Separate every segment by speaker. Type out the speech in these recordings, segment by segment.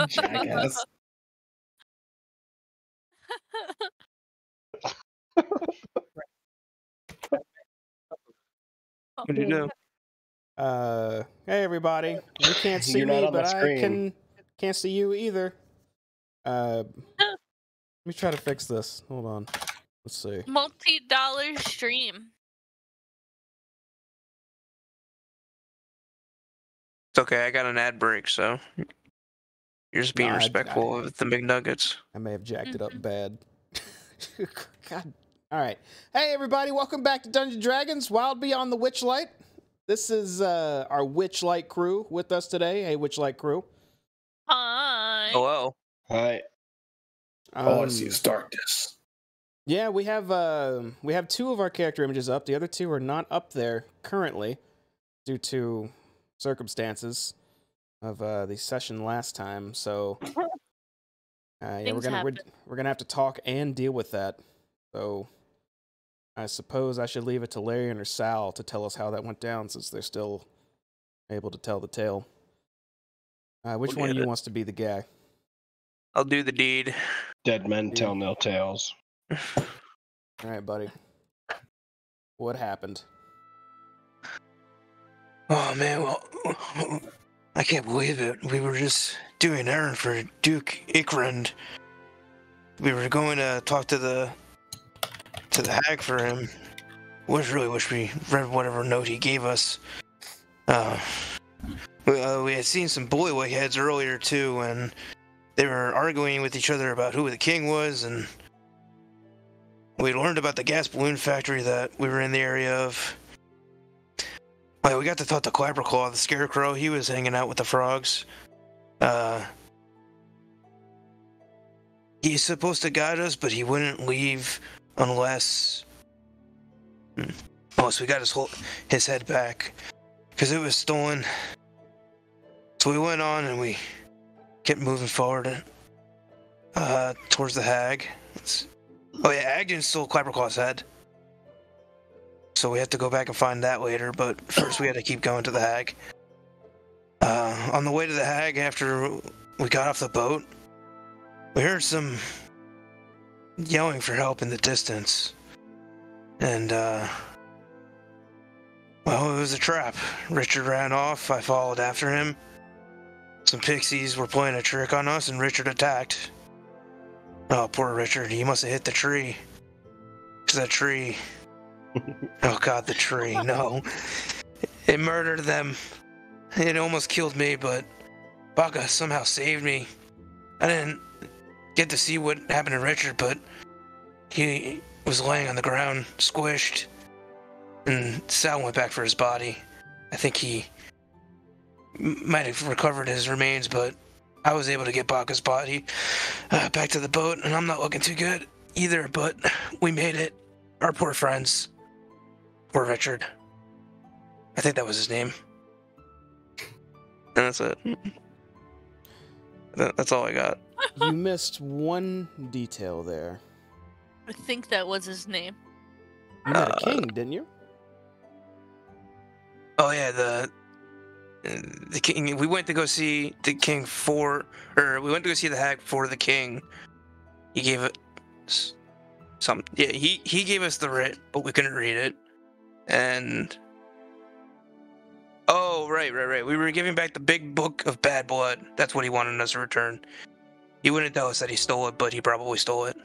Speaker 1: Jackass.
Speaker 2: What do you do?
Speaker 3: Hey everybody. You can't see
Speaker 4: You're not
Speaker 3: me,
Speaker 4: on the
Speaker 3: but I
Speaker 4: screen.
Speaker 3: can't see you either. Let me try to fix this. Hold on. Let's see.
Speaker 5: Multi-dollar stream.
Speaker 2: It's okay, I got an ad break, so you're just being
Speaker 3: No,
Speaker 2: respectful of the McNuggets.
Speaker 3: I may have jacked it up bad. God. All right. Hey everybody, welcome back to Dungeons & Dragons Wild Beyond the Witchlight. This is our Witchlight crew with us today. Hey Witchlight crew.
Speaker 5: Hi.
Speaker 2: Hello.
Speaker 4: Hi.
Speaker 1: All I see is darkness.
Speaker 3: Yeah, we have two of our character images up. The other two are not up there currently due to circumstances of the session last time. So yeah, we're gonna have to talk and deal with that. So I suppose I should leave it to Larian or Sal to tell us how that went down, since they're still able to tell the tale. Which one of you wants to be the guy?
Speaker 2: I'll do the deed.
Speaker 4: Dead men tell no tales.
Speaker 3: All right, buddy. What happened?
Speaker 2: Oh man, well, I can't believe it. We were just doing an errand for Duke Ikrand. We were going to talk to the hag for him. Really wish we read whatever note he gave us. We had seen some bullywug heads earlier too, and they were arguing with each other about who the king was, and we learned about the gas balloon factory that we were in the area of. We got to talk to Clapperclaw, the scarecrow. He was hanging out with the frogs. He's supposed to guide us, but he wouldn't leave unless we got his head back, because it was stolen. So we went on and we kept moving forward towards the hag. Agden stole Clapperclaw's head. So we have to go back and find that later, but first we had to keep going to the hag. On the way to the hag, after we got off the boat, we heard some yelling for help in the distance. And, it was a trap. Richard ran off, I followed after him. Some pixies were playing a trick on us, and Richard attacked. Oh, poor Richard, he must have hit the tree. 'Cause that tree... Oh god, the tree, no. It murdered them. It almost killed me, but Baka somehow saved me. I didn't get to see what happened to Richard, but he was laying on the ground, squished, and Sal went back for his body. I think he might have recovered his remains, but I was able to get Baka's body back to the boat, and I'm not looking too good either, but we made it. Our poor friends. Poor Richard. I think that was his name. And that's it. That's all I got.
Speaker 3: You missed one detail there.
Speaker 5: I think that was his name.
Speaker 3: You met a king, didn't you?
Speaker 2: Oh yeah, the king. We went to go see the king we went to go see the hag for the king. He gave it some. Yeah, he gave us the writ, but we couldn't read it. And right. We were giving back the big book of bad blood. That's what he wanted us to return. He wouldn't tell us that he stole it, but he probably stole it.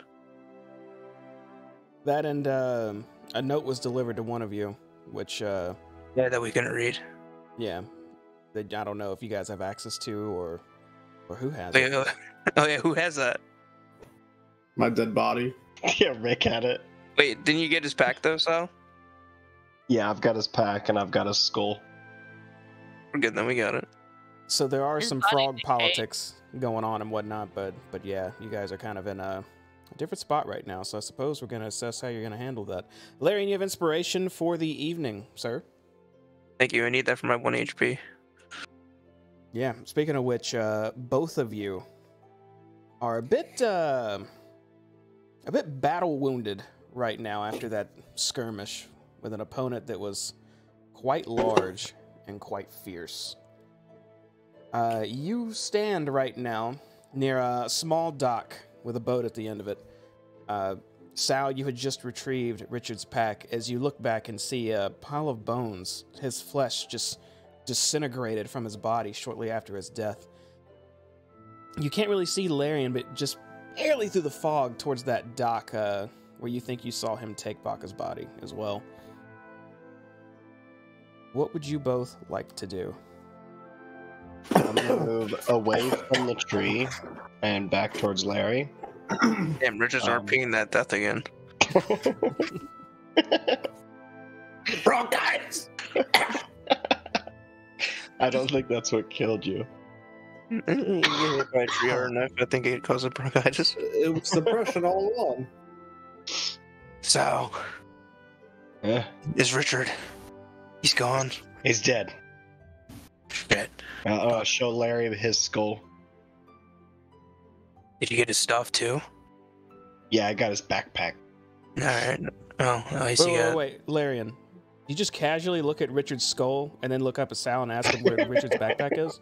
Speaker 3: That and a note was delivered to one of you, which
Speaker 2: yeah, that we couldn't read.
Speaker 3: Yeah, that I don't know if you guys have access to or who has it.
Speaker 2: Oh yeah, who has that?
Speaker 1: My dead body.
Speaker 4: Yeah, Rick had it.
Speaker 2: Wait, didn't you get his pack though, Sal?
Speaker 4: Yeah, I've got his pack and I've got his skull.
Speaker 2: We're good, then we got it.
Speaker 3: So there are
Speaker 5: His
Speaker 3: some
Speaker 5: body
Speaker 3: frog
Speaker 5: decayed.
Speaker 3: politics going on and whatnot, but yeah, you guys are kind of in a different spot right now. So I suppose we're going to assess how you're going to handle that. Larry, you have inspiration for the evening, sir?
Speaker 2: Thank you. I need that for my 1 HP.
Speaker 3: Yeah. Speaking of which, both of you are a bit battle wounded right now after that skirmish with an opponent that was quite large and quite fierce. You stand right now near a small dock with a boat at the end of it. Sal, you had just retrieved Richard's pack as you look back and see a pile of bones, his flesh just disintegrated from his body shortly after his death. You can't really see Larian, but just barely through the fog towards that dock where you think you saw him take Baka's body as well. What would you both like to do?
Speaker 4: I'm gonna move away from the tree and back towards Larry.
Speaker 2: Damn, Richard's RPing that death again.
Speaker 1: Bronchitis!
Speaker 4: I don't think that's what killed you.
Speaker 2: You get hit by a tree hard enough, I think it causes bronchitis.
Speaker 1: It was depression all along.
Speaker 2: So,
Speaker 4: Yeah,
Speaker 2: is Richard? He's gone.
Speaker 4: he's dead.
Speaker 2: Shit.
Speaker 4: I'll show Larry his skull.
Speaker 2: Did you get his stuff too?
Speaker 4: Yeah, I got his backpack.
Speaker 2: Alright. Oh, I see.
Speaker 3: Wait, Larian. You just casually look at Richard's skull and then look up at Sal and ask him where Richard's backpack is?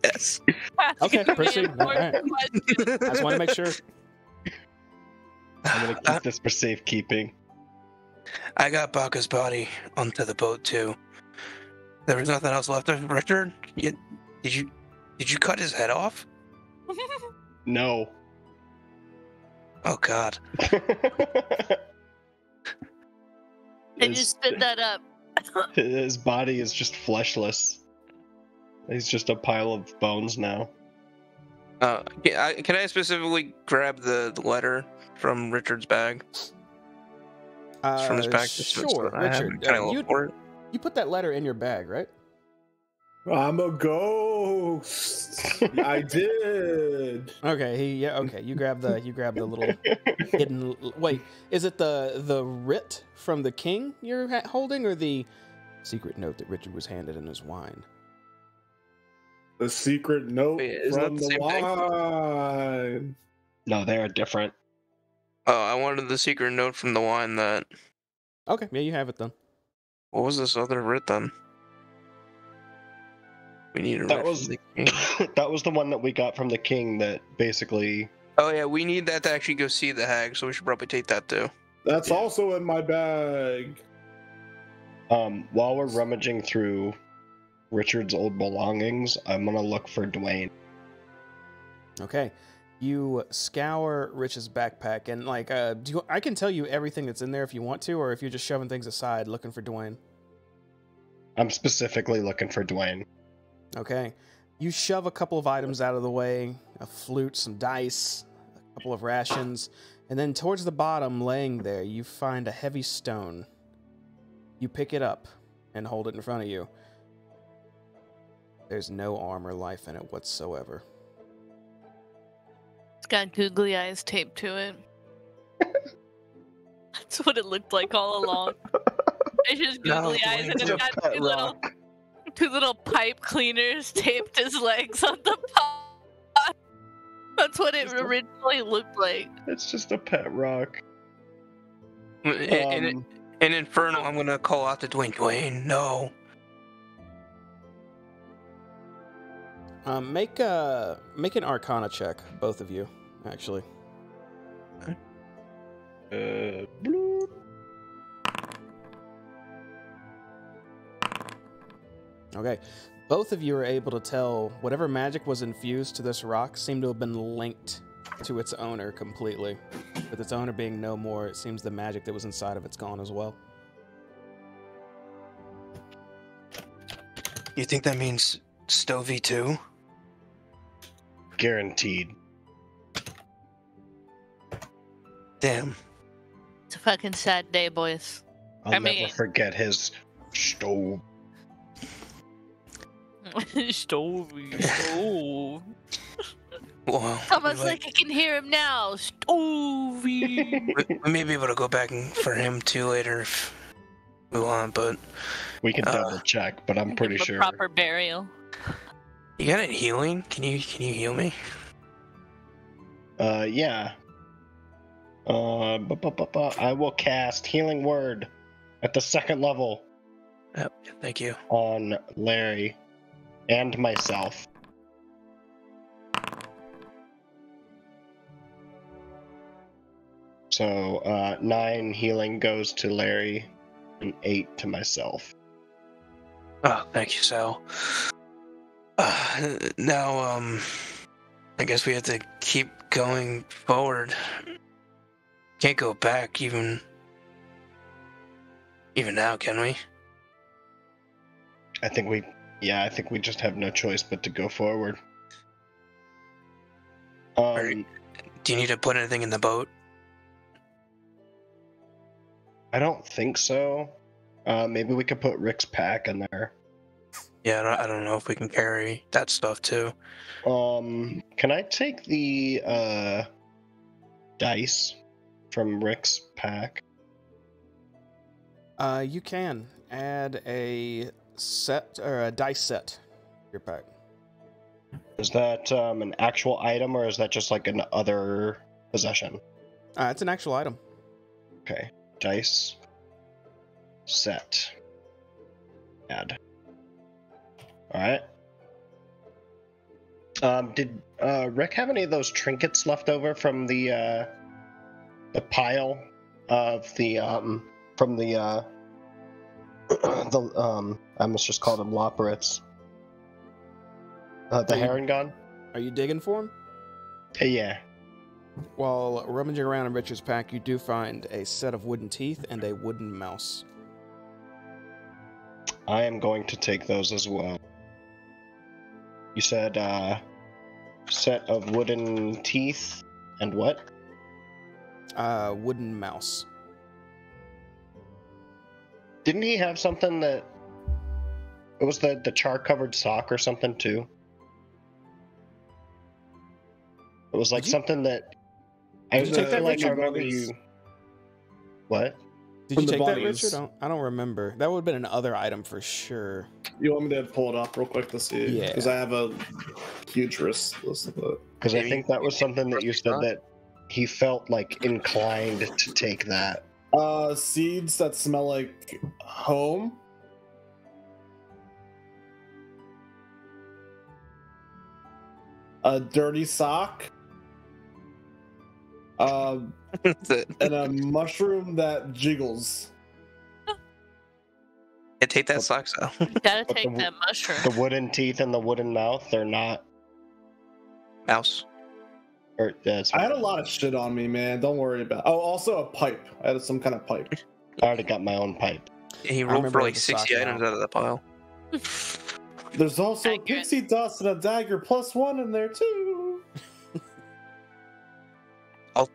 Speaker 2: Yes.
Speaker 3: Okay, proceed. All right.
Speaker 5: Important question.
Speaker 3: I just want to make sure.
Speaker 4: I'm gonna keep this for safekeeping.
Speaker 2: I got Baka's body onto the boat too. There was nothing else left of Richard. Did you cut his head off?
Speaker 4: No.
Speaker 2: Oh God.
Speaker 5: I just spit that up.
Speaker 4: His body is just fleshless. He's just a pile of bones now.
Speaker 2: Can I specifically grab the letter from Richard's bag? It's from his bag.
Speaker 3: Sure,
Speaker 2: I have it.
Speaker 3: Richard.
Speaker 2: Can I look for it?
Speaker 3: You put that letter in your bag, right?
Speaker 1: I'm a ghost. I did.
Speaker 3: Okay, okay. You grab the little hidden. Wait, is it the writ from the king you're holding, or the secret note that Richard was handed in his wine?
Speaker 1: The secret note
Speaker 2: Wait, isn't
Speaker 1: from
Speaker 2: that the
Speaker 1: the
Speaker 2: same thing?
Speaker 1: wine.
Speaker 4: No, they are different.
Speaker 2: Oh, I wanted the secret note from the wine that.
Speaker 3: Okay, yeah, you have it then.
Speaker 2: What was this other writ then? We need a
Speaker 4: That
Speaker 2: writ
Speaker 4: was
Speaker 2: from the king.
Speaker 4: that was the one that we got from the king that basically.
Speaker 2: Oh yeah, we need that to actually go see the hag, so we should probably take that too.
Speaker 1: That's also in my bag.
Speaker 4: While we're rummaging through Richard's old belongings, I'm gonna look for Dwayne.
Speaker 3: Okay, you scour Rich's backpack and I can tell you everything that's in there if you want to, or if you're just shoving things aside looking for Dwayne.
Speaker 4: I'm specifically looking for Dwayne.
Speaker 3: Okay, you shove a couple of items out of the way: a flute, some dice, a couple of rations, and then towards the bottom, laying there, you find a heavy stone. You pick it up and hold it in front of you. There's no arm or life in it whatsoever.
Speaker 5: It's got googly eyes taped to it. That's what it looked like all along. It's just googly eyes, and it's got two little pipe cleaners taped his legs on the pot. That's what it originally looked like.
Speaker 4: It's just a pet rock.
Speaker 2: In Infernal, I'm gonna call out to Dwayne. Dwayne, no.
Speaker 3: Make an Arcana check, both of you, actually.
Speaker 4: Bloop.
Speaker 3: Okay. Both of you are able to tell whatever magic was infused to this rock seemed to have been linked to its owner completely. With its owner being no more, it seems the magic that was inside of it's gone as well.
Speaker 2: You think that means Stovey too?
Speaker 4: Guaranteed.
Speaker 2: Damn.
Speaker 5: It's a fucking sad day, boys.
Speaker 4: I'll
Speaker 5: I mean-
Speaker 4: never forget his stove.
Speaker 5: Stovey, stove.
Speaker 2: Well,
Speaker 5: Almost like I can hear him now. Stovey.
Speaker 2: we may be able to go back for him too later if we want, but
Speaker 4: We can double check, but I'm pretty
Speaker 5: Give him
Speaker 4: sure.
Speaker 5: a proper burial.
Speaker 2: you got it healing? Can you heal me?
Speaker 4: Yeah. I will cast Healing Word at the 2nd level
Speaker 2: Yep, thank you.
Speaker 4: on Larry. And myself. So 9 healing goes to Larry, and 8 to myself.
Speaker 2: Oh, thank you, Sal. Now, I guess we have to keep going forward. Can't go back even now, can we?
Speaker 4: I think we just have no choice but to go forward.
Speaker 2: Do you need to put anything in the boat?
Speaker 4: I don't think so. Maybe we could put Rick's pack in there.
Speaker 2: Yeah, I don't know if we can carry that stuff too.
Speaker 4: Can I take the dice from Rick's pack?
Speaker 3: You can add a set or a dice set to your pack.
Speaker 4: Is that an actual item, or is that just like an other possession?
Speaker 3: It's an actual item.
Speaker 4: Okay, dice set. Add. All right. Did Rick have any of those trinkets left over from the pile of the from the I almost just called them loporits. The heron gun?
Speaker 3: Are you digging for him?
Speaker 4: Yeah.
Speaker 3: While rummaging around in Richard's pack, you do find a set of wooden teeth and a wooden mouse.
Speaker 4: I am going to take those as well. You said set of wooden teeth and what?
Speaker 3: Wooden mouse.
Speaker 4: Didn't he have something that... It was the char-covered sock or something, too? It was like something that...
Speaker 3: Did you take that,
Speaker 4: like I
Speaker 3: Richard?
Speaker 4: remember you... What?
Speaker 3: Did
Speaker 1: From
Speaker 3: you
Speaker 1: the
Speaker 3: take that,
Speaker 1: bunnies.
Speaker 3: Richard? I don't remember. That would have been another item for sure.
Speaker 1: You want me to pull it up real quick to see?
Speaker 3: Yeah.
Speaker 1: Because I have a huge list of it.
Speaker 4: Because I think that was something that you said that he felt like inclined to take that.
Speaker 1: Seeds that smell like home. A dirty sock. And a mushroom that jiggles.
Speaker 2: Yeah, take that socks out.
Speaker 5: Gotta
Speaker 4: But
Speaker 5: take
Speaker 4: the-
Speaker 5: that mushroom.
Speaker 4: The wooden teeth and the wooden mouth, they're not...
Speaker 2: Mouse.
Speaker 4: Or, that's
Speaker 1: I had a lot of shit on me, man. Don't worry about. Oh, also a pipe. I had some kind of pipe.
Speaker 4: I already got my own pipe.
Speaker 2: He rolled
Speaker 3: remember
Speaker 2: for like
Speaker 3: the
Speaker 2: 60
Speaker 3: sock
Speaker 2: items
Speaker 3: now.
Speaker 2: out of the pile.
Speaker 1: There's also
Speaker 5: Accurate.
Speaker 1: pixie dust and a dagger +1 in there too.
Speaker 2: I'll,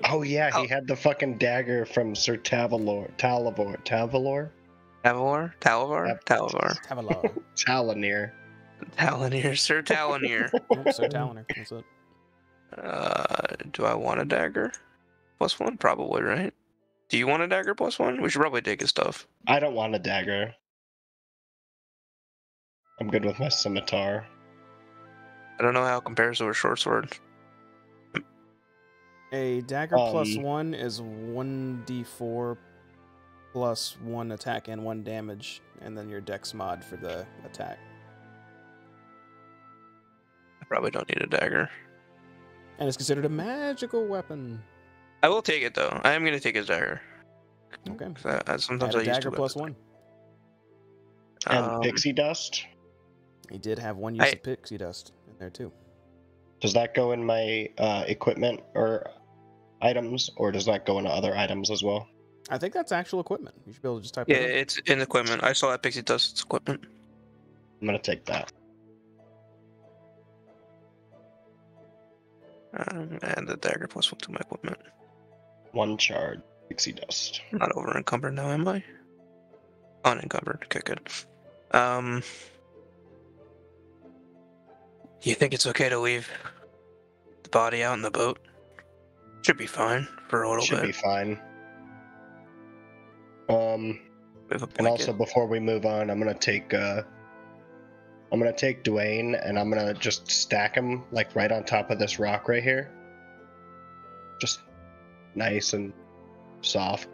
Speaker 4: Oh yeah,
Speaker 2: Oh.
Speaker 4: he had the fucking dagger from Sir Tavalor.
Speaker 2: Tavalor?
Speaker 4: Yep.
Speaker 3: Tavalar.
Speaker 4: Talanir.
Speaker 2: Talonier. Sir Talonier.
Speaker 3: Nope, Sir Taliner. That's it.
Speaker 2: Do I want a dagger? +1? Probably, right? Do you want a dagger +1? We should probably take his stuff.
Speaker 4: I don't want a dagger. I'm good with my scimitar.
Speaker 2: I don't know how it compares to a short sword.
Speaker 3: A dagger
Speaker 4: Um,
Speaker 3: +1 is 1d4 plus 1 attack and 1 damage, and then your dex mod for the attack.
Speaker 2: I probably don't need a dagger.
Speaker 3: And it's considered a magical weapon.
Speaker 2: I will take it, though. I am going to take his dagger.
Speaker 3: Okay.
Speaker 2: 'Cause sometimes
Speaker 3: Add
Speaker 2: I
Speaker 3: a
Speaker 2: use
Speaker 3: dagger
Speaker 2: to.
Speaker 3: +1.
Speaker 4: And pixie dust?
Speaker 3: He did have one use of pixie dust in there too.
Speaker 4: Does that go in my equipment or items, or does that go into other items as well?
Speaker 3: I think that's actual equipment. You should be able to just type
Speaker 2: Yeah,
Speaker 3: it in.
Speaker 2: it's in equipment. I saw that pixie dust equipment.
Speaker 4: I'm gonna take that.
Speaker 2: And the dagger +1 to my equipment.
Speaker 4: 1 shard pixie dust.
Speaker 2: I'm not over encumbered now, am I? Unencumbered. Okay, good. You think it's okay to leave the body out in the boat? Should be fine for a little
Speaker 4: Should
Speaker 2: bit.
Speaker 4: be fine.
Speaker 2: We have a
Speaker 4: And also
Speaker 2: blanket.
Speaker 4: before we move on, I'm gonna take Dwayne and I'm gonna just stack him like right on top of this rock right here. Just nice and soft.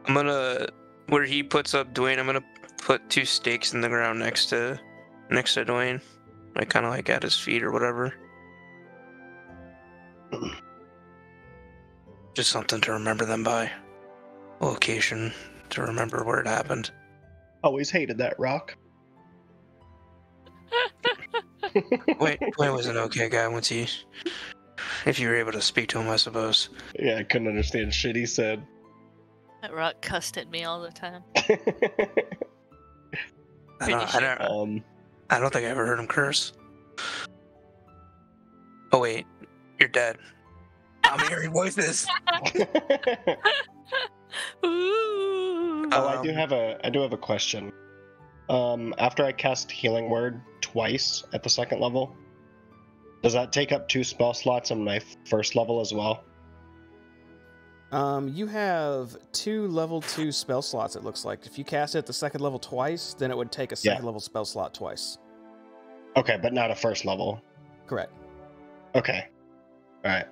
Speaker 2: I'm gonna, where he puts up Dwayne, I'm gonna put 2 stakes in the ground next to Dwayne, like kind of like at his feet or whatever. Just something to remember them by. A location to remember where it happened.
Speaker 4: Always hated that rock.
Speaker 2: Dwayne was an okay guy once if you were able to speak to him, I suppose.
Speaker 4: Yeah, I couldn't understand shit he said.
Speaker 5: That rock cussed at me all the time.
Speaker 2: I don't think I ever heard him curse. Oh wait, you're dead. I'm hearing voices.
Speaker 5: Ooh.
Speaker 4: I do have a question. After I cast Healing Word twice at the 2nd level, does that take up 2 spell slots on my 1st level as well?
Speaker 3: You have 2 level 2 spell slots, it looks like. If you cast it at the 2nd level twice, then it would take a 2nd level spell slot twice.
Speaker 4: Okay, but not a 1st level.
Speaker 3: Correct.
Speaker 4: Okay. Alright.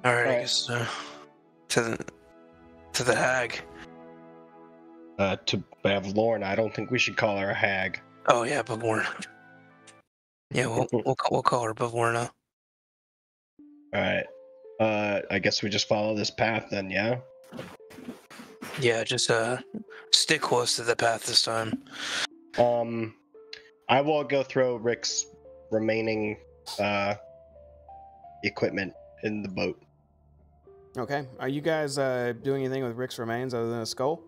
Speaker 2: Alright, I guess to the hag.
Speaker 4: To have Lorna, I don't think we should call her a hag.
Speaker 2: Oh yeah, Bavorna. Yeah, we'll call her Bavorna.
Speaker 4: Alright. I guess we just follow this path then, yeah?
Speaker 2: Yeah, just stick close to the path this time.
Speaker 4: I will go throw Rick's remaining equipment in the boat.
Speaker 3: Okay. Are you guys doing anything with Rick's remains other than a skull?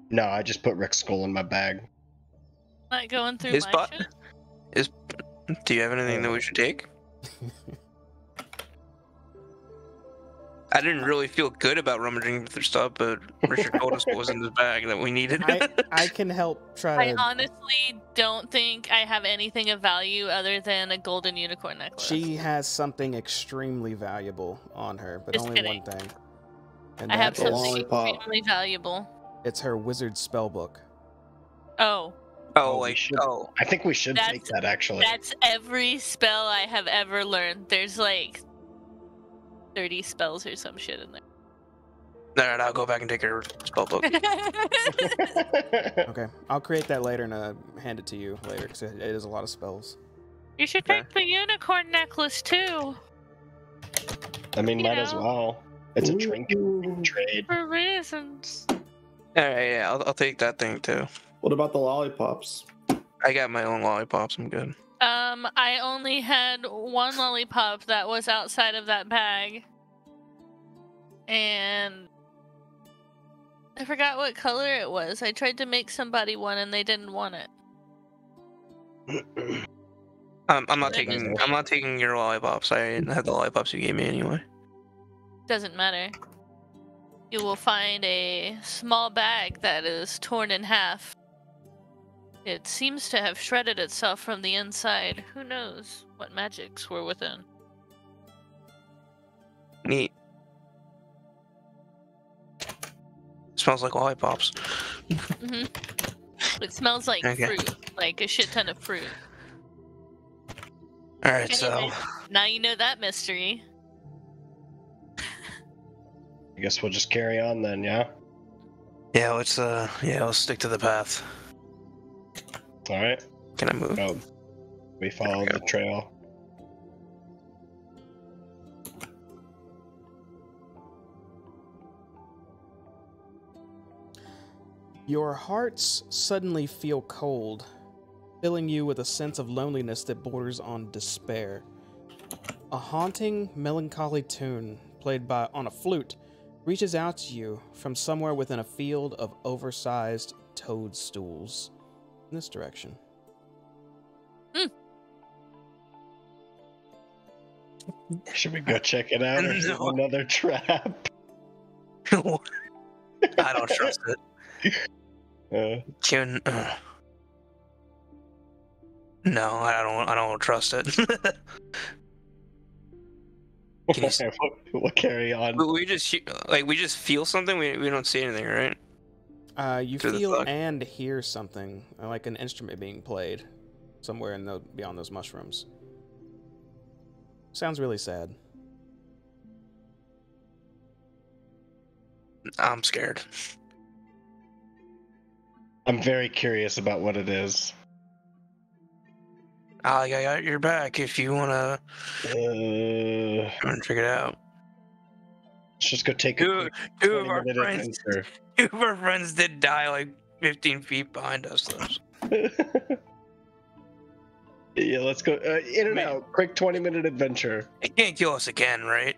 Speaker 4: No, I just put Rick's skull in my bag.
Speaker 5: Not going through
Speaker 2: His
Speaker 5: my
Speaker 2: butt.
Speaker 5: shit?
Speaker 2: Do you have anything that we should take? I didn't really feel good about rummaging through stuff, but Richard told us what was in his bag that we needed.
Speaker 3: I can help try
Speaker 5: I
Speaker 3: to...
Speaker 5: honestly don't think I have anything of value other than a golden unicorn necklace.
Speaker 3: She has something extremely valuable on her, but
Speaker 5: Just
Speaker 3: only
Speaker 5: kidding.
Speaker 3: one thing. And
Speaker 5: I have
Speaker 3: that's
Speaker 5: something
Speaker 1: lollipop.
Speaker 5: extremely valuable.
Speaker 3: it's her wizard spellbook.
Speaker 5: Oh.
Speaker 4: I think we should take that, actually.
Speaker 5: That's every spell I have ever learned. There's like 30 spells or some shit in there.
Speaker 2: Alright, I'll go back and take her spellbook.
Speaker 3: Okay, I'll create that later and hand it to you later, because it is a lot of spells.
Speaker 5: You should take the unicorn necklace too.
Speaker 4: I mean, might as well. It's a trinket trade.
Speaker 5: For reasons.
Speaker 2: Alright, yeah, I'll take that thing too.
Speaker 1: What about the lollipops?
Speaker 2: I got my own lollipops, I'm good.
Speaker 5: I only had one lollipop that was outside of that bag. And I forgot what color it was. I tried to make somebody one and they didn't want it.
Speaker 2: I'm not taking your lollipops. I had the lollipops you gave me anyway.
Speaker 5: Doesn't matter. You will find a small bag that is torn in half. It seems to have shredded itself from the inside. Who knows what magics were within?
Speaker 2: Neat. Smells like lollipops.
Speaker 5: It smells like
Speaker 2: Okay.
Speaker 5: fruit, like a shit ton of fruit.
Speaker 2: Alright, so
Speaker 5: Now you know that mystery.
Speaker 4: I guess we'll just carry on then, yeah?
Speaker 2: yeah, let's stick to the path.
Speaker 4: Alright.
Speaker 2: Can I move?
Speaker 4: No. We follow the trail.
Speaker 3: Your hearts suddenly feel cold, filling you with a sense of loneliness that borders on despair. A haunting, melancholy tune, played on a flute, reaches out to you from somewhere within a field of oversized toadstools. In this direction.
Speaker 4: Should we go check it out, or is it
Speaker 2: No.
Speaker 4: another trap?
Speaker 2: I don't trust it. No, I don't trust it. Can you
Speaker 4: We'll carry on.
Speaker 2: we just feel something. We don't see anything, right?
Speaker 3: You
Speaker 2: Through the
Speaker 3: feel
Speaker 2: fog.
Speaker 3: and hear something, like an instrument being played somewhere beyond those mushrooms. Sounds really sad.
Speaker 2: I'm scared.
Speaker 4: I'm very curious about what it is.
Speaker 2: I got your back if you wanna try and figure it out.
Speaker 4: Let's just go take a quick
Speaker 2: Two of our
Speaker 4: 20-minute
Speaker 2: friends,
Speaker 4: adventure.
Speaker 2: 2 of our friends did die like 15 feet behind us. Though.
Speaker 4: Yeah, let's go. In and out. Quick 20-minute adventure.
Speaker 2: It can't kill us again, right?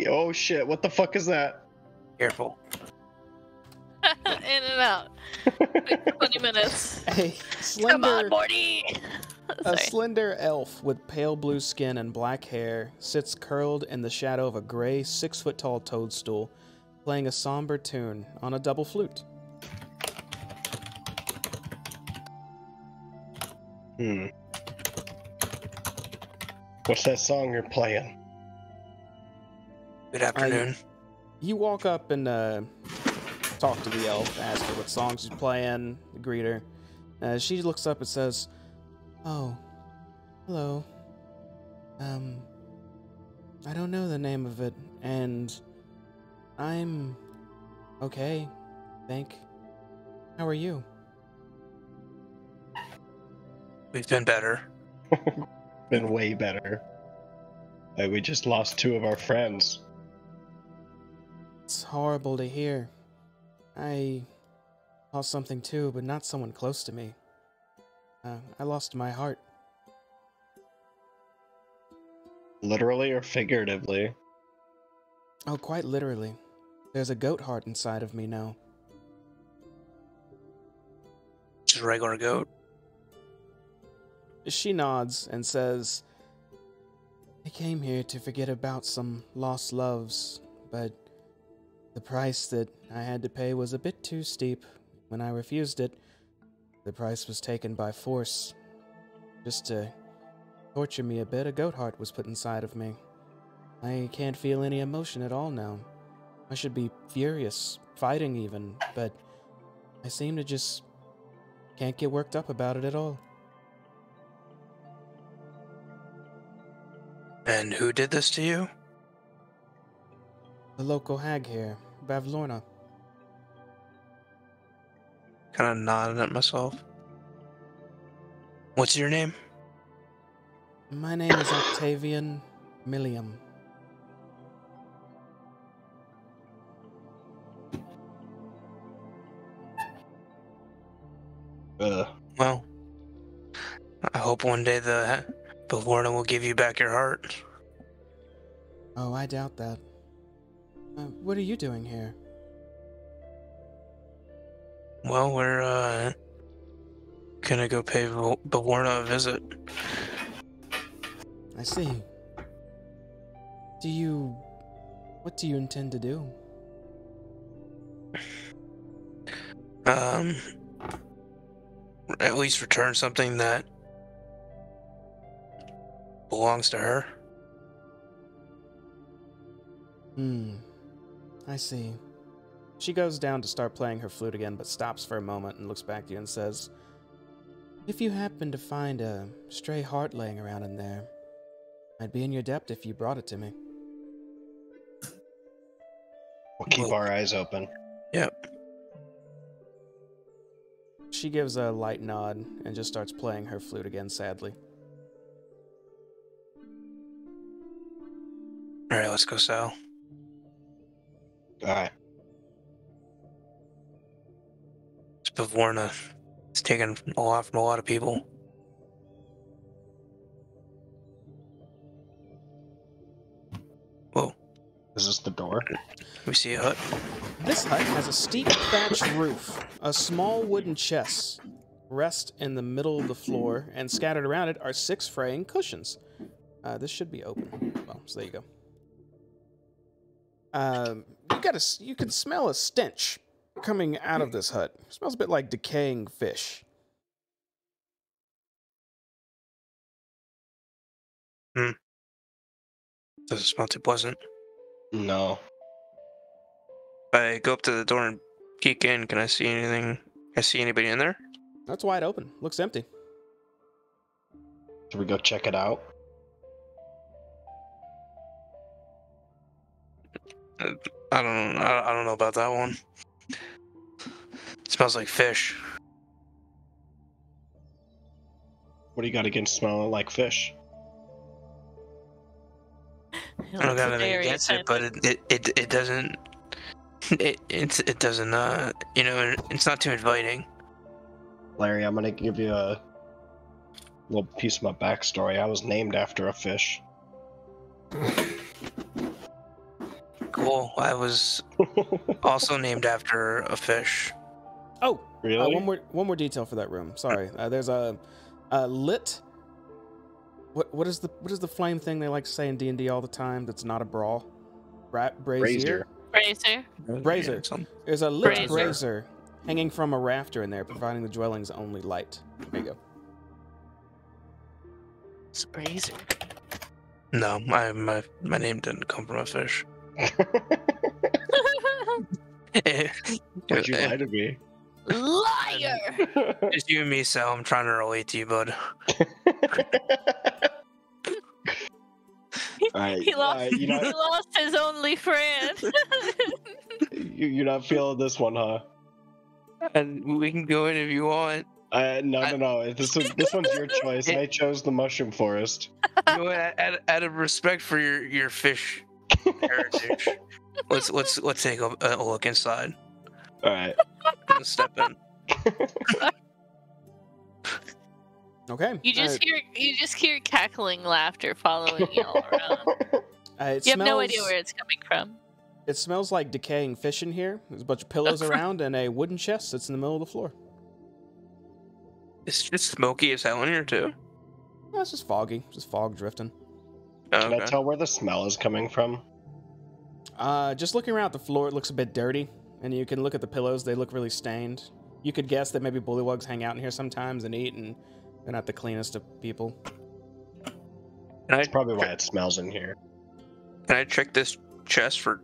Speaker 4: Oh shit, what the fuck is that?
Speaker 2: Careful.
Speaker 5: In and out. Like 20 minutes.
Speaker 3: A
Speaker 5: Come on,
Speaker 3: slender,
Speaker 5: Morty!
Speaker 3: a
Speaker 5: Sorry.
Speaker 3: slender elf with pale blue skin and black hair sits curled in the shadow of a gray 6-foot-tall toadstool, playing a somber tune on a double flute.
Speaker 4: What's that song you're playing?
Speaker 2: Good afternoon.
Speaker 3: You walk up and talk to the elf, ask her what song she's playing, greet her. She looks up and says, "Oh, hello. I don't know the name of it, and I'm okay, think. How are you?"
Speaker 2: We've been better.
Speaker 4: Been way better. We just lost 2 of our friends.
Speaker 3: It's horrible to hear. I lost something too, but not someone close to me. I lost my heart.
Speaker 4: Literally or figuratively?
Speaker 3: Oh, quite literally. There's a goat heart inside of me now.
Speaker 2: Just a regular goat.
Speaker 3: She nods and says, "I came here to forget about some lost loves, but the price that I had to pay was a bit too steep. When I refused it, the price was taken by force. Just to torture me a bit, a goat heart was put inside of me. I can't feel any emotion at all now. I should be furious, fighting even, but I seem to just can't get worked up about it at all."
Speaker 2: And who did this to you?
Speaker 3: The local hag here, Bavlorna.
Speaker 2: Kind of nodded at myself. What's your name?
Speaker 3: My name is Octavian Milliam.
Speaker 2: Well, I hope one day the Bavlorna will give you back your heart.
Speaker 3: Oh, I doubt that. What are you doing here?
Speaker 2: Well, we're gonna go pay Bavlorna a visit.
Speaker 3: I see. What do you intend to do?
Speaker 2: At least return something that belongs to her.
Speaker 3: I see. She goes down to start playing her flute again, but stops for a moment and looks back to you and says, "If you happen to find a stray heart laying around in there, I'd be in your debt if you brought it to me."
Speaker 4: We'll keep our eyes open.
Speaker 2: Yep.
Speaker 3: She gives a light nod and just starts playing her flute again, sadly.
Speaker 2: Alright, let's go, Sal.
Speaker 4: Alright.
Speaker 2: It's Bavlorna. It's taken a lot from a lot of people. Whoa.
Speaker 4: Is this the door?
Speaker 2: We see a hut.
Speaker 3: This hut has a steep thatched roof. A small wooden chest rests in the middle of the floor, and scattered around it are 6 fraying cushions. This should be open. Well, so there you go. You can smell a stench coming out of this hut. It smells a bit like decaying fish.
Speaker 2: Doesn't smell too pleasant.
Speaker 4: No.
Speaker 2: I go up to the door and peek in. Can I see anything? Can I see anybody in there?
Speaker 3: That's wide open. Looks empty.
Speaker 4: Should we go check it out?
Speaker 2: I don't know about that one. It smells like fish.
Speaker 4: What do you got against smelling like fish?
Speaker 2: I don't got anything against it, but it doesn't. It doesn't. It's not too inviting.
Speaker 4: Larry, I'm gonna give you a little piece of my backstory. I was named after a fish.
Speaker 2: Cool. I was also named after a fish.
Speaker 3: Oh,
Speaker 4: Really?
Speaker 3: one more detail for that room. Sorry, there's a lit. What is the flame thing they like to say in D&D all the time? That's not a brawl. Brazier. Brazier. There's a lit brazier hanging from a rafter in there, providing the dwelling's only light. There you go.
Speaker 5: It's a brazier.
Speaker 2: No, my name didn't come from a fish.
Speaker 4: Why'd you lie to me?
Speaker 5: Liar!
Speaker 2: It's you and me, Sal. I'm trying to relate to you, bud.
Speaker 5: He lost his only friend.
Speaker 4: You're not feeling this one, huh?
Speaker 2: And we can go in if you want.
Speaker 4: No. This one's your choice. I chose the mushroom forest.
Speaker 2: You know what, out of respect for your fish heritage, let's take a look inside.
Speaker 4: All right.
Speaker 2: Let's step in.
Speaker 3: Okay.
Speaker 5: You just hear cackling laughter following y'all around. You have no idea where it's coming from.
Speaker 3: It smells like decaying fish in here. There's a bunch of pillows around and a wooden chest sits in the middle of the floor.
Speaker 2: It's just smoky as hell in here too.
Speaker 3: No, it's just foggy. Just fog drifting.
Speaker 4: Can I tell where the smell is coming from?
Speaker 3: Just looking around the floor, it looks a bit dirty. And you can look at the pillows, they look really stained. You could guess that maybe bullywugs hang out in here sometimes and eat, and they're not the cleanest of people.
Speaker 4: That's probably why it smells in here.
Speaker 2: Can I check this chest for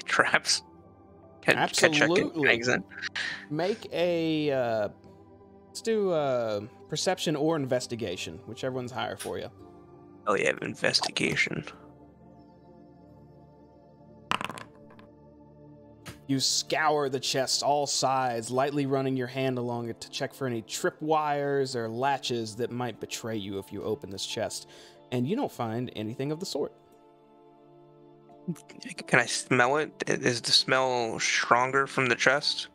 Speaker 2: traps?
Speaker 3: Absolutely. Make a, let's do perception or investigation, whichever one's higher for you.
Speaker 2: Oh yeah, investigation.
Speaker 3: You scour the chest all sides, lightly running your hand along it to check for any tripwires or latches that might betray you if you open this chest, and you don't find anything of the sort.
Speaker 2: Can I smell it? Is the smell stronger from the chest?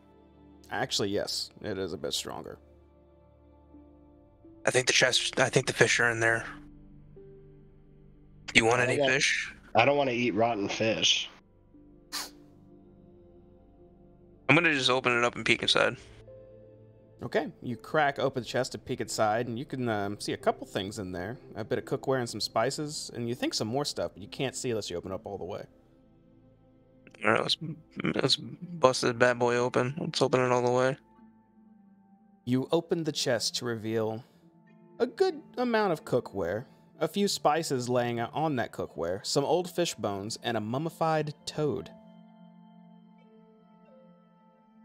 Speaker 3: Actually, yes, it is a bit stronger.
Speaker 2: I think the fish are in there. Do you want any fish?
Speaker 4: I don't want to eat rotten fish.
Speaker 2: I'm gonna just open it up and peek inside.
Speaker 3: Okay, you crack open the chest to peek inside, and you can see a couple things in there. A bit of cookware and some spices, and you think some more stuff, but you can't see unless you open up all the way.
Speaker 2: Alright, let's bust this bad boy open. Let's open it all the way.
Speaker 3: You open the chest to reveal a good amount of cookware, a few spices laying on that cookware, some old fish bones, and a mummified toad.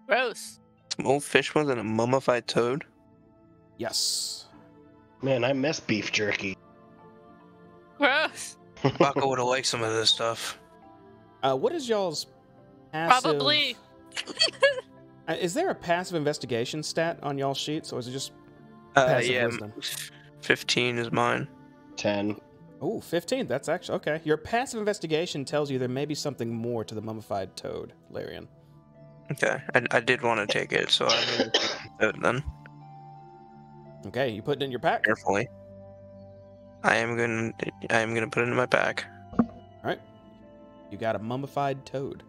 Speaker 5: Gross.
Speaker 2: Some old fish bones and a mummified toad?
Speaker 3: Yes.
Speaker 4: Man, I miss beef jerky.
Speaker 5: Gross.
Speaker 2: Baco would have liked some of this stuff.
Speaker 3: What is y'all's passive...
Speaker 5: Probably.
Speaker 3: Is there a passive investigation stat on y'all's sheets, or is it just passive wisdom?
Speaker 2: 15 is mine.
Speaker 4: 10.
Speaker 3: Oh, 15. That's actually... Okay. Your passive investigation tells you there may be something more to the mummified toad, Larian.
Speaker 2: Okay. I did want to take it, so I'm going to take the toad then.
Speaker 3: Okay, you put it in your pack?
Speaker 2: Carefully. I am gonna put it in my pack.
Speaker 3: Alright. You got a mummified toad.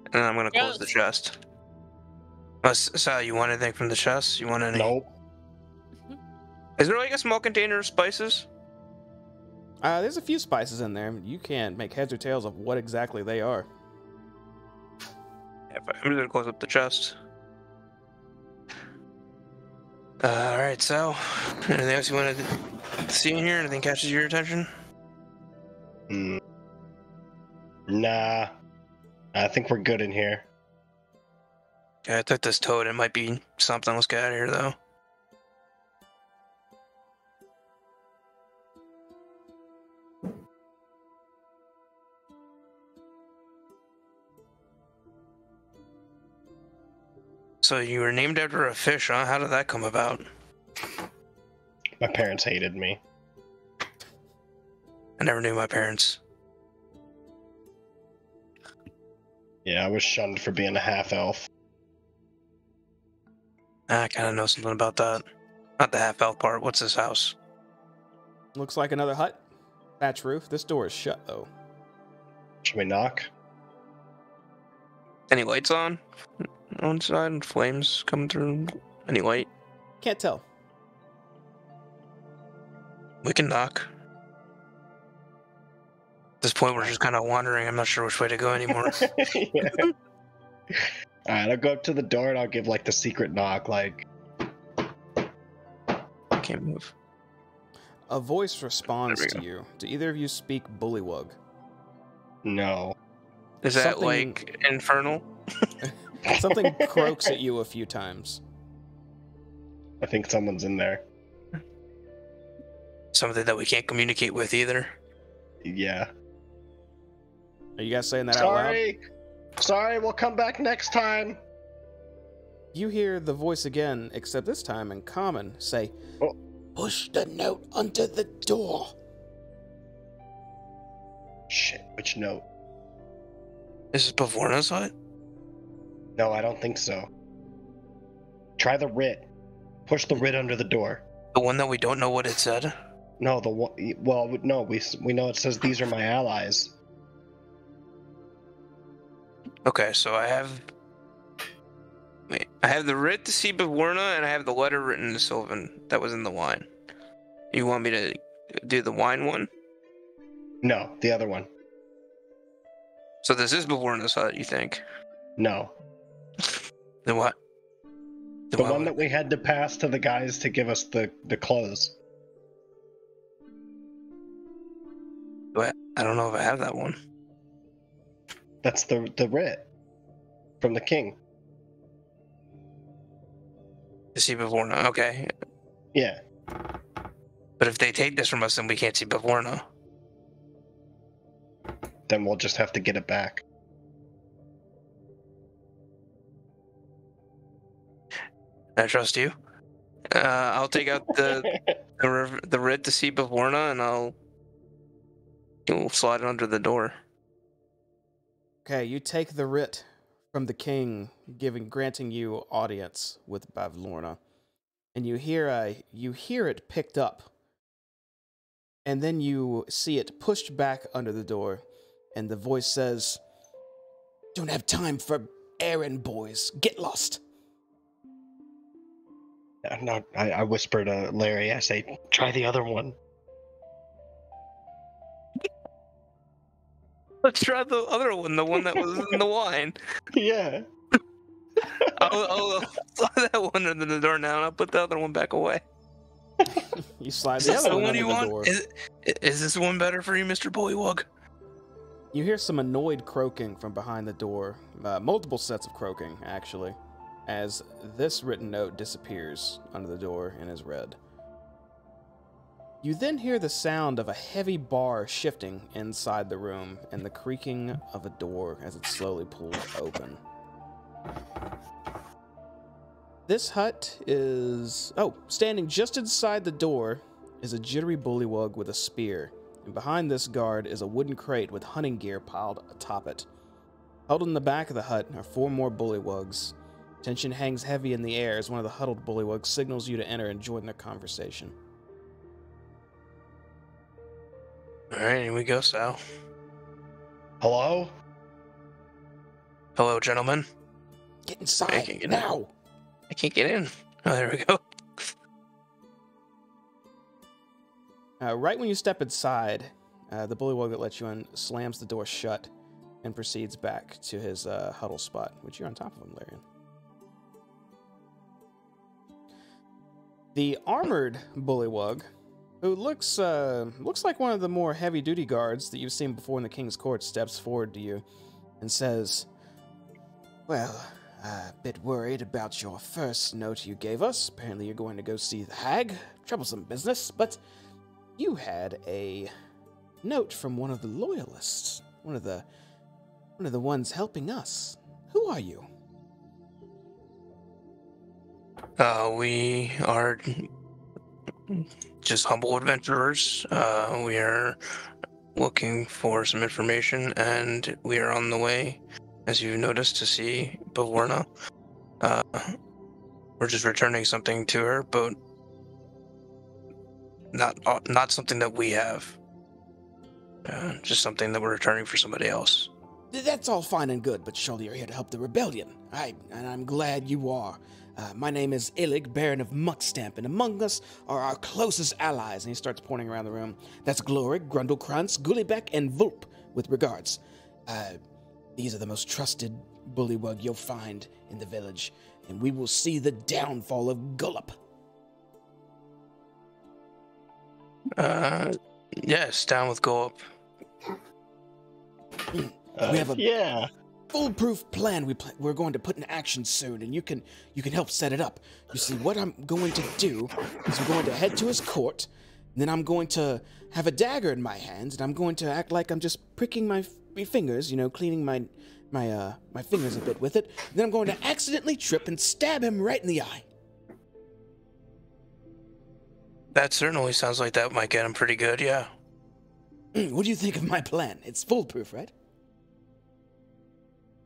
Speaker 2: And then I'm gonna close the chest. Sal, you want anything from the chest? You want any?
Speaker 4: Nope.
Speaker 2: Is there like a small container of spices?
Speaker 3: There's a few spices in there. You can't make heads or tails of what exactly they are.
Speaker 2: Yeah, I'm just gonna close up the chest. Alright, so anything else you want to see in here? Anything catches your attention?
Speaker 4: Nah. I think we're good in here.
Speaker 2: Yeah, I took this toad. It might be something. Let's get out of here, though. So you were named after a fish, huh? How did that come about?
Speaker 4: My parents hated me.
Speaker 2: I never knew my parents.
Speaker 4: Yeah, I was shunned for being a half-elf.
Speaker 2: I kind of know something about that. Not the half-elf part. What's this house?
Speaker 3: Looks like another hut. Thatch roof. This door is shut, though.
Speaker 4: Should we knock?
Speaker 2: Any lights on? Inside? Flames coming through? Any light?
Speaker 3: Can't tell.
Speaker 2: We can knock. At this point, we're just kind of wandering. I'm not sure which way to go anymore.
Speaker 4: Yeah. Alright, I'll go up to the door and I'll give, like, the secret knock, like...
Speaker 2: Can't move.
Speaker 3: A voice responds
Speaker 2: There
Speaker 3: to
Speaker 2: we
Speaker 3: you. Do either of you speak bullywug?
Speaker 4: No.
Speaker 2: Is that
Speaker 3: Something-
Speaker 2: like infernal?
Speaker 3: Something croaks at you a few times.
Speaker 4: I think someone's in there.
Speaker 2: Something that we can't communicate with either.
Speaker 4: Yeah.
Speaker 3: Are you guys saying that out loud?
Speaker 4: Sorry! Sorry, we'll come back next time!
Speaker 3: You hear the voice again, except this time in common, say,
Speaker 4: Oh.
Speaker 3: Push the note under the door.
Speaker 4: Shit, which note?
Speaker 2: This is Bavorna's hut?
Speaker 4: No, I don't think so. Try the writ. Push the writ under the door.
Speaker 2: The one that we don't know what it said?
Speaker 4: No, the one... Well, no, we know it says these are my allies.
Speaker 2: Okay, so I have... Wait, I have the writ to see Bavorna, and I have the letter written to Sylvan that was in the wine. You want me to do the wine one?
Speaker 4: No, the other one.
Speaker 2: So this is Bavorna's hut, you think?
Speaker 4: No.
Speaker 2: Then what?
Speaker 4: The one that we had to pass to the guys to give us the clothes.
Speaker 2: What? I don't know if I have that one.
Speaker 4: That's the writ. From the king.
Speaker 2: To see Bavorna, okay.
Speaker 4: Yeah.
Speaker 2: But if they take this from us, then we can't see Bavorna.
Speaker 4: Then we'll just have to get it back.
Speaker 2: I trust you. I'll take out the writ to see Bavorna, and we'll slide it under the door.
Speaker 3: Okay, you take the writ from the king, granting you audience with Bavlorna, and you hear it picked up, and then you see it pushed back under the door, and the voice says, "Don't have time for errand boys. Get lost."
Speaker 4: I whisper to Larry, I say, try the other one.
Speaker 2: Let's try the other one, the one that was in the wine.
Speaker 4: Yeah.
Speaker 2: I'll slide that one under the door now, and I'll put the other one back away.
Speaker 3: You slide
Speaker 2: Is
Speaker 3: the
Speaker 2: this
Speaker 3: other
Speaker 2: the
Speaker 3: one
Speaker 2: one
Speaker 3: under
Speaker 2: you
Speaker 3: the
Speaker 2: want?
Speaker 3: door.
Speaker 2: Is this one better for you, Mr. Bullywug?
Speaker 3: You hear some annoyed croaking from behind the door. Multiple sets of croaking, actually, as this written note disappears under the door and is read. You then hear the sound of a heavy bar shifting inside the room and the creaking of a door as it slowly pulls open. This hut is... Oh, standing just inside the door is a jittery bullywug with a spear, and behind this guard is a wooden crate with hunting gear piled atop it. Held in the back of the hut are 4 more bullywugs. Tension hangs heavy in the air as one of the huddled bullywugs signals you to enter and join their conversation.
Speaker 2: Alright, here we go, Sal.
Speaker 4: Hello?
Speaker 2: Hello, gentlemen.
Speaker 3: Get
Speaker 2: I
Speaker 3: inside,
Speaker 2: can't get
Speaker 3: now!
Speaker 2: I can't get in. Oh, there we go.
Speaker 3: Right when you step inside, the bullywug that lets you in slams the door shut and proceeds back to his huddle spot, which you're on top of him, Larian. The armored bullywug, who looks like one of the more heavy-duty guards that you've seen before in the King's Court, steps forward to you and says, "Well, a bit worried about your first note you gave us. Apparently you're going to go see the hag. Troublesome business, but you had a note from one of the loyalists, one of the ones helping us. Who are you?"
Speaker 2: We are just humble adventurers. We are looking for some information, and we are on the way, as you've noticed, to see Bavorna. We're just returning something to her, but not something that we have. Just something that we're returning for somebody else.
Speaker 3: That's all fine and good, but surely you're here to help the rebellion. And I'm glad you are. My name is Illig, Baron of Muckstamp, and among us are our closest allies. And he starts pointing around the room. That's Glorik, Grundlekrantz, Gullibeck, and Vulp, with regards. These are the most trusted bullywug you'll find in the village, and we will see the downfall of Gullup.
Speaker 2: Yes, down with Gullup.
Speaker 3: We have a
Speaker 4: Yeah.
Speaker 3: foolproof plan we're going to put in action soon, and you can help set it up. You see, what I'm going to do is I'm going to head to his court, and then I'm going to have a dagger in my hands, and I'm going to act like I'm just pricking my fingers, cleaning my fingers a bit with it. And then I'm going to accidentally trip and stab him right in the eye.
Speaker 2: That certainly sounds like that might get him pretty good, yeah.
Speaker 3: What do you think of my plan? It's foolproof, right?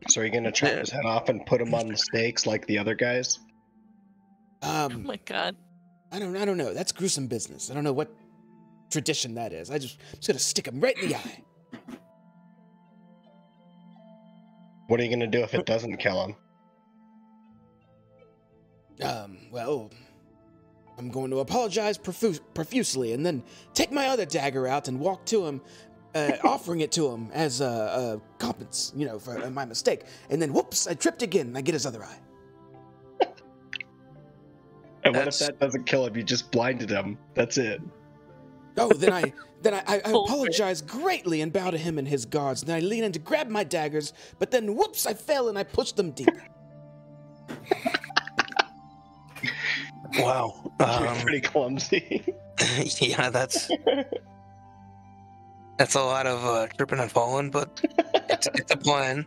Speaker 4: So are you gonna chop his head off and put him on the stakes like the other guys?
Speaker 5: Oh my god.
Speaker 3: I don't know. That's gruesome business. I don't know what tradition that is. I'm just gonna stick him right in the eye.
Speaker 4: What are you gonna do if it doesn't kill him?
Speaker 3: Well, I'm going to apologize profusely and then take my other dagger out and walk to him, offering it to him as a compensation, for my mistake. And then, whoops, I tripped again and I get his other eye.
Speaker 4: And what if that doesn't kill him? You just blinded him. That's it.
Speaker 3: Oh, then I apologize greatly and bow to him and his guards. And then I lean in to grab my daggers, but then, whoops, I fell and I pushed them deeper.
Speaker 2: Wow.
Speaker 4: You're pretty clumsy.
Speaker 2: Yeah, that's a lot of tripping and falling, but it's a plan.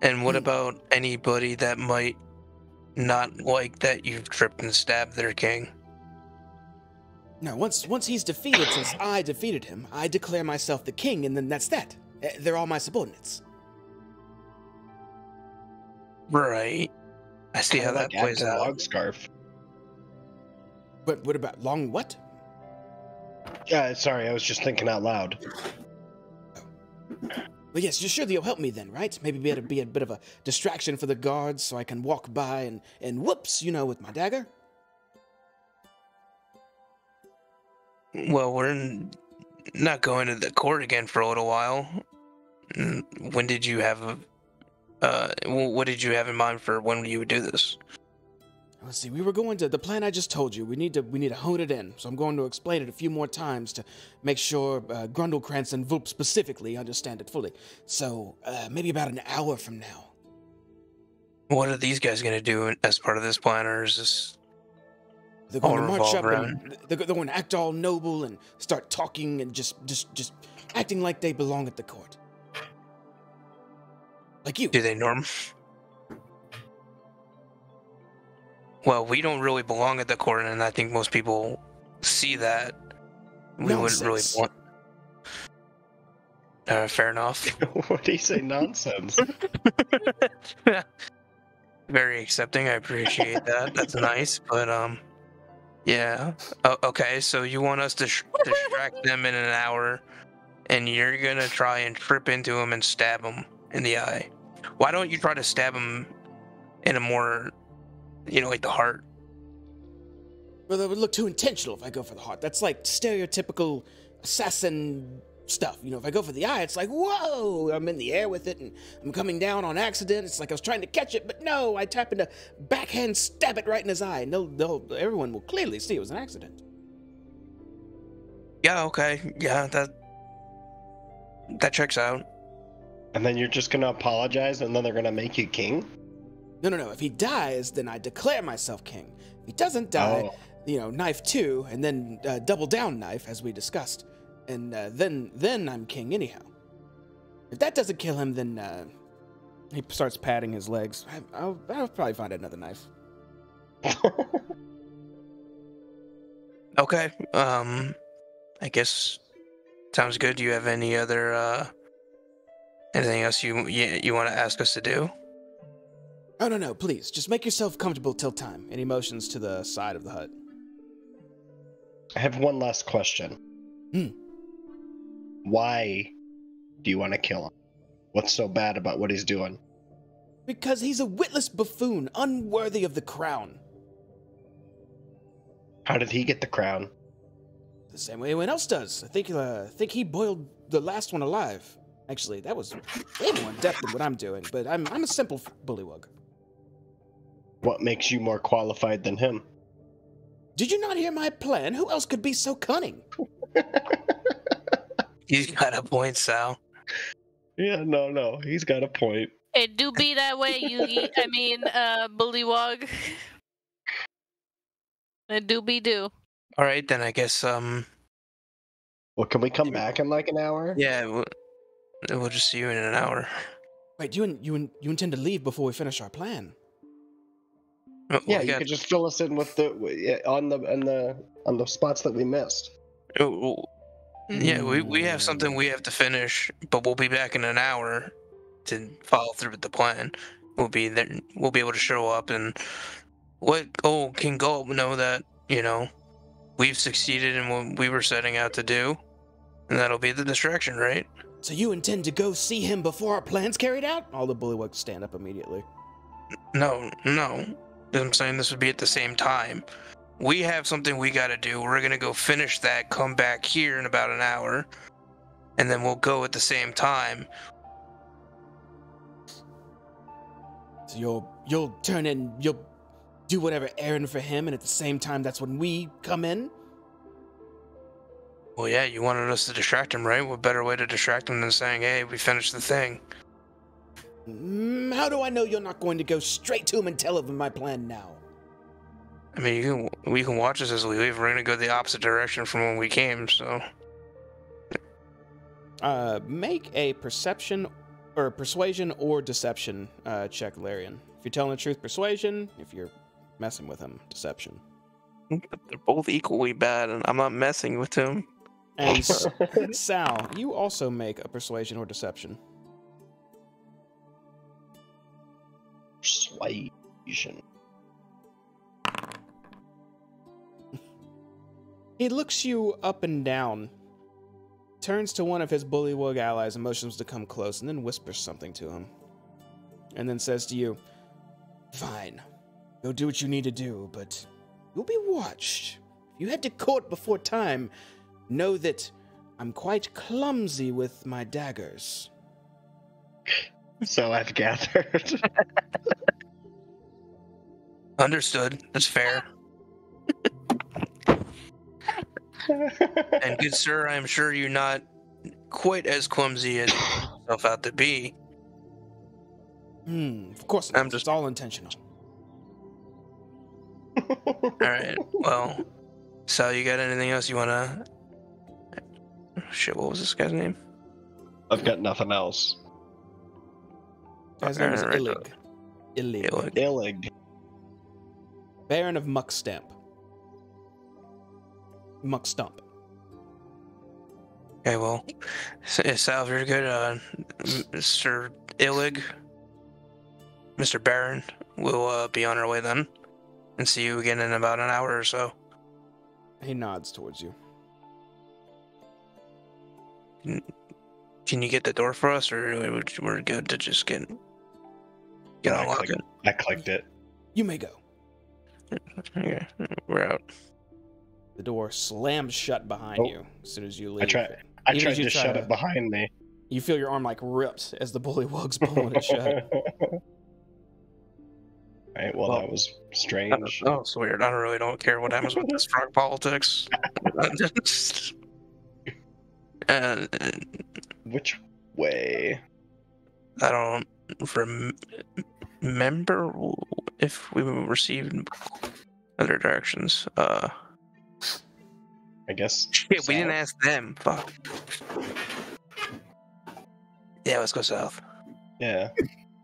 Speaker 2: And what about anybody that might not like that you've tripped and stabbed their king?
Speaker 3: Now, once he's defeated, since I defeated him, I declare myself the king, and then that's that. They're all my subordinates.
Speaker 2: Right. I see how that plays out.
Speaker 4: Log scarf.
Speaker 3: But what about long what?
Speaker 4: Sorry, I was just thinking out loud.
Speaker 3: Well, yes, you're sure that you'll help me then, right? Maybe be a bit of a distraction for the guards so I can walk by and whoops, with my dagger?
Speaker 2: Well, we're not going to the court again for a little while. When did you have what did you have in mind for when you would do this?
Speaker 3: Let's see, we were going to the plan I just told you. We need to hone it in. So I'm going to explain it a few more times to make sure Grundlekrantz and Vulp specifically understand it fully. So maybe about an hour from now.
Speaker 2: What are these guys going to do as part of this plan, or is this
Speaker 3: they're going
Speaker 2: all
Speaker 3: to march up
Speaker 2: around?
Speaker 3: and they're going to act all noble and start talking and just acting like they belong at the court. Like you.
Speaker 2: Do they norm? Well, we don't really belong at the court, and I think most people see that. We wouldn't really want. Fair enough.
Speaker 4: What do you say? Nonsense.
Speaker 2: Very accepting. I appreciate that. That's nice, but yeah. Okay, so you want us to distract them in an hour, and you're gonna try and trip into them and stab them in the eye. Why don't you try to stab them in a more, like the heart?
Speaker 3: Well, that would look too intentional if I go for the heart. That's like stereotypical assassin stuff. If I go for the eye, it's like, whoa, I'm in the air with it and I'm coming down on accident. It's like I was trying to catch it, but no, I tap into backhand stab it right in his eye. And everyone will clearly see it was an accident.
Speaker 2: Yeah, okay. Yeah, that checks out.
Speaker 4: And then you're just gonna apologize, and then they're gonna make you king?
Speaker 3: No. If he dies, then I declare myself king. If he doesn't die, knife 2, and then double down knife, as we discussed. And then I'm king anyhow. If that doesn't kill him, then he starts patting his legs. I'll probably find another knife.
Speaker 2: Okay. I guess sounds good. Do you have any other anything else you want to ask us to do?
Speaker 3: Oh, no, please. Just make yourself comfortable till time. And he motions to the side of the hut.
Speaker 4: I have one last question. Why do you want to kill him? What's so bad about what he's doing?
Speaker 3: Because he's a witless buffoon, unworthy of the crown.
Speaker 4: How did he get the crown?
Speaker 3: The same way anyone else does. I think he boiled the last one alive. Actually, that was way more in-depth than what I'm doing, but I'm a simple bullywug.
Speaker 4: What makes you more qualified than him?
Speaker 3: Did you not hear my plan? Who else could be so cunning?
Speaker 2: He's got a point, Sal.
Speaker 4: Yeah, no, he's got a point.
Speaker 5: It do be that way, Yugi. I mean, bullywug. It do be do.
Speaker 2: All right, then I guess
Speaker 4: Well, can we come back in like an hour?
Speaker 2: yeah, we'll just see you in an hour.
Speaker 3: Wait, you intend to leave before we finish our plan?
Speaker 4: Yeah, you could just fill us in with on the spots that we missed.
Speaker 2: Yeah, we have something we have to finish, but we'll be back in an hour to follow through with the plan. We'll be there. We'll be able to show up and King Gulp know that we've succeeded in what we were setting out to do, and that'll be the distraction, right?
Speaker 3: So you intend to go see him before our plan's carried out? All the bullywugs stand up immediately.
Speaker 2: No. I'm saying this would be at the same time. We have something we gotta do. We're gonna go finish that, come back here in about an hour, and then we'll go at the same time.
Speaker 3: So you'll turn in, you'll do whatever errand for him, and at the same time, that's when we come in?
Speaker 2: Well, yeah, you wanted us to distract him, right? What better way to distract him than saying, hey, we finished the thing?
Speaker 3: How do I know you're not going to go straight to him and tell him my plan now?
Speaker 2: I mean, we can watch us as we leave. We're gonna go the opposite direction from when we came, so...
Speaker 3: Make a perception, or persuasion or deception check, Larian. If you're telling the truth, persuasion. If you're messing with him, deception.
Speaker 2: They're both equally bad, and I'm not messing with him.
Speaker 3: And Sal, you also make a persuasion or deception.
Speaker 4: Persuasion.
Speaker 3: He looks you up and down, turns to one of his bullywug allies and motions to come close, and then whispers something to him. And then says to you, "Fine, go do what you need to do, but you'll be watched. If you head to court before time, know that I'm quite clumsy with my daggers."
Speaker 4: So I've gathered.
Speaker 2: Understood. That's fair. And good sir, I'm sure you're not quite as clumsy as you make yourself out to be.
Speaker 3: Of course not. It's all intentional.
Speaker 2: Alright, well, Sal, you got anything else you wanna... Shit, what was this guy's name?
Speaker 4: I've got nothing else.
Speaker 3: His name is Illig.
Speaker 4: Illig.
Speaker 3: Baron of Muckstamp. Muckstump.
Speaker 2: Okay, well, Sal, if you're good, Mr. Illig, Mr. Baron, we'll be on our way then, and see you again in about an hour or so.
Speaker 3: He nods towards you.
Speaker 2: Can you get the door for us, or we're good to just get unlocked?
Speaker 4: I clicked it.
Speaker 3: You may go.
Speaker 2: Okay, we're out.
Speaker 3: The door slams shut behind you as soon as you leave.
Speaker 4: I tried to shut it behind me.
Speaker 3: You feel your arm like ripped as the bullywug's pulling it shut.
Speaker 4: Right, well, that was strange.
Speaker 2: Oh, it's weird. I really don't care what happens with this frog politics.
Speaker 4: Which way?
Speaker 2: I don't remember if we received other directions.
Speaker 4: I guess.
Speaker 2: Shit, we didn't ask them. Fuck. Yeah, let's go south.
Speaker 4: Yeah.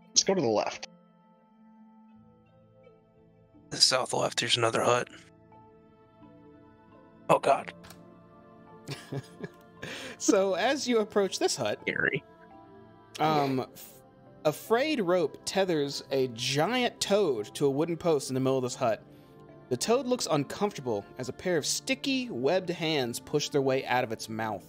Speaker 4: Let's go to the left.
Speaker 2: The south left, there's another hut. Oh god.
Speaker 3: So as you approach this hut,
Speaker 2: Scary.
Speaker 3: a frayed rope tethers a giant toad to a wooden post in the middle of this hut. The toad looks uncomfortable as a pair of sticky, webbed hands push their way out of its mouth.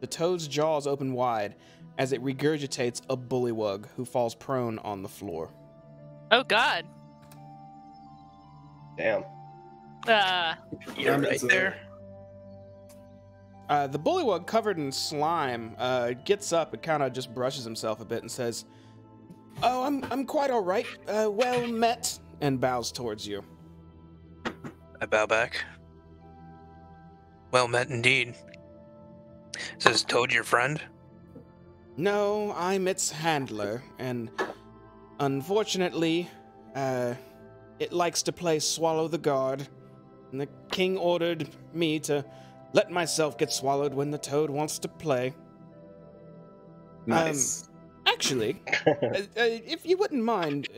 Speaker 3: The toad's jaws open wide as it regurgitates a bullywug who falls prone on the floor.
Speaker 5: Oh God.
Speaker 4: Damn.
Speaker 2: You're right there.
Speaker 3: The bullywug, covered in slime, gets up and kind of just brushes himself a bit and says, "Oh, I'm quite all right. Well met," and bows towards you.
Speaker 2: I bow back. Well met indeed. Says Toad your friend?
Speaker 3: No, I'm its handler, and unfortunately, it likes to play swallow the guard, and the king ordered me to let myself get swallowed when the toad wants to play.
Speaker 1: Nice.
Speaker 3: Actually, if you wouldn't mind,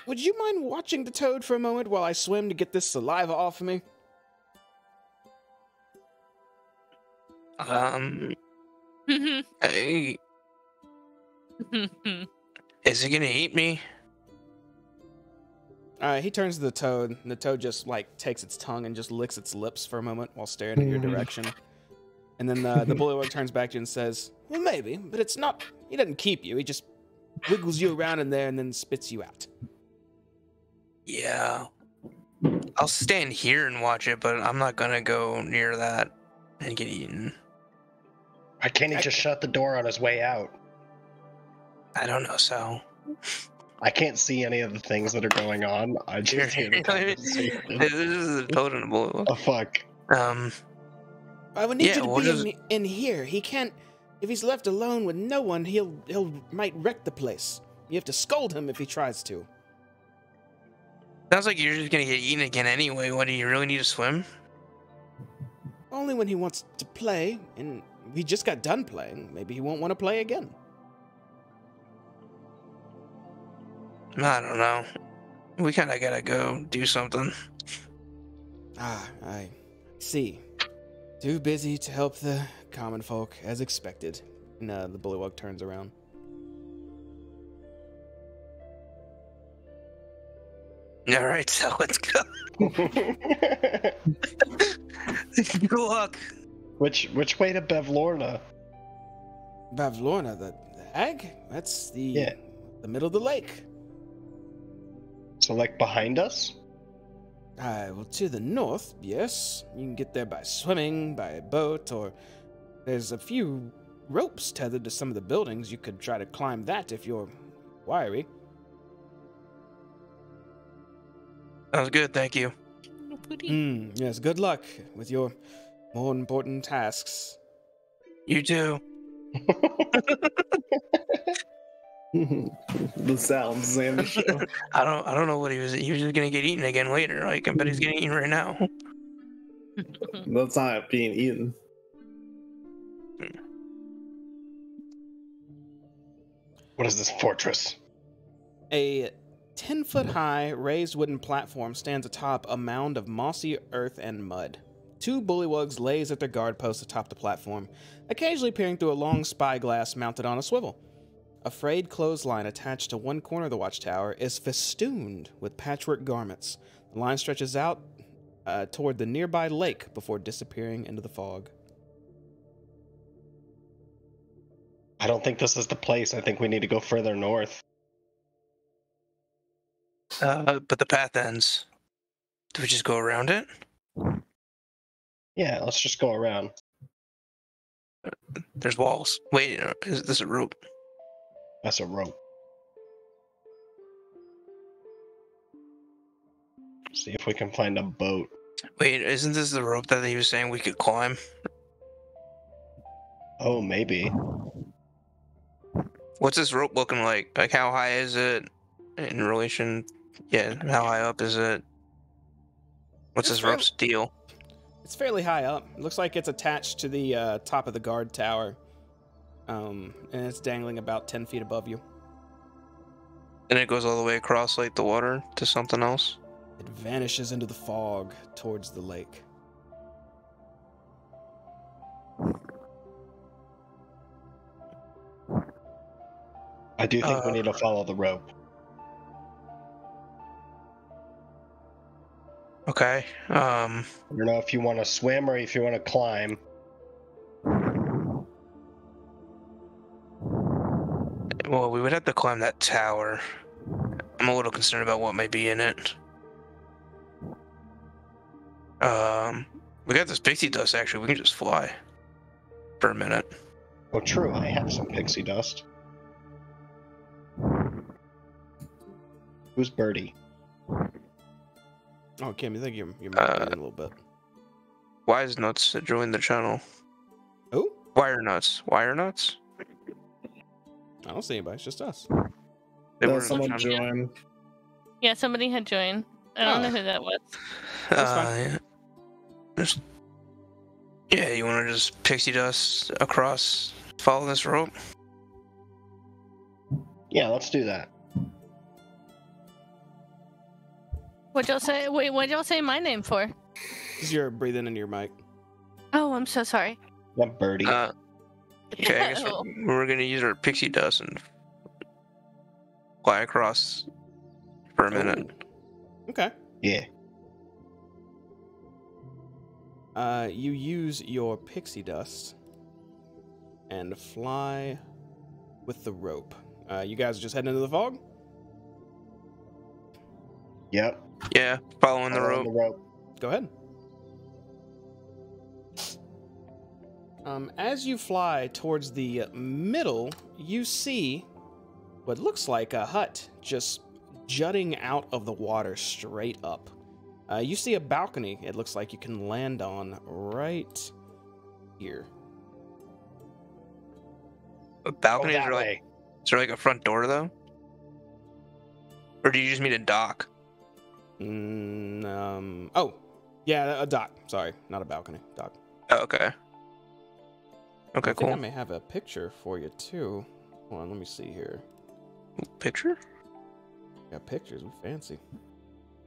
Speaker 3: would you mind watching the toad for a moment while I swim to get this saliva off of me?
Speaker 2: Hey, is he gonna eat me?
Speaker 3: He turns to the toad, and the toad just, takes its tongue and just licks its lips for a moment while staring in your direction. And then the bullywug turns back to you and says, "Well, maybe, but it's not... He doesn't keep you. He just wiggles you around in there and then spits you out."
Speaker 2: Yeah. I'll stand here and watch it, but I'm not gonna go near that and get eaten.
Speaker 4: Why can't he just shut the door on his way out?
Speaker 2: I don't know, so...
Speaker 4: I can't see any of the things that are going on. I just hear the conversation.
Speaker 2: This is a toad and a bullywug.
Speaker 4: Oh, fuck.
Speaker 3: I would need
Speaker 2: Yeah,
Speaker 3: you
Speaker 2: what
Speaker 3: to
Speaker 2: is-
Speaker 3: be in here. He can't... If he's left alone with no one, he'll might wreck the place. You have to scold him if he tries to.
Speaker 2: Sounds like you're just gonna get eaten again anyway. What, do you really need to swim?
Speaker 3: Only when he wants to play, and we just got done playing. Maybe he won't want to play again.
Speaker 2: I don't know. We kinda gotta go do something.
Speaker 3: Ah, I see. Too busy to help the common folk, as expected. And the bullywug turns around.
Speaker 2: Alright, so let's go. Good luck.
Speaker 4: Which way to Bevlorna?
Speaker 3: Bavlorna, the hag? That's the middle of the lake.
Speaker 4: So, like, behind us?
Speaker 3: Well, to the north, yes. You can get there by swimming, by boat, or there's a few ropes tethered to some of the buildings. You could try to climb that if you're wiry.
Speaker 2: Sounds good, thank you.
Speaker 3: Yes, good luck with your more important tasks.
Speaker 2: You too.
Speaker 1: The sounds and the show.
Speaker 2: I don't know what he was just gonna get eaten again later. Like, I bet he's getting eaten right now.
Speaker 1: That's not being eaten.
Speaker 4: What is this fortress?
Speaker 3: A 10-foot-high raised wooden platform stands atop a mound of mossy earth and mud. Two bullywugs laze at their guard posts atop the platform, occasionally peering through a long spyglass mounted on a swivel. A frayed clothesline attached to one corner of the watchtower is festooned with patchwork garments. The line stretches out toward the nearby lake before disappearing into the fog.
Speaker 4: I don't think this is the place. I think we need to go further north.
Speaker 2: But the path ends. Do we just go around it?
Speaker 4: Yeah, let's just go around.
Speaker 2: There's walls. Wait, is this a rope?
Speaker 4: That's a rope. See if we can find a boat.
Speaker 2: Wait, isn't this the rope that he was saying we could climb?
Speaker 4: Oh, maybe.
Speaker 2: What's this rope looking like? Like, how high is it in relation? Yeah, how high up is it? What's this rope's deal?
Speaker 3: It's fairly high up. It looks like it's attached to the top of the guard tower. And it's dangling about 10 feet above you.
Speaker 2: And it goes all the way across, like, the water to something else?
Speaker 3: It vanishes into the fog towards the lake.
Speaker 4: I do think we need to follow the rope.
Speaker 2: Okay.
Speaker 4: I don't know if you want to swim or if you want to climb.
Speaker 2: Well, we would have to climb that tower. I'm a little concerned about what may be in it. We got this pixie dust, actually. We can just fly for a minute.
Speaker 4: Oh, true. I have some pixie dust. Who's Birdie?
Speaker 3: Oh, Kim, you think you might be in a little bit.
Speaker 2: Wise Nuts joined the channel.
Speaker 3: Who?
Speaker 2: Wire Nuts. Wire Nuts?
Speaker 3: I don't see anybody. It's just us.
Speaker 2: They were
Speaker 1: Someone joined.
Speaker 5: Yeah, somebody had joined. I don't know who that was.
Speaker 3: That's fine.
Speaker 2: Yeah, you want to just pixie dust across, follow this rope?
Speaker 4: Yeah, let's do that.
Speaker 5: What'd y'all say? Wait, what'd y'all say my name for?
Speaker 3: Because you're breathing into your mic.
Speaker 5: Oh, I'm so sorry.
Speaker 4: What Birdie?
Speaker 2: Okay, I guess we're going to use our pixie dust and fly across for a minute.
Speaker 3: Okay.
Speaker 4: Yeah.
Speaker 3: You use your pixie dust and fly with the rope. You guys are just heading into the fog?
Speaker 4: Yep.
Speaker 2: Yeah, following the rope.
Speaker 3: Go ahead. As you fly towards the middle, you see what looks like a hut just jutting out of the water straight up. You see a balcony it looks like you can land on right here.
Speaker 2: A balcony?
Speaker 4: That way.
Speaker 2: Is there like a front door, though? Or do you just mean a dock?
Speaker 3: Oh, yeah, a dock. Sorry, not a balcony. Dock.
Speaker 2: Oh, okay. Okay,
Speaker 3: I
Speaker 2: cool.
Speaker 3: think I may have a picture for you, too. Hold on, let me see here.
Speaker 2: Picture?
Speaker 3: Got pictures. We fancy.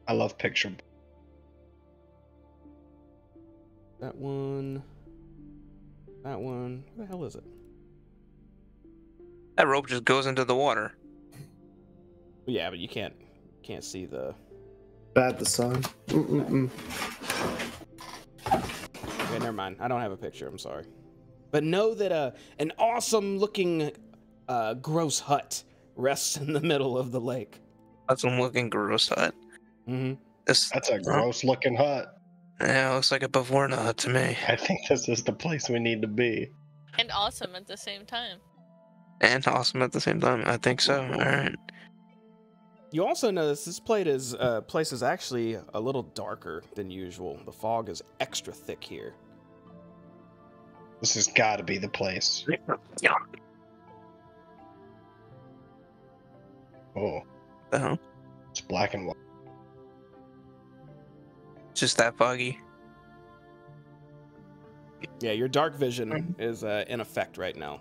Speaker 4: I love picture.
Speaker 3: That one. That one. Where the hell is it?
Speaker 2: That rope just goes into the water.
Speaker 3: Yeah, but you can't see the.
Speaker 1: Bad the sun.
Speaker 3: Okay, never mind. I don't have a picture. I'm sorry. But know that an awesome-looking, gross hut rests in the middle of the lake.
Speaker 2: That's some looking gross hut.
Speaker 3: Mm-hmm.
Speaker 4: That's a gross-looking hut.
Speaker 2: Yeah, it looks like a Bavorna hut to me.
Speaker 4: I think this is the place we need to be.
Speaker 5: And awesome at the same time.
Speaker 2: And awesome at the same time. I think so. All right.
Speaker 3: You also notice this place is actually a little darker than usual. The fog is extra thick here.
Speaker 4: This has got to be the place.
Speaker 2: Yeah.
Speaker 4: Oh,
Speaker 2: The hell?
Speaker 4: it's black and white.
Speaker 2: Just that foggy.
Speaker 3: Yeah, your dark vision is in effect right now.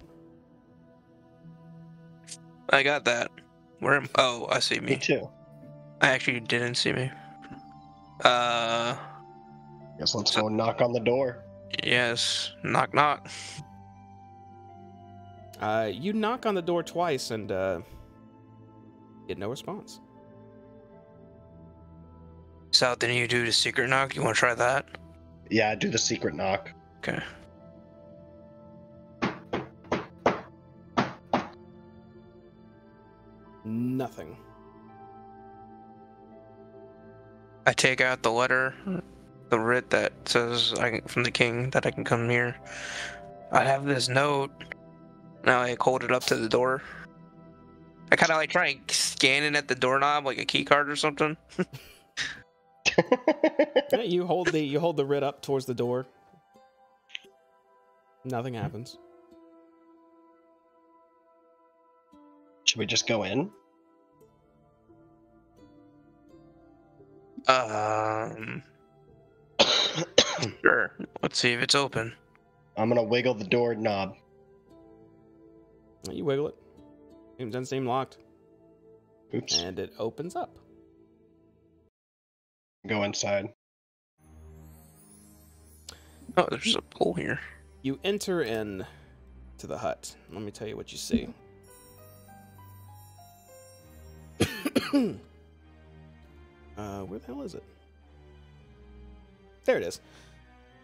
Speaker 2: I got that. Where am? Oh, I see
Speaker 4: Me
Speaker 2: me.
Speaker 4: too.
Speaker 2: I actually didn't see me.
Speaker 4: Guess let's go knock on the door.
Speaker 2: Yes. Knock knock.
Speaker 3: You knock on the door twice and get no response.
Speaker 2: So then you do the secret knock. You want to try that?
Speaker 4: Yeah, do the secret knock.
Speaker 2: Okay.
Speaker 3: Nothing.
Speaker 2: I take out the letter, the writ that says from the king that I can come here. I have this note. Now I hold it up to the door. I kind of like try and scan it at the doorknob like a key card or something.
Speaker 3: Yeah, you hold the writ up towards the door. Nothing happens.
Speaker 4: Should we just go in?
Speaker 2: Sure. Let's see if it's open.
Speaker 4: I'm gonna wiggle the door knob.
Speaker 3: You wiggle it. It doesn't seem locked.
Speaker 4: Oops.
Speaker 3: And it opens up.
Speaker 4: Go inside.
Speaker 2: Oh, there's a pool here.
Speaker 3: You enter in to the hut. Let me tell you what you see. Where the hell is it? There it is.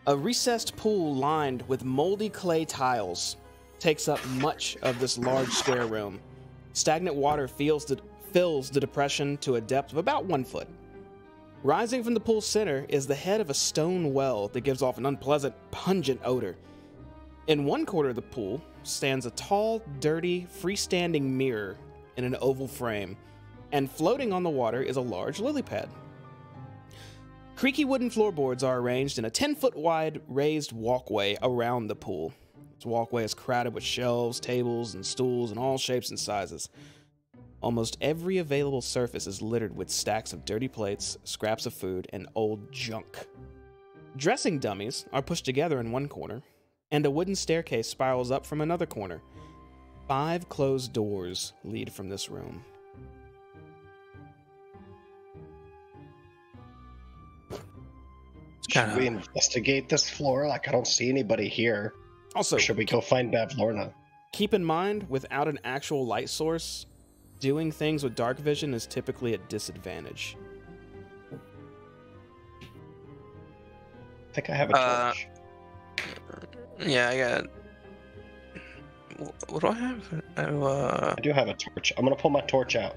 Speaker 3: A recessed pool lined with moldy clay tiles takes up much of this large square room. Stagnant water fills the depression to a depth of about 1 foot. Rising from the pool's center is the head of a stone well that gives off an unpleasant, pungent odor. In one corner of the pool stands a tall, dirty, freestanding mirror in an oval frame, and floating on the water is a large lily pad. Creaky wooden floorboards are arranged in a 10-foot wide raised walkway around the pool. This walkway is crowded with shelves, tables, and stools in all shapes and sizes. Almost every available surface is littered with stacks of dirty plates, scraps of food, and old junk. Dressing dummies are pushed together in one corner, and a wooden staircase spirals up from another corner. 5 closed doors lead from this room.
Speaker 4: Should we investigate this floor? Like, I don't see anybody here.
Speaker 3: Also,
Speaker 4: Or should we go find Bavlorna?
Speaker 3: keep in mind, without an actual light source, doing things with dark vision is typically a disadvantage.
Speaker 4: I think I have a torch.
Speaker 2: Yeah, I got. What do I have?
Speaker 4: I do have a torch. I'm gonna pull my torch out.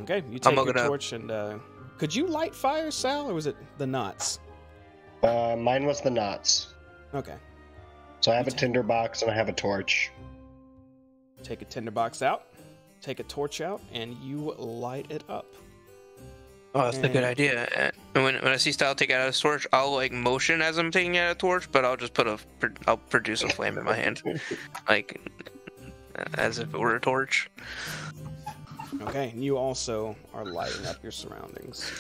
Speaker 3: Okay, you take your
Speaker 2: looking up.
Speaker 3: torch and could you light fire, Sal, or was it the knots?
Speaker 4: Mine was the knots.
Speaker 3: Okay.
Speaker 4: So I have a tinderbox and I have a torch.
Speaker 3: Take a tinderbox out, take a torch out, and you light it up.
Speaker 2: Oh, that's a good idea. And when I see Style take out a torch, I'll like motion as I'm taking out a torch, but I'll just I'll produce a flame in my hand, like as if it were a torch.
Speaker 3: Okay, and you also are lighting up your surroundings.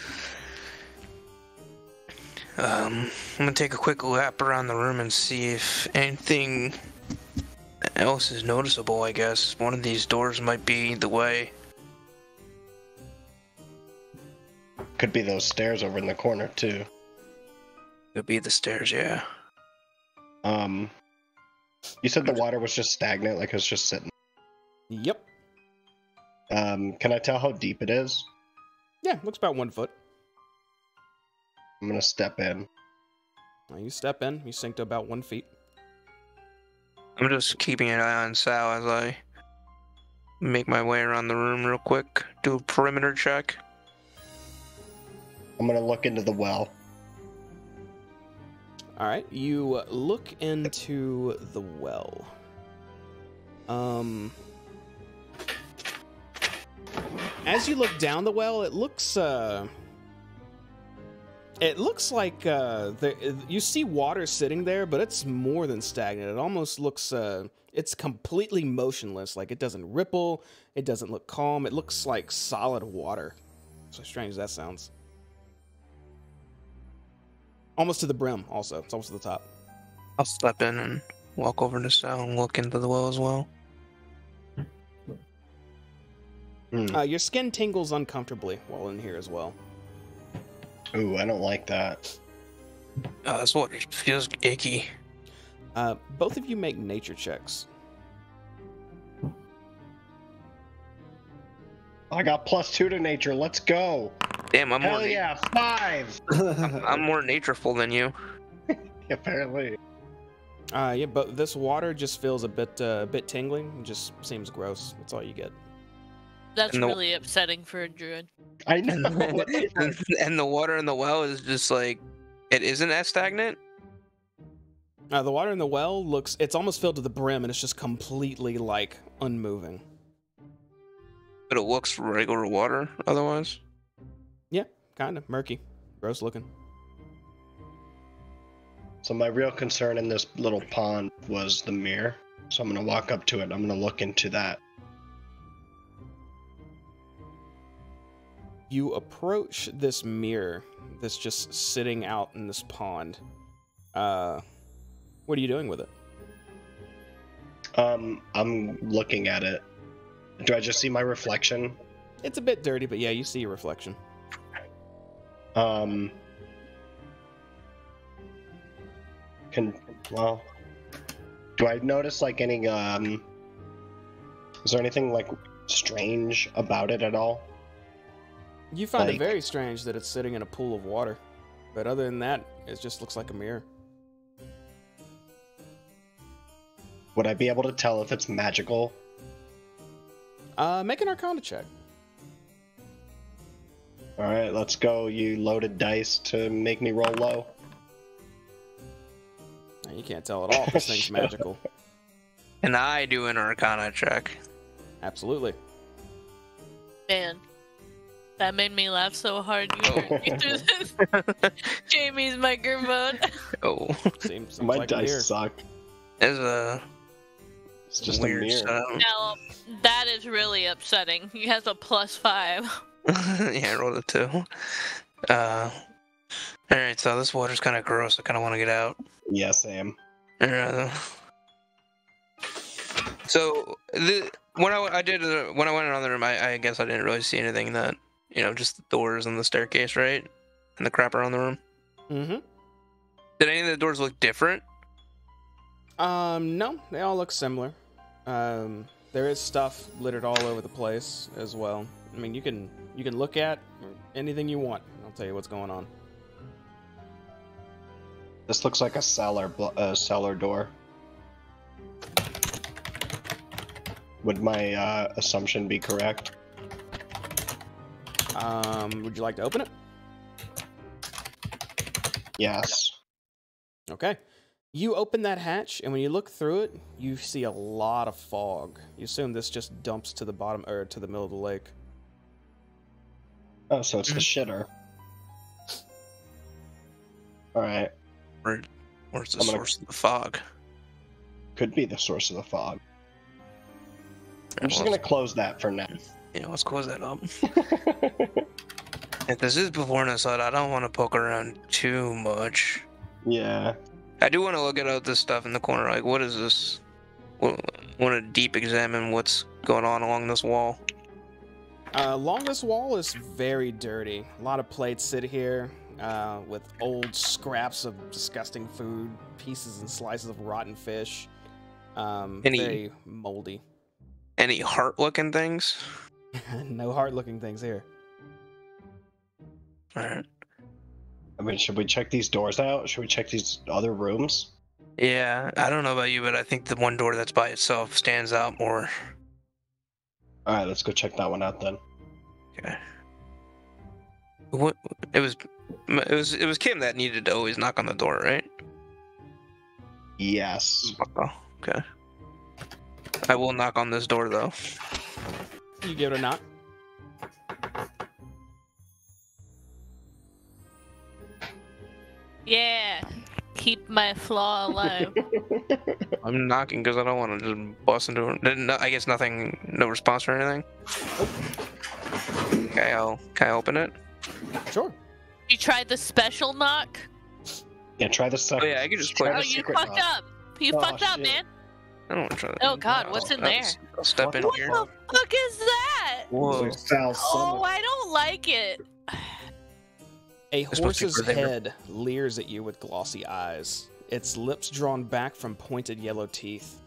Speaker 2: I'm gonna take a quick lap around the room and see if anything else is noticeable. I guess one of these doors might be the way.
Speaker 4: Could be those stairs over in the corner too.
Speaker 2: Could be the stairs, yeah.
Speaker 4: You said the water was just stagnant, like it was just sitting.
Speaker 3: Yep.
Speaker 4: Can I tell how deep it is?
Speaker 3: Yeah, looks about 1 foot.
Speaker 4: I'm gonna step in.
Speaker 3: Now you step in, you sink to about 1 feet.
Speaker 2: I'm just keeping an eye on Sal as I make my way around the room real quick. Do a perimeter check.
Speaker 4: I'm gonna look into the well.
Speaker 3: All right, you look into the well. As you look down the well, it looks like you see water sitting there, but it's more than stagnant. It almost looks it's completely motionless. Like it doesn't ripple. It doesn't look calm. It looks like solid water. So strange as that sounds. Almost to the brim, also. It's almost to the top.
Speaker 2: I'll step in and walk over to Sal and look into the well as well.
Speaker 3: Your skin tingles uncomfortably while in here as well.
Speaker 4: Ooh, I don't like that.
Speaker 2: That's what feels icky.
Speaker 3: Both of you make nature checks.
Speaker 4: I got +2 to nature. Let's go.
Speaker 2: Damn, I'm
Speaker 4: Hell
Speaker 2: more.
Speaker 4: yeah, 5.
Speaker 2: I'm more natureful than you.
Speaker 4: Apparently.
Speaker 3: Yeah, but this water just feels a bit tingling. It just seems gross. That's all you get.
Speaker 5: That's
Speaker 2: And the-
Speaker 5: really upsetting for a druid.
Speaker 4: I know.
Speaker 2: And the water in the well is just like, it isn't as stagnant.
Speaker 3: The water in the well it's almost filled to the brim, and it's just completely like unmoving.
Speaker 2: But it looks regular water otherwise.
Speaker 3: Yeah, kind of murky, gross looking.
Speaker 4: So my real concern in this little pond was the mirror. So I'm gonna walk up to it. I'm gonna look into that.
Speaker 3: You approach this mirror that's just sitting out in this pond. What are you doing with it?
Speaker 4: I'm looking at it. Do I just see my reflection?
Speaker 3: It's a bit dirty, but yeah, you see your reflection.
Speaker 4: Um. Well, do I notice like any is there anything like strange about it at all?
Speaker 3: You find it
Speaker 4: Like-
Speaker 3: very strange that it's sitting in a pool of water, but other than that, it just looks like a mirror.
Speaker 4: Would I be able to tell if it's magical?
Speaker 3: Make an Arcana check.
Speaker 4: All right, let's go. You loaded dice to make me roll low.
Speaker 3: You can't tell at all if this thing's
Speaker 4: Shut
Speaker 3: magical.
Speaker 2: And I do an Arcana check.
Speaker 3: Absolutely.
Speaker 5: Man, that made me laugh so hard. You heard me through this. Jamie's microphone.
Speaker 2: Oh,
Speaker 3: Seems
Speaker 4: My
Speaker 3: like a mirror.
Speaker 4: dice suck.
Speaker 2: there's a
Speaker 4: It's just
Speaker 2: weird
Speaker 4: a mirror.
Speaker 2: sound.
Speaker 5: Now, that is really upsetting. He has a +5.
Speaker 2: Yeah, I rolled a 2. Alright, so this water's kind of gross. I kind of want to get out.
Speaker 4: Yeah, Sam.
Speaker 2: So when I went around the room, I guess I didn't really see anything that, just the doors and the staircase, right, and the crap around the room.
Speaker 3: Mm-hmm.
Speaker 2: Did any of the doors look different?
Speaker 3: No, they all look similar. There is stuff littered all over the place as well. I mean, you can look at anything you want. I'll tell you what's going on.
Speaker 4: This looks like a cellar door. Would my assumption be correct?
Speaker 3: Would you like to open it?
Speaker 4: Yes.
Speaker 3: Okay. You open that hatch, and when you look through it, you see a lot of fog. You assume this just dumps to the bottom or to the middle of the lake.
Speaker 4: Oh, so it's the shitter. All right.
Speaker 2: Where's the
Speaker 4: I'm gonna-
Speaker 2: source of the fog?
Speaker 4: Could be the source of the fog. I'm just
Speaker 2: Well,
Speaker 4: gonna close that for now.
Speaker 2: let's close that up. If this is before the sun, I don't want to poke around too much.
Speaker 4: Yeah.
Speaker 2: I do want to look at this stuff in the corner. Like, what is this? Want to deep examine what's going on along this wall.
Speaker 3: Along this wall is very dirty. A lot of plates sit here with old scraps of disgusting food, pieces and slices of rotten fish. Very moldy.
Speaker 2: Any heart-looking things?
Speaker 3: No heart-looking things here.
Speaker 2: All right.
Speaker 4: I mean, should we check these doors out? Should we check these other rooms?
Speaker 2: Yeah, I don't know about you, but I think the one door that's by itself stands out more.
Speaker 4: All right, let's go check that one out then.
Speaker 2: Okay. What? It was Kim that needed to always knock on the door, right?
Speaker 4: Yes.
Speaker 2: Oh, okay. I will knock on this door though.
Speaker 3: You give it a knock.
Speaker 5: Yeah. Keep my flaw alive.
Speaker 2: I'm knocking because I don't want to just bust into it. I guess nothing, no response or anything. Okay, can I open it?
Speaker 3: Sure.
Speaker 5: You tried the special knock?
Speaker 4: Yeah, try the
Speaker 2: Oh
Speaker 4: second.
Speaker 2: yeah, I can just
Speaker 4: Try
Speaker 2: play.
Speaker 5: Oh,
Speaker 4: the
Speaker 5: you
Speaker 4: secret
Speaker 5: fucked
Speaker 4: knock.
Speaker 5: up. You
Speaker 4: Oh,
Speaker 5: fucked up,
Speaker 4: shit.
Speaker 5: man.
Speaker 2: I don't want to try that.
Speaker 5: Oh god, what's in there?
Speaker 2: I'll step in
Speaker 5: What
Speaker 2: here.
Speaker 5: the fuck is that?
Speaker 2: Whoa.
Speaker 5: Oh, I don't like it.
Speaker 3: A
Speaker 2: supposed to be
Speaker 3: horse's
Speaker 2: for there.
Speaker 3: head leers at you with glossy eyes, its lips drawn back from pointed yellow teeth.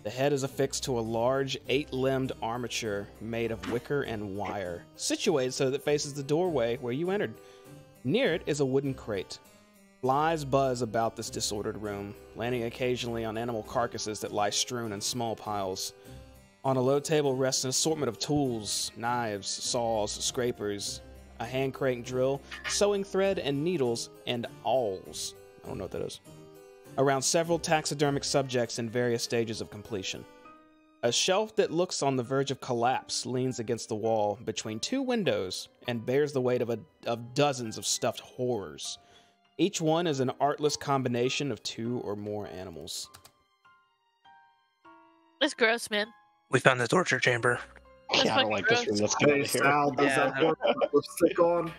Speaker 3: The head is affixed to a large, 8-limbed armature made of wicker and wire, situated so that it faces the doorway where you entered. Near it is a wooden crate. Flies buzz about this disordered room, landing occasionally on animal carcasses that lie strewn in small piles. On a low table rests an assortment of tools, knives, saws, scrapers, a hand crank drill, sewing thread and needles, and awls. I don't know what that is. Around several taxidermic subjects in various stages of completion. A shelf that looks on the verge of collapse leans against the wall between two windows and bears the weight of dozens of stuffed horrors. Each one is an artless combination of 2 or more animals.
Speaker 5: It's gross, man.
Speaker 2: We found the torture chamber.
Speaker 5: That's
Speaker 4: Yeah, I don't like this room. Let's get out
Speaker 1: Hey,
Speaker 4: of here.
Speaker 1: Sal, does
Speaker 2: Yeah.
Speaker 1: that work with lipstick on?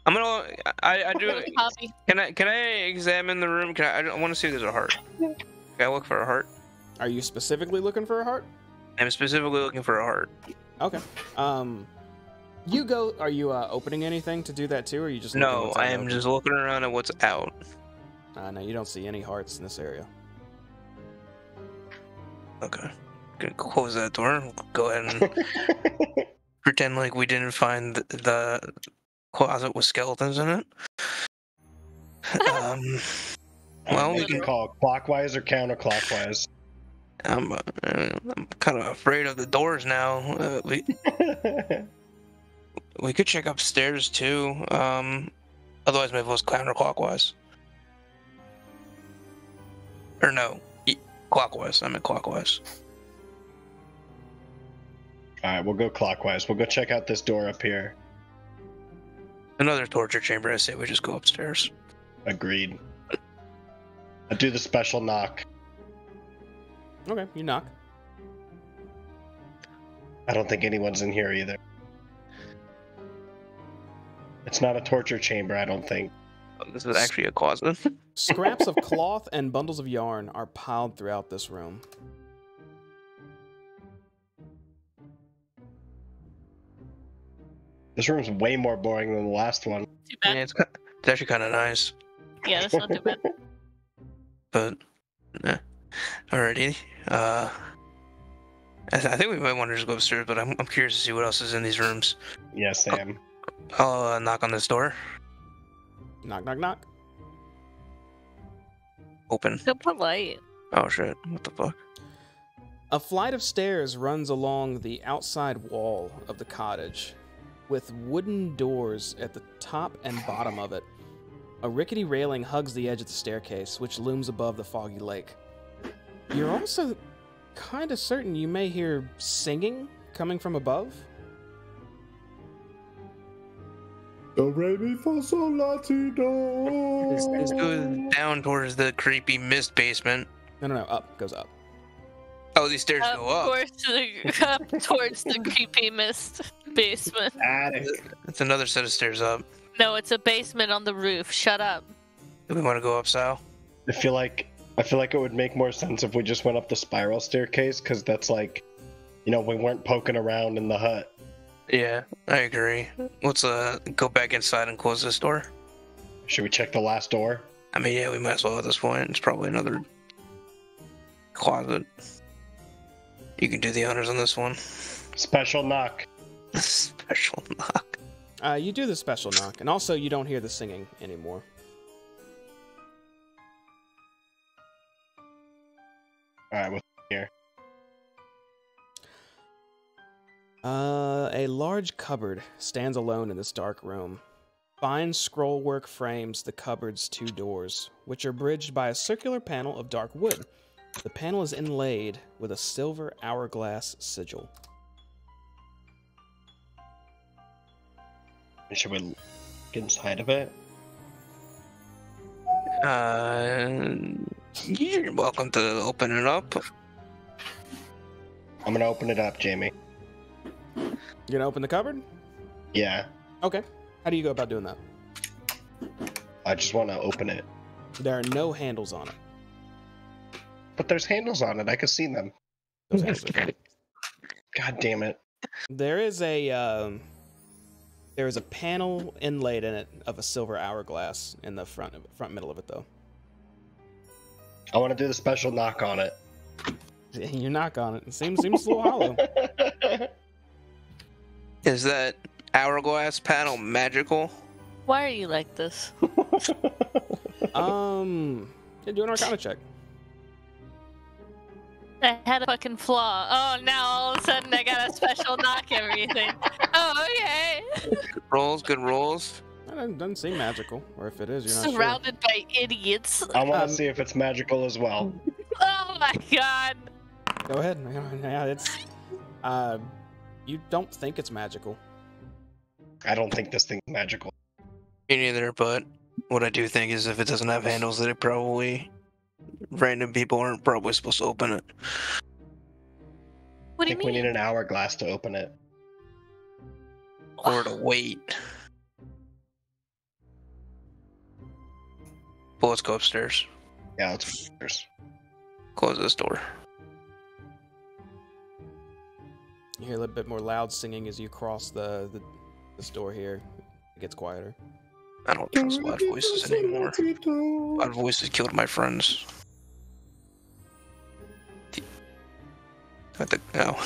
Speaker 2: I'm gonna. I do.
Speaker 5: Copy.
Speaker 2: Can I examine the room? I want to see if there's a heart. Can I look for a heart?
Speaker 3: Are you specifically looking for a heart?
Speaker 2: I'm specifically looking for a heart.
Speaker 3: Okay. You go. Are you opening anything to do that too, or are you just looking
Speaker 2: No,
Speaker 3: what's
Speaker 2: I
Speaker 3: out
Speaker 2: am
Speaker 3: open?
Speaker 2: just looking around at what's out.
Speaker 3: No, you don't see any hearts in this area.
Speaker 2: Okay. Gonna close that door. Go ahead and pretend like we didn't find the closet with skeletons in it. Well, we
Speaker 4: you can
Speaker 2: can.
Speaker 4: call clockwise or counterclockwise.
Speaker 2: I'm kind of afraid of the doors now. We could check upstairs too. Otherwise, maybe it was counterclockwise. Or no, clockwise. I meant clockwise.
Speaker 4: Alright, we'll go clockwise. We'll go check out this door up here.
Speaker 2: Another torture chamber. I say we just go upstairs.
Speaker 4: Agreed. I do the special knock.
Speaker 3: Okay, you knock.
Speaker 4: I don't think anyone's in here either. It's not a torture chamber, I don't think.
Speaker 2: Oh, this is actually a closet.
Speaker 3: Scraps of cloth and bundles of yarn are piled throughout this room.
Speaker 4: This room's way more boring than the last one.
Speaker 5: Too
Speaker 2: Yeah,
Speaker 5: bad.
Speaker 2: it's actually kind of nice.
Speaker 5: Yeah, that's not too bad.
Speaker 2: But, alrighty. I think we might want to just go upstairs, but I'm curious to see what else is in these rooms.
Speaker 4: Yes, Sam.
Speaker 2: I'll knock on this door.
Speaker 3: Knock, knock, knock.
Speaker 2: Open.
Speaker 5: So polite.
Speaker 2: Oh shit! What the fuck?
Speaker 3: A flight of stairs runs along the outside wall of the cottage, with wooden doors at the top and bottom of it. A rickety railing hugs the edge of the staircase, which looms above the foggy lake. You're also kind of certain you may hear singing coming from above.
Speaker 1: Do re mi fa sol la ti do.
Speaker 2: This goes down towards the creepy mist basement.
Speaker 3: No, up. Goes up.
Speaker 2: Oh, these stairs go up.
Speaker 5: Up towards the creepy mist basement.
Speaker 4: Attic.
Speaker 2: It's another set of stairs up.
Speaker 5: No, it's a basement on the roof. Shut up.
Speaker 2: Do we want to go up, Sal?
Speaker 4: I feel like it would make more sense if we just went up the spiral staircase, because that's like, we weren't poking around in the hut.
Speaker 2: Yeah, I agree. Let's go back inside and close this door.
Speaker 4: Should we check the last door?
Speaker 2: I mean, yeah, we might as well at this point. It's probably another closet. You can do the honors on this one.
Speaker 4: Special knock.
Speaker 2: Special knock.
Speaker 3: You do the special knock, and also you don't hear the singing anymore.
Speaker 4: Alright, what's here?
Speaker 3: A large cupboard stands alone in this dark room. Fine scrollwork frames the cupboard's two doors, which are bridged by a circular panel of dark wood. The panel is inlaid with a silver hourglass sigil.
Speaker 4: Should we look inside of it?
Speaker 2: You're welcome to open it up.
Speaker 4: I'm gonna open it up, Jamie.
Speaker 3: You gonna open the cupboard?
Speaker 4: Yeah,
Speaker 3: Okay. How do you go about doing that?
Speaker 4: I just want to open it.
Speaker 3: There are no handles on it.
Speaker 4: But there's handles on it, I can see them.
Speaker 3: Those handles are-
Speaker 4: God damn it.
Speaker 3: There is a panel inlaid in it of a silver hourglass in the front middle of it, though.
Speaker 4: I want to do the special knock on it.
Speaker 3: You knock on it. It seems a little hollow.
Speaker 2: Is that hourglass panel magical?
Speaker 5: Why are you like this?
Speaker 3: Yeah, do an Arcana check.
Speaker 5: I had a fucking flaw. Oh, now all of a sudden I got a special knock everything. Oh, okay.
Speaker 2: Good rolls, good rolls.
Speaker 3: That doesn't seem magical, or if it is, you're not
Speaker 5: Surrounded by idiots.
Speaker 4: I want to see if it's magical as well.
Speaker 5: Oh my god.
Speaker 3: sure. Go ahead. Yeah, it's. You don't think it's magical.
Speaker 4: I don't think this thing's magical.
Speaker 2: Me neither, but what I do think is if it doesn't have handles, that it probably... Random people aren't probably supposed to open it.
Speaker 5: What
Speaker 4: I
Speaker 5: do you
Speaker 4: think we
Speaker 5: mean?
Speaker 4: need an hourglass to open it.
Speaker 2: Or to wait. But let's go upstairs.
Speaker 4: Yeah, let's go upstairs.
Speaker 2: Close this door.
Speaker 3: You hear a little bit more loud singing as you cross the this door here. It gets quieter.
Speaker 2: I don't trust loud voices anymore. Loud voices killed my friends. No.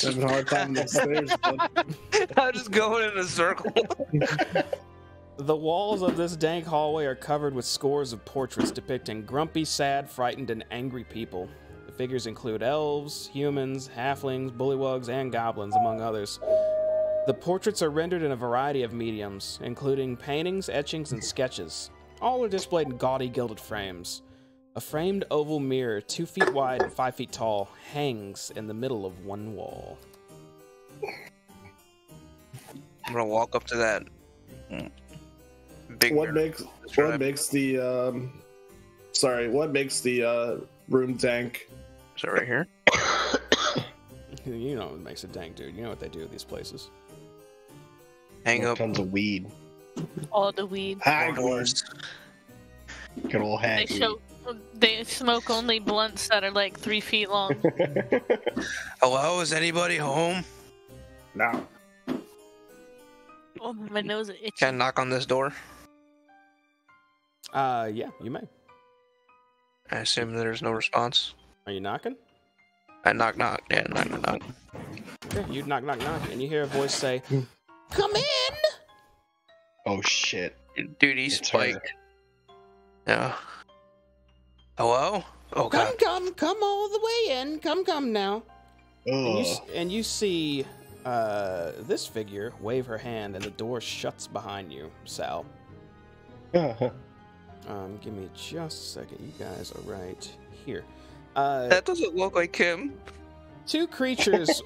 Speaker 1: Having a hard time upstairs.
Speaker 2: I'm just going in a circle.
Speaker 3: The walls of this dank hallway are covered with scores of portraits depicting grumpy, sad, frightened, and angry people. The figures include elves, humans, halflings, bullywugs, and goblins, among others. The portraits are rendered in a variety of mediums, including paintings, etchings, and sketches. All are displayed in gaudy gilded frames. A framed oval mirror, 2 feet wide and 5 feet tall, hangs in the middle of one wall.
Speaker 2: I'm gonna walk up to that big
Speaker 1: What
Speaker 2: mirror.
Speaker 1: makes the room dank?
Speaker 2: Is it right here?
Speaker 3: You know what makes it dank, dude. You know what they do at these places.
Speaker 2: Hang up.
Speaker 4: Tons of weed.
Speaker 5: All the weed.
Speaker 1: Hagglers.
Speaker 4: Good old
Speaker 5: They
Speaker 4: hag
Speaker 5: they smoke only blunts that are like 3 feet long.
Speaker 4: weed.
Speaker 2: Hello, is anybody home?
Speaker 1: No.
Speaker 5: Oh, my nose is itchy.
Speaker 2: Can I knock on this door?
Speaker 3: Yeah, you may.
Speaker 2: I assume there's no response.
Speaker 3: Are you knocking?
Speaker 2: I knock. Yeah, knock.
Speaker 3: Okay, you knock, and you hear a voice say, "Come in!"
Speaker 4: Oh shit.
Speaker 2: Dude, he's
Speaker 4: It's her.
Speaker 2: spiked. Yeah. Hello? Oh god.
Speaker 3: Come all the way in. Come now.
Speaker 4: Ugh.
Speaker 3: And you see this figure wave her hand, and the door shuts behind you, Sal. Give me just a second. You guys are right here.
Speaker 2: That doesn't look like him.
Speaker 3: Two creatures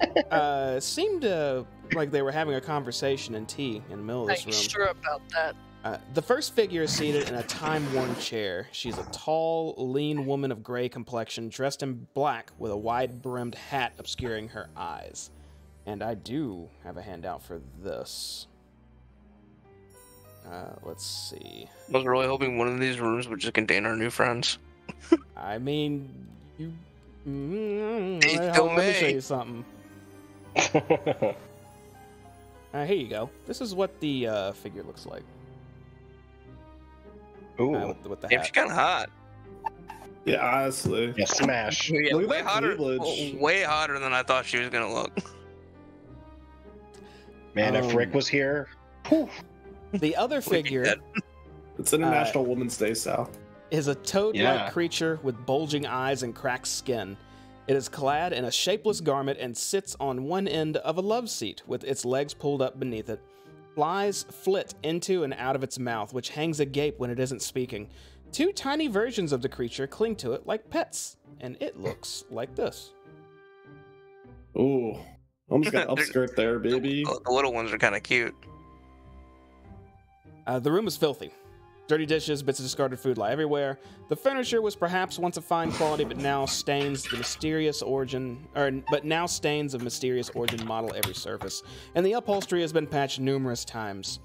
Speaker 3: seemed to like they were having a conversation in tea in the middle of
Speaker 5: Are
Speaker 3: this
Speaker 5: you
Speaker 3: room.
Speaker 5: sure about that?
Speaker 3: The first figure is seated in a time-worn chair. She's a tall, lean woman of gray complexion, dressed in black with a wide-brimmed hat obscuring her eyes. And I do have a handout for this. Let's see.
Speaker 2: I was really hoping one of these rooms would just contain our new friends.
Speaker 3: I mean, you...
Speaker 2: They
Speaker 3: let
Speaker 2: still
Speaker 3: me show
Speaker 2: may.
Speaker 3: you something. Here you go. This is what the figure looks like.
Speaker 4: Ooh.
Speaker 3: With the
Speaker 2: Damn,
Speaker 3: hat.
Speaker 2: she's kind of hot.
Speaker 1: Yeah, honestly.
Speaker 4: Yeah, smash.
Speaker 2: Yeah,
Speaker 1: Look at
Speaker 2: way
Speaker 1: that
Speaker 2: hotter.
Speaker 1: cleavage.
Speaker 2: Way hotter than I thought she was gonna look.
Speaker 4: Man, if Rick was here,
Speaker 3: The other figure
Speaker 2: Dead.
Speaker 1: It's International Women's Day, Sal.
Speaker 3: is a toad-like
Speaker 4: Yeah.
Speaker 3: creature with bulging eyes and cracked skin. It is clad in a shapeless garment and sits on one end of a love seat with its legs pulled up beneath it. Flies flit into and out of its mouth, which hangs agape when it isn't speaking. Two tiny versions of the creature cling to it like pets, and it looks like this.
Speaker 1: Ooh. Almost got upskirt there, baby.
Speaker 2: The little ones are kind of cute.
Speaker 3: The room is filthy. Dirty dishes, bits of discarded food lie everywhere. The furniture was perhaps once of fine quality, but now stains of mysterious origin model every surface. And the upholstery has been patched numerous times.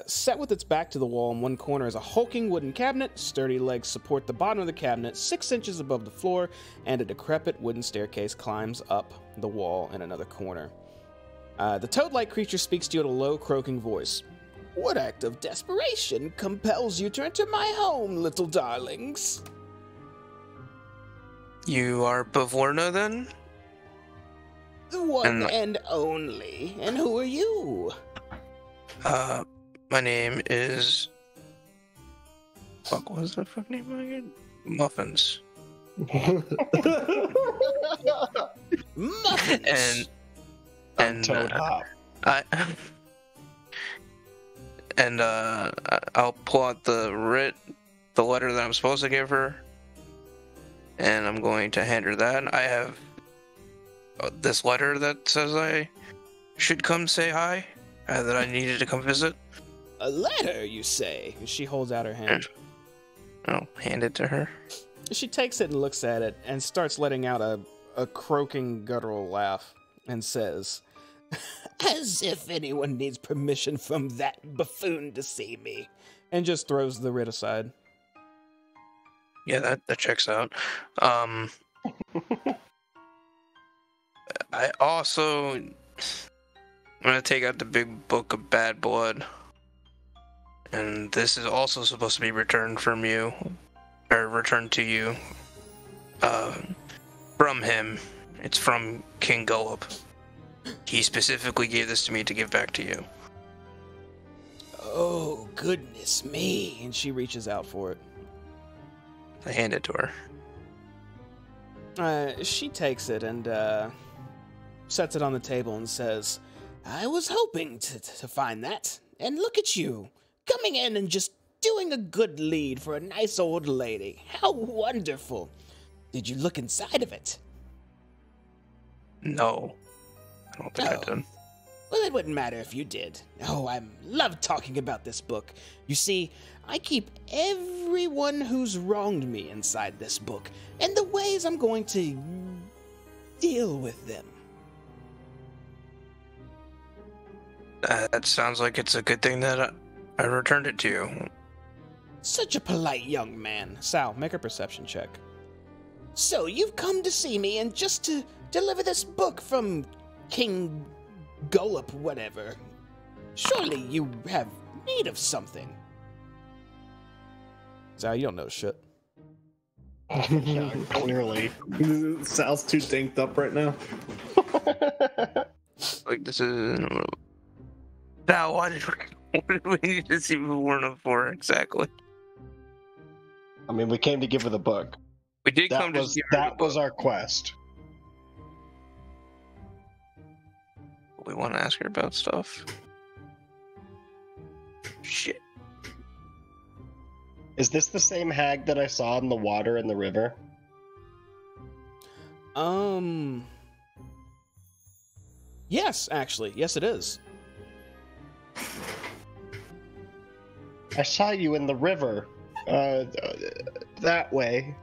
Speaker 3: Set with its back to the wall in one corner is a hulking wooden cabinet. Sturdy legs support the bottom of the cabinet 6 inches above the floor, and a decrepit wooden staircase climbs up the wall in another corner. The toad-like creature speaks to you in a low, croaking voice. What act of desperation compels you to enter my home, little darlings?
Speaker 2: You are Bavorna then?
Speaker 3: The one
Speaker 2: And-
Speaker 3: and only. And who are you?
Speaker 2: My name is. Fuck, what was the fuck name again? Muffins.
Speaker 3: Muffins.
Speaker 2: And
Speaker 4: Toad Hop.
Speaker 2: I'll pull out the letter that I'm supposed to give her, and I'm going to hand her that. I have this letter that says I should come say hi, that I needed to come visit.
Speaker 3: A letter, you say? She holds out her hand.
Speaker 2: I'll hand it to her.
Speaker 3: She takes it and looks at it and starts letting out a croaking guttural laugh and says, as if anyone needs permission from that buffoon to see me. And just throws the writ aside.
Speaker 2: Yeah, that checks out. I also I'm gonna take out the big book of bad blood. And this is also supposed to be returned from you. Or returned to you. From him. It's from King Gullop. He specifically gave this to me to give back to you.
Speaker 3: Oh, goodness me. And she reaches out for it.
Speaker 2: I hand it to her.
Speaker 3: She takes it and sets it on the table and says, I was hoping to find that. And look at you, coming in and just doing a good lead for a nice old lady. How wonderful. Did you look inside of it?
Speaker 2: No. I don't think I did.
Speaker 3: Well, it wouldn't matter if you did. Oh, I love talking about this book. You see, I keep everyone who's wronged me inside this book, and the ways I'm going to deal with them.
Speaker 2: That sounds like it's a good thing that I returned it to you.
Speaker 3: Such a polite young man. Sal, make a perception check. So, you've come to see me and just to deliver this book from King Gullop, whatever. Surely you have need of something. Sal, you don't know shit.
Speaker 4: Yeah, clearly.
Speaker 1: Sal's too dinked up right now.
Speaker 2: Like, this is... Now, what did we need to see Warner for, exactly?
Speaker 4: I mean, we came to give her the book.
Speaker 2: We did come to give her
Speaker 4: That was our quest.
Speaker 2: We want to ask her about stuff. Shit.
Speaker 4: Is this the same hag that I saw in the water in the river?
Speaker 3: Yes, actually. Yes, it is.
Speaker 4: I saw you in the river. That way.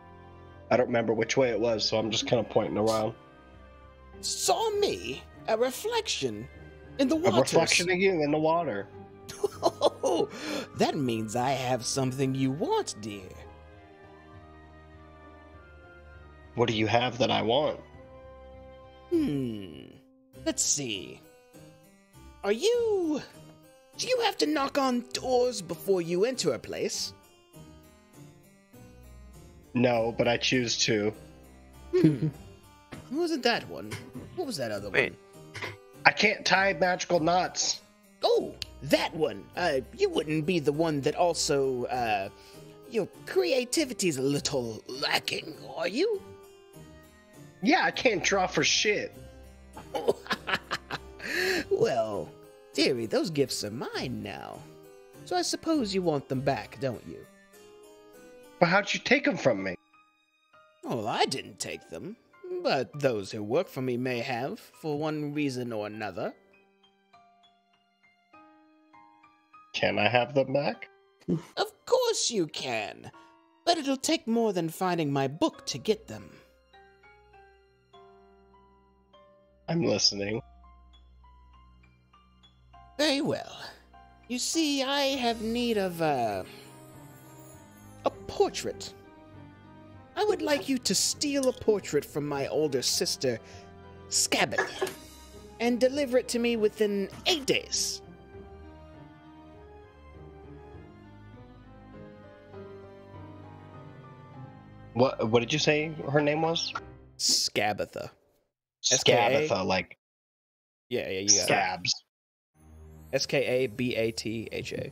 Speaker 4: I don't remember which way it was, so I'm just kind of pointing around.
Speaker 3: Saw me? A reflection? In the water?
Speaker 4: A reflection of you in the water.
Speaker 3: Oh, that means I have something you want, dear.
Speaker 4: What do you have that I want?
Speaker 3: Let's see. Do you have to knock on doors before you enter a place?
Speaker 4: No, but I choose to.
Speaker 3: Who wasn't that one? What was that other
Speaker 2: Wait.
Speaker 3: one?
Speaker 4: I can't tie magical knots.
Speaker 3: Oh, that one. You wouldn't be the one that also, your creativity's a little lacking, are you?
Speaker 4: Yeah, I can't draw for shit.
Speaker 3: Well, dearie, those gifts are mine now. So I suppose you want them back, don't you?
Speaker 4: But how'd you take them from me?
Speaker 3: Well, I didn't take them, but those who work for me may have, for one reason or another.
Speaker 4: Can I have them back?
Speaker 3: Of course you can, but it'll take more than finding my book to get them.
Speaker 4: I'm listening.
Speaker 3: Very well. You see, I have need of, a portrait. I would like you to steal a portrait from my older sister, Scabbard, and deliver it to me within 8 days.
Speaker 4: What did you say her name was?
Speaker 3: Scabbatha.
Speaker 4: Scabbatha, like
Speaker 3: Yeah, you got it.
Speaker 4: scabs.
Speaker 3: Skabatha.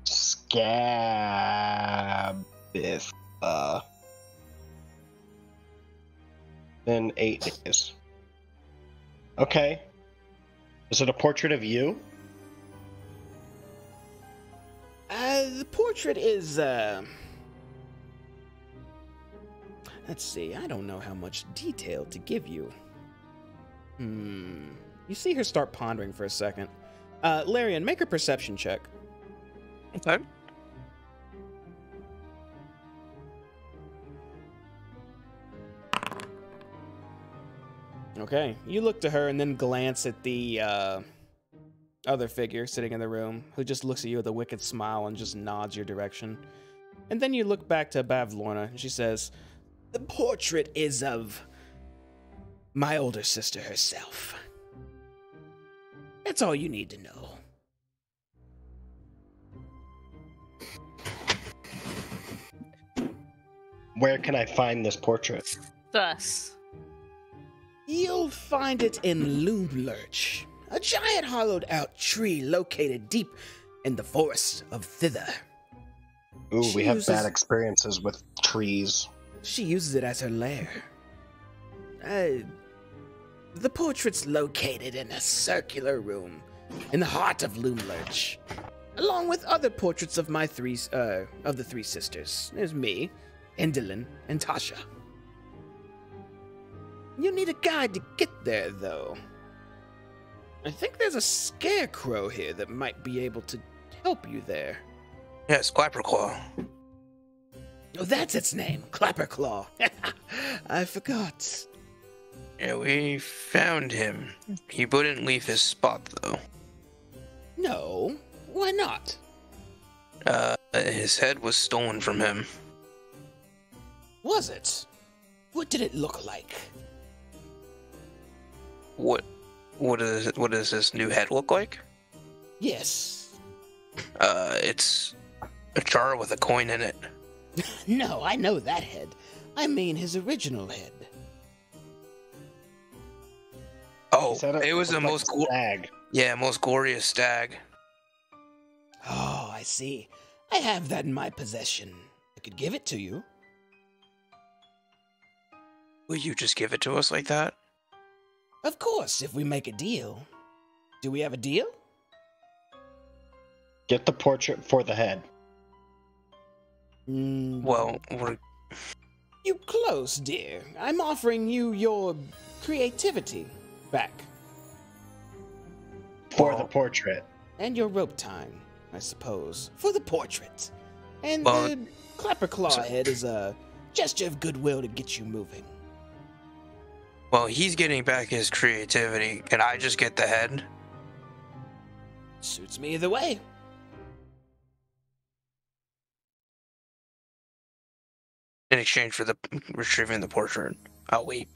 Speaker 4: Scabbatha. In 8 days. Okay. Is it a portrait of you?
Speaker 3: The portrait is, let's see, I don't know how much detail to give you. You see her start pondering for a second. Larian, make a perception check.
Speaker 2: Okay.
Speaker 3: Okay, you look to her and then glance at the, other figure sitting in the room, who just looks at you with a wicked smile and just nods your direction. And then you look back to Bavlorna, and she says, the portrait is of My older sister herself. That's all you need to know.
Speaker 4: Where can I find this portrait?
Speaker 5: Thus.
Speaker 3: You'll find it in Loom Lurch, a giant hollowed-out tree located deep in the forest of Thither.
Speaker 4: Ooh,
Speaker 3: She
Speaker 4: we have
Speaker 3: uses-
Speaker 4: bad experiences with trees.
Speaker 3: She uses it as her lair. The portrait's located in a circular room in the heart of Loom Lurch, along with other portraits of the three sisters. There's me, Endelyn, and Tasha. You need a guide to get there, though. I think there's a scarecrow here that might be able to help you there.
Speaker 2: Yes, Clapperclaw.
Speaker 3: Oh, that's its name, Clapperclaw. I forgot.
Speaker 2: Yeah, we found him. He wouldn't leave his spot, though.
Speaker 3: No, why not?
Speaker 2: His head was stolen from him.
Speaker 3: Was it? What did it look like?
Speaker 2: What does this new head look like?
Speaker 3: Yes.
Speaker 2: It's a jar with a coin in it.
Speaker 3: No, I know that head. I mean his original head.
Speaker 2: Oh,
Speaker 4: He said
Speaker 2: it was the
Speaker 4: looked like
Speaker 2: most
Speaker 4: a stag.
Speaker 2: most glorious stag.
Speaker 3: Oh, I see. I have that in my possession. I could give it to you.
Speaker 2: Will you just give it to us like that?
Speaker 3: Of course, if we make a deal. Do we have a deal?
Speaker 4: Get the portrait for the head.
Speaker 2: Well, we're
Speaker 3: You close, dear. I'm offering you your creativity back.
Speaker 4: For
Speaker 2: Well-
Speaker 4: the portrait.
Speaker 3: And your rope time, I suppose. For the portrait. And
Speaker 2: Well,
Speaker 3: the Clapperclaw
Speaker 2: so-
Speaker 3: head is a gesture of goodwill to get you moving.
Speaker 2: well, he's getting back his creativity. Can I just get the head?
Speaker 3: Suits me either way.
Speaker 2: In exchange for the retrieving the portrait. Oh wait.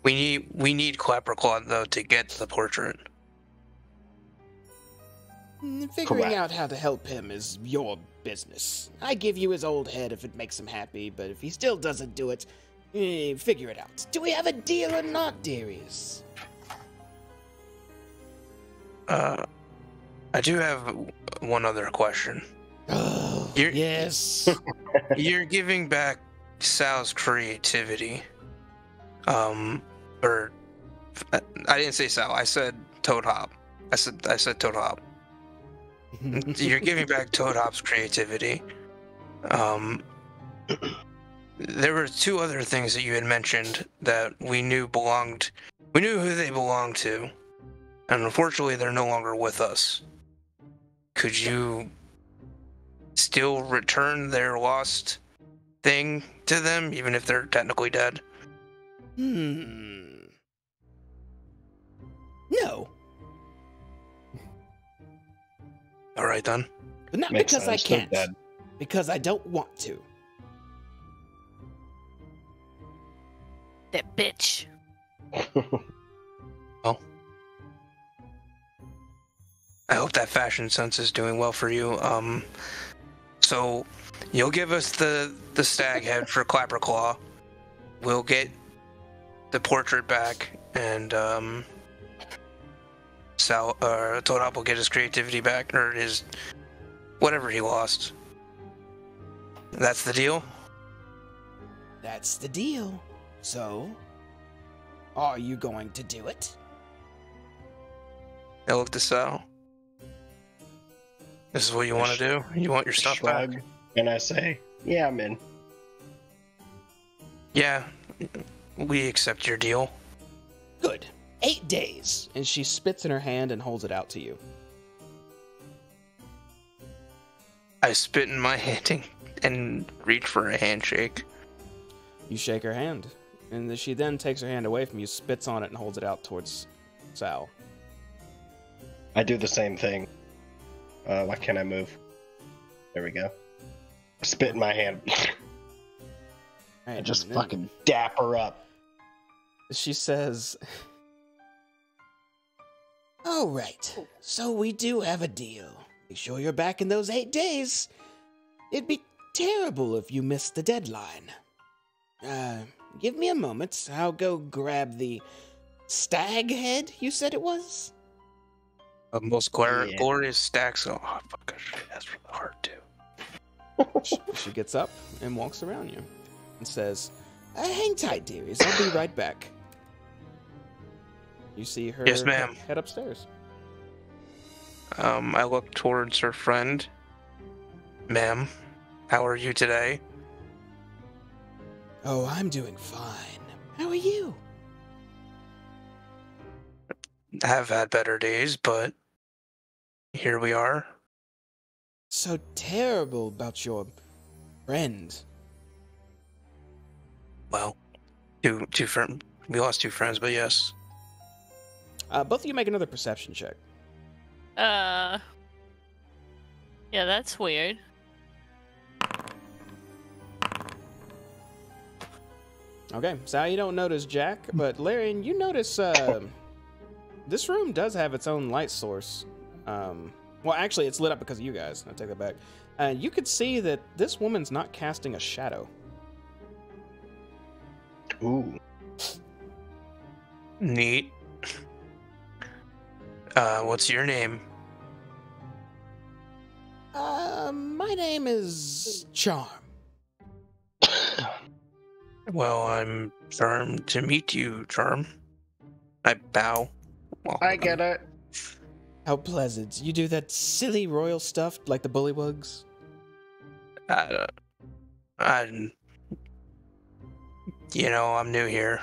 Speaker 2: We need Clapperclaw though to get the portrait.
Speaker 3: Figuring
Speaker 4: Correct.
Speaker 3: out how to help him is your business. I give you his old head if it makes him happy, but if he still doesn't do it, figure it out. Do we have a deal or not, dearies?
Speaker 2: I do have one other question.
Speaker 3: Oh,
Speaker 2: You're-
Speaker 3: yes.
Speaker 2: You're giving back Sal's creativity. Or I didn't say Sal. I said Toad Hop. I said Toad Hop. You're giving back Toad Hop's creativity. There were two other things that you had mentioned that we knew belonged. We knew who they belonged to, and unfortunately, they're no longer with us. Could you still return their lost thing to them, even if they're technically dead?
Speaker 3: No,
Speaker 2: All right then.
Speaker 3: but not
Speaker 4: Makes
Speaker 3: because I
Speaker 4: sense, they're
Speaker 3: can't.
Speaker 4: dead.
Speaker 3: Because I don't want to.
Speaker 5: That bitch.
Speaker 2: Well, I hope that fashion sense is doing well for you. So you'll give us the stag head for Clapperclaw. We'll get the portrait back, and Toad Hop will get his creativity back, or his whatever he lost. That's the deal.
Speaker 3: That's the deal. So, are you going to do it?
Speaker 2: I look to Sal. This is what you want to do? You want your stuff
Speaker 4: Shrug,
Speaker 2: back?
Speaker 4: and I say, yeah, I'm in.
Speaker 2: Yeah, we accept your deal.
Speaker 3: Good. 8 days. And she spits in her hand and holds it out to you.
Speaker 2: I spit in my hand and reach for a handshake.
Speaker 3: You shake her hand. And she then takes her hand away from you, spits on it, and holds it out towards Sal.
Speaker 4: I do the same thing. Why can't I move? There we go. Spit in my hand.
Speaker 3: Right,
Speaker 4: I just
Speaker 3: and then
Speaker 4: fucking dap her up.
Speaker 3: She says, "All right, so we do have a deal. Make sure you're back in those 8 days. It'd be terrible if you missed the deadline. Give me a moment. I'll go grab the stag head you said it was."
Speaker 2: Most glorious stacks. Oh, fuck, that's really hard too.
Speaker 3: She gets up and walks around you and says, "Hang tight, dearies. I'll be right back." You see her
Speaker 2: Yes, ma'am.
Speaker 3: head upstairs.
Speaker 2: I look towards her friend. Ma'am, how are you today?
Speaker 3: "Oh, I'm doing fine. How are you?"
Speaker 2: I have had better days, but here we are.
Speaker 3: "So terrible about your friend."
Speaker 2: Well, two friends. We lost 2 friends, but yes.
Speaker 3: Both of you make another perception check.
Speaker 5: Yeah, that's weird.
Speaker 3: Okay, Sal, you don't notice Jack, but Larian, you notice this room does have its own light source. Well, actually, it's lit up because of you guys. I take that back. You could see that this woman's not casting a shadow.
Speaker 4: Ooh.
Speaker 2: Neat. What's your name?
Speaker 3: My name is Charm.
Speaker 2: Well, I'm charmed to meet you, Charm. I bow. Well,
Speaker 4: I get it.
Speaker 3: How pleasant. You do that silly royal stuff like the bullywugs?
Speaker 2: I'm new here.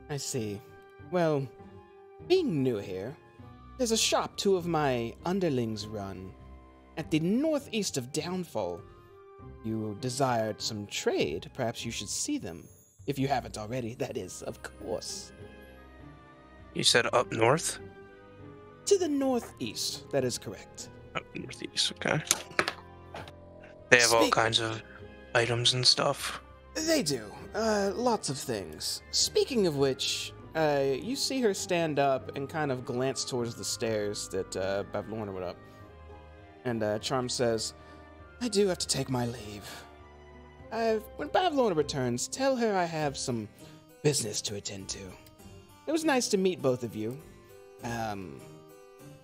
Speaker 3: I see. Well, being new here, there's a shop 2 of my underlings run at the northeast of Downfall. You desired some trade. Perhaps you should see them. If you haven't already, that is, of course.
Speaker 2: You said up north?
Speaker 3: To the northeast, that is correct.
Speaker 2: Up northeast, okay. They have all kinds of items and stuff.
Speaker 3: They do. Lots of things. Speaking of which, you see her stand up and kind of glance towards the stairs that Bavlorna went up. And Charm says, "I do have to take my leave. When Bavlorna returns, tell her I have some business to attend to. It was nice to meet both of you.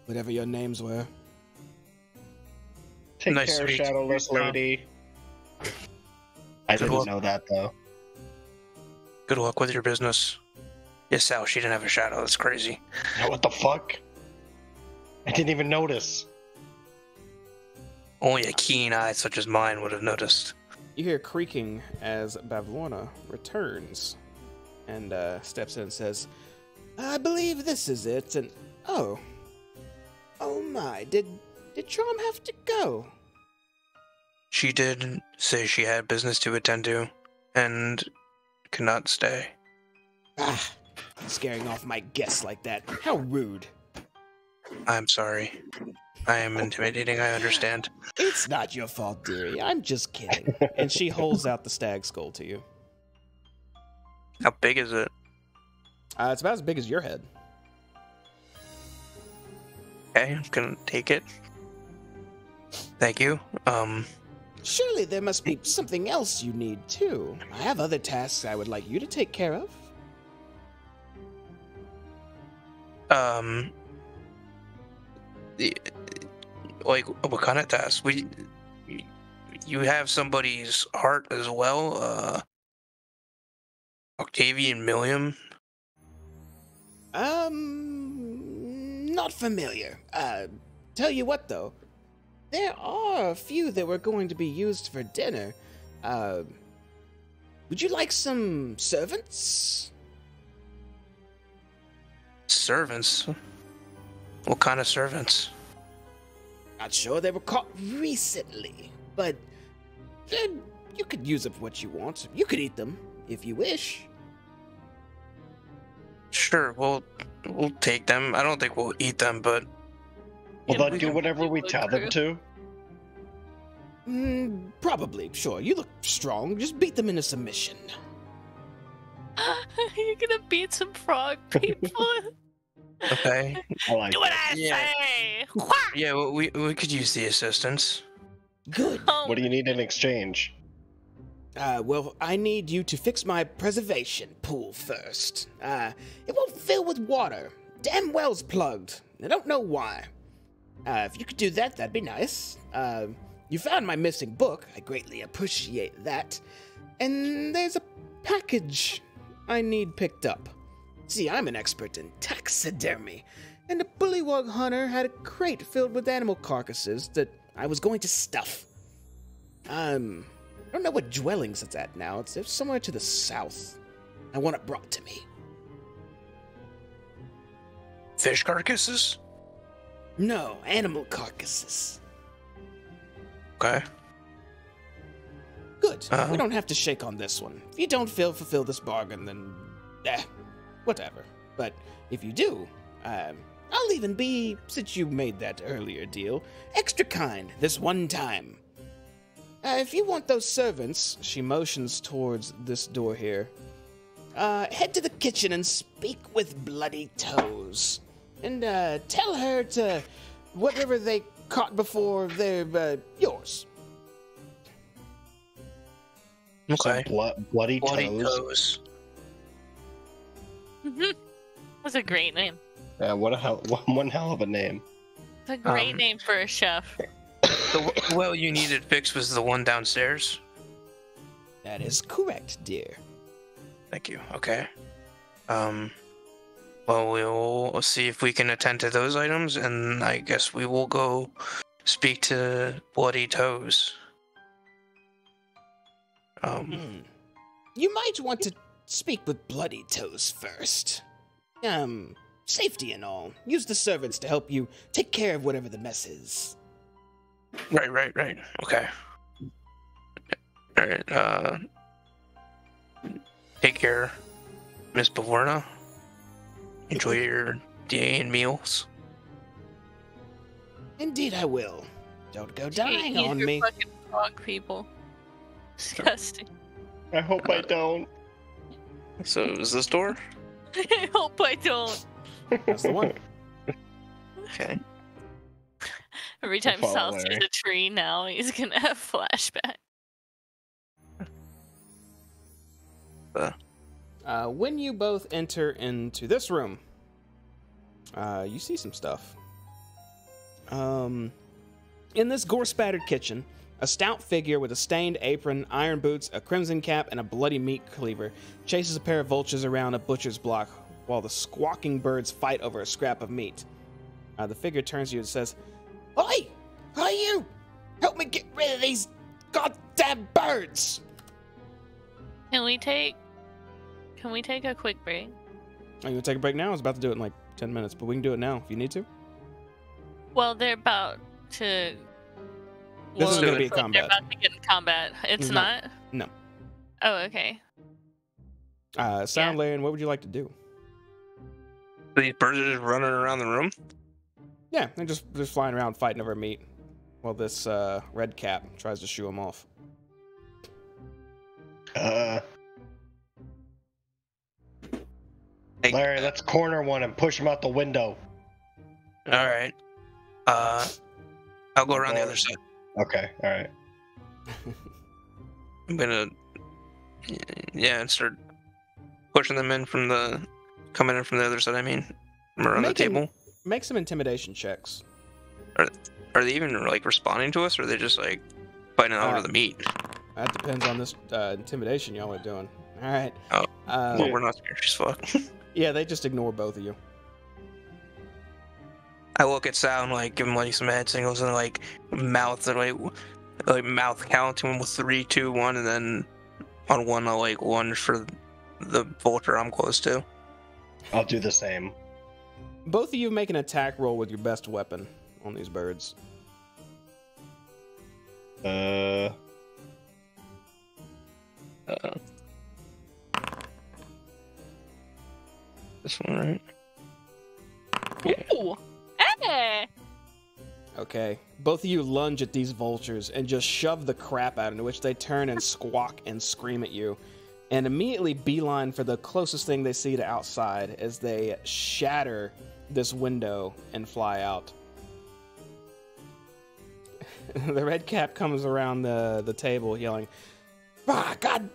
Speaker 3: Whatever your names were."
Speaker 4: Take
Speaker 2: Nice
Speaker 4: care,
Speaker 2: to meet you.
Speaker 4: shadowless lady. I
Speaker 2: Good
Speaker 4: didn't
Speaker 2: luck.
Speaker 4: know that, though.
Speaker 2: Good luck with your business. Yes, Sal, she didn't have a shadow. That's crazy.
Speaker 4: Yeah, what the fuck? I didn't even notice.
Speaker 2: Only a keen eye such as mine would have noticed.
Speaker 3: You hear creaking as Bavlorna returns and steps in and says, "I believe this is it." And oh my, did Charm have to go?
Speaker 2: She did say she had business to attend to and could not stay.
Speaker 3: Ah, scaring off my guests like that. How rude.
Speaker 2: I'm sorry. I am intimidating, I understand.
Speaker 3: It's not your fault, dearie. I'm just kidding. And she holds out the stag skull to you.
Speaker 2: How big is it?
Speaker 3: It's about as big as your head.
Speaker 2: Okay, I'm gonna take it. Thank you.
Speaker 3: Surely there must be something else you need, too. I have other tasks I would like you to take care of.
Speaker 2: Like, what kind of tasks? You have somebody's heart as well, Octavian Milliam?
Speaker 3: Not familiar. Tell you what, though. There are a few that were going to be used for dinner. Would you like some servants?
Speaker 2: Servants? What kind of servants?
Speaker 3: Not sure, they were caught recently, but you could use them for what you want. You could eat them, if you wish.
Speaker 2: Sure, we'll take them. I don't think we'll eat them, but...
Speaker 4: Will
Speaker 5: Yeah,
Speaker 4: they do whatever we tell them to?
Speaker 3: Probably, sure. You look strong. Just beat them into submission.
Speaker 5: You're gonna beat some frog people.
Speaker 2: Okay.
Speaker 4: I like
Speaker 5: Do what
Speaker 4: it.
Speaker 5: I
Speaker 2: Yeah.
Speaker 5: say.
Speaker 2: Yeah, well, we could use the assistance.
Speaker 3: Good.
Speaker 4: What do you need in exchange?
Speaker 3: Well, I need you to fix my preservation pool first. It won't fill with water. Damn well's plugged. I don't know why. If you could do that, that'd be nice. You found my missing book. I greatly appreciate that. And there's a package I need picked up. See, I'm an expert in taxidermy, and a bullywug hunter had a crate filled with animal carcasses that I was going to stuff. I don't know what dwellings it's at now. It's somewhere to the south. I want it brought to me.
Speaker 2: Fish carcasses?
Speaker 3: No, animal carcasses.
Speaker 2: Okay.
Speaker 3: Good.
Speaker 2: Uh-huh.
Speaker 3: We don't have to shake on this one. If you don't fulfill this bargain, then whatever. But if you do, I'll even be, since you made that earlier deal, extra kind this one time. If you want those servants, she motions towards this door here, head to the kitchen and speak with Bloody Toes. And tell her to whatever they caught before they're yours.
Speaker 2: Okay.
Speaker 4: Bloody
Speaker 2: Bloody
Speaker 4: toes.
Speaker 2: toes.
Speaker 5: That's a great name.
Speaker 4: Yeah, one hell of a name.
Speaker 5: It's a great name for a chef.
Speaker 2: The well you needed fixed was the one downstairs?
Speaker 3: That is correct, dear.
Speaker 2: Thank you. Okay. Well, we'll see if we can attend to those items, and I guess we will go speak to Bloody Toes.
Speaker 3: You might want to speak with Bloody Toes first. Safety and all. Use the servants to help you take care of whatever the mess is.
Speaker 2: Right. Okay. Alright, take care, Miss Bavorna. Enjoy your day and meals.
Speaker 3: Indeed I will. Don't go dying
Speaker 5: Eat
Speaker 3: on
Speaker 5: your
Speaker 3: me.
Speaker 5: fucking frog people. Disgusting.
Speaker 4: I hope I don't.
Speaker 2: So, is this door?
Speaker 5: I hope I don't.
Speaker 3: That's the one.
Speaker 2: Okay.
Speaker 5: Every time
Speaker 4: follow
Speaker 5: Sal sees
Speaker 4: Larry.
Speaker 5: a tree now, he's gonna have flashback.
Speaker 3: When you both enter into this room, you see some stuff. In this gore-spattered kitchen, a stout figure with a stained apron, iron boots, a crimson cap, and a bloody meat cleaver chases a pair of vultures around a butcher's block while the squawking birds fight over a scrap of meat. The figure turns to you and says, "Oi! Hi you! Help me get rid of these goddamn birds!"
Speaker 5: Can we take a quick break?
Speaker 3: Are you gonna take a break now? I was about to do it in like 10 minutes, but we can do it now if you need to.
Speaker 5: Well, they're about to.
Speaker 3: This is
Speaker 5: Well,
Speaker 3: gonna be a
Speaker 5: they're
Speaker 3: combat.
Speaker 5: about to get in combat. It's
Speaker 3: No.
Speaker 5: not?
Speaker 3: No.
Speaker 5: Oh, okay.
Speaker 3: Sound Larian, what would you like to do?
Speaker 2: These birds are just running around the room?
Speaker 3: Yeah, they're just flying around fighting over meat while this red cap tries to shoo them off.
Speaker 2: Hey,
Speaker 4: Larry, let's corner one and push him out the window.
Speaker 2: Alright. I'll go around the other side.
Speaker 4: Okay, alright.
Speaker 2: I'm gonna, and start pushing them in coming in from the other side, from around the table.
Speaker 3: Make some intimidation checks.
Speaker 2: Are they even, responding to us, or are they just, fighting over the meat?
Speaker 3: That depends on this intimidation y'all are doing. All right.
Speaker 2: Oh. Well, we're not scared as fuck.
Speaker 3: Yeah, they just ignore both of you.
Speaker 2: I look at Sal and, give him, some head signals and, mouth, and, mouth count to him with 3, 2, 1, and then on one, I'll, lunge for the vulture I'm close to.
Speaker 4: I'll do the same.
Speaker 3: Both of you make an attack roll with your best weapon on these birds.
Speaker 2: This one, right?
Speaker 5: Ooh! Hey!
Speaker 3: Okay. Both of you lunge at these vultures and just shove the crap out, into which they turn and squawk and scream at you. and immediately beeline for the closest thing they see to outside as they shatter this window and fly out. The red cap comes around the table yelling, "Ah, god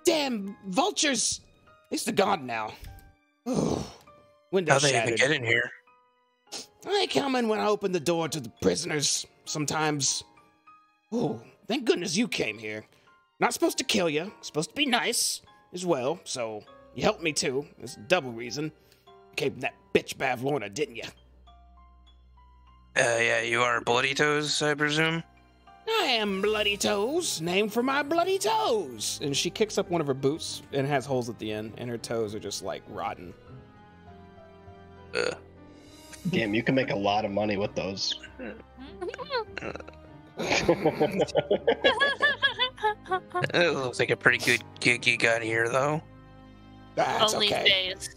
Speaker 3: damn vultures! At least they're gone now." Window
Speaker 2: How'd they
Speaker 3: shattered.
Speaker 2: even get in here?
Speaker 3: They come in when I open the door to the prisoners sometimes. Oh, thank goodness you came here. Not supposed to kill you, supposed to be nice as well, so you helped me too. It's a double reason. You came from that bitch Bavlorna, didn't you?
Speaker 2: Yeah, you are Bloody Toes, I presume?
Speaker 3: I am Bloody Toes, named for my bloody toes. And she kicks up one of her boots and it has holes at the end, and her toes are just like rotten.
Speaker 4: Damn, you can make a lot of money with those.
Speaker 2: It looks like a pretty good gig you got here, though.
Speaker 3: That's
Speaker 5: Only
Speaker 3: okay.
Speaker 5: days.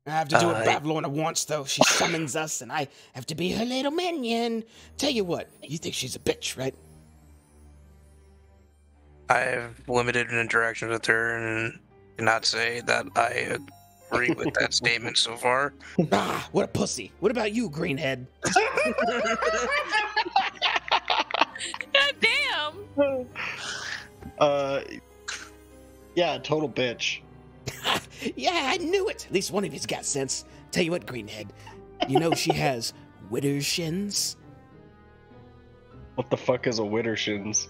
Speaker 3: I have to do what Bavlorna wants, though. She summons us, and I have to be her little minion. Tell you what, you think she's a bitch, right?
Speaker 2: I have limited interactions with her and cannot say that I agree with that statement so far.
Speaker 3: Ah, what a pussy. What about you, Greenhead?
Speaker 5: God damn!
Speaker 4: Yeah, total bitch.
Speaker 3: Yeah, I knew it. At least one of you's got sense. Tell you what, Greenhead, you know she has widdershins?
Speaker 4: What the fuck is a widdershins?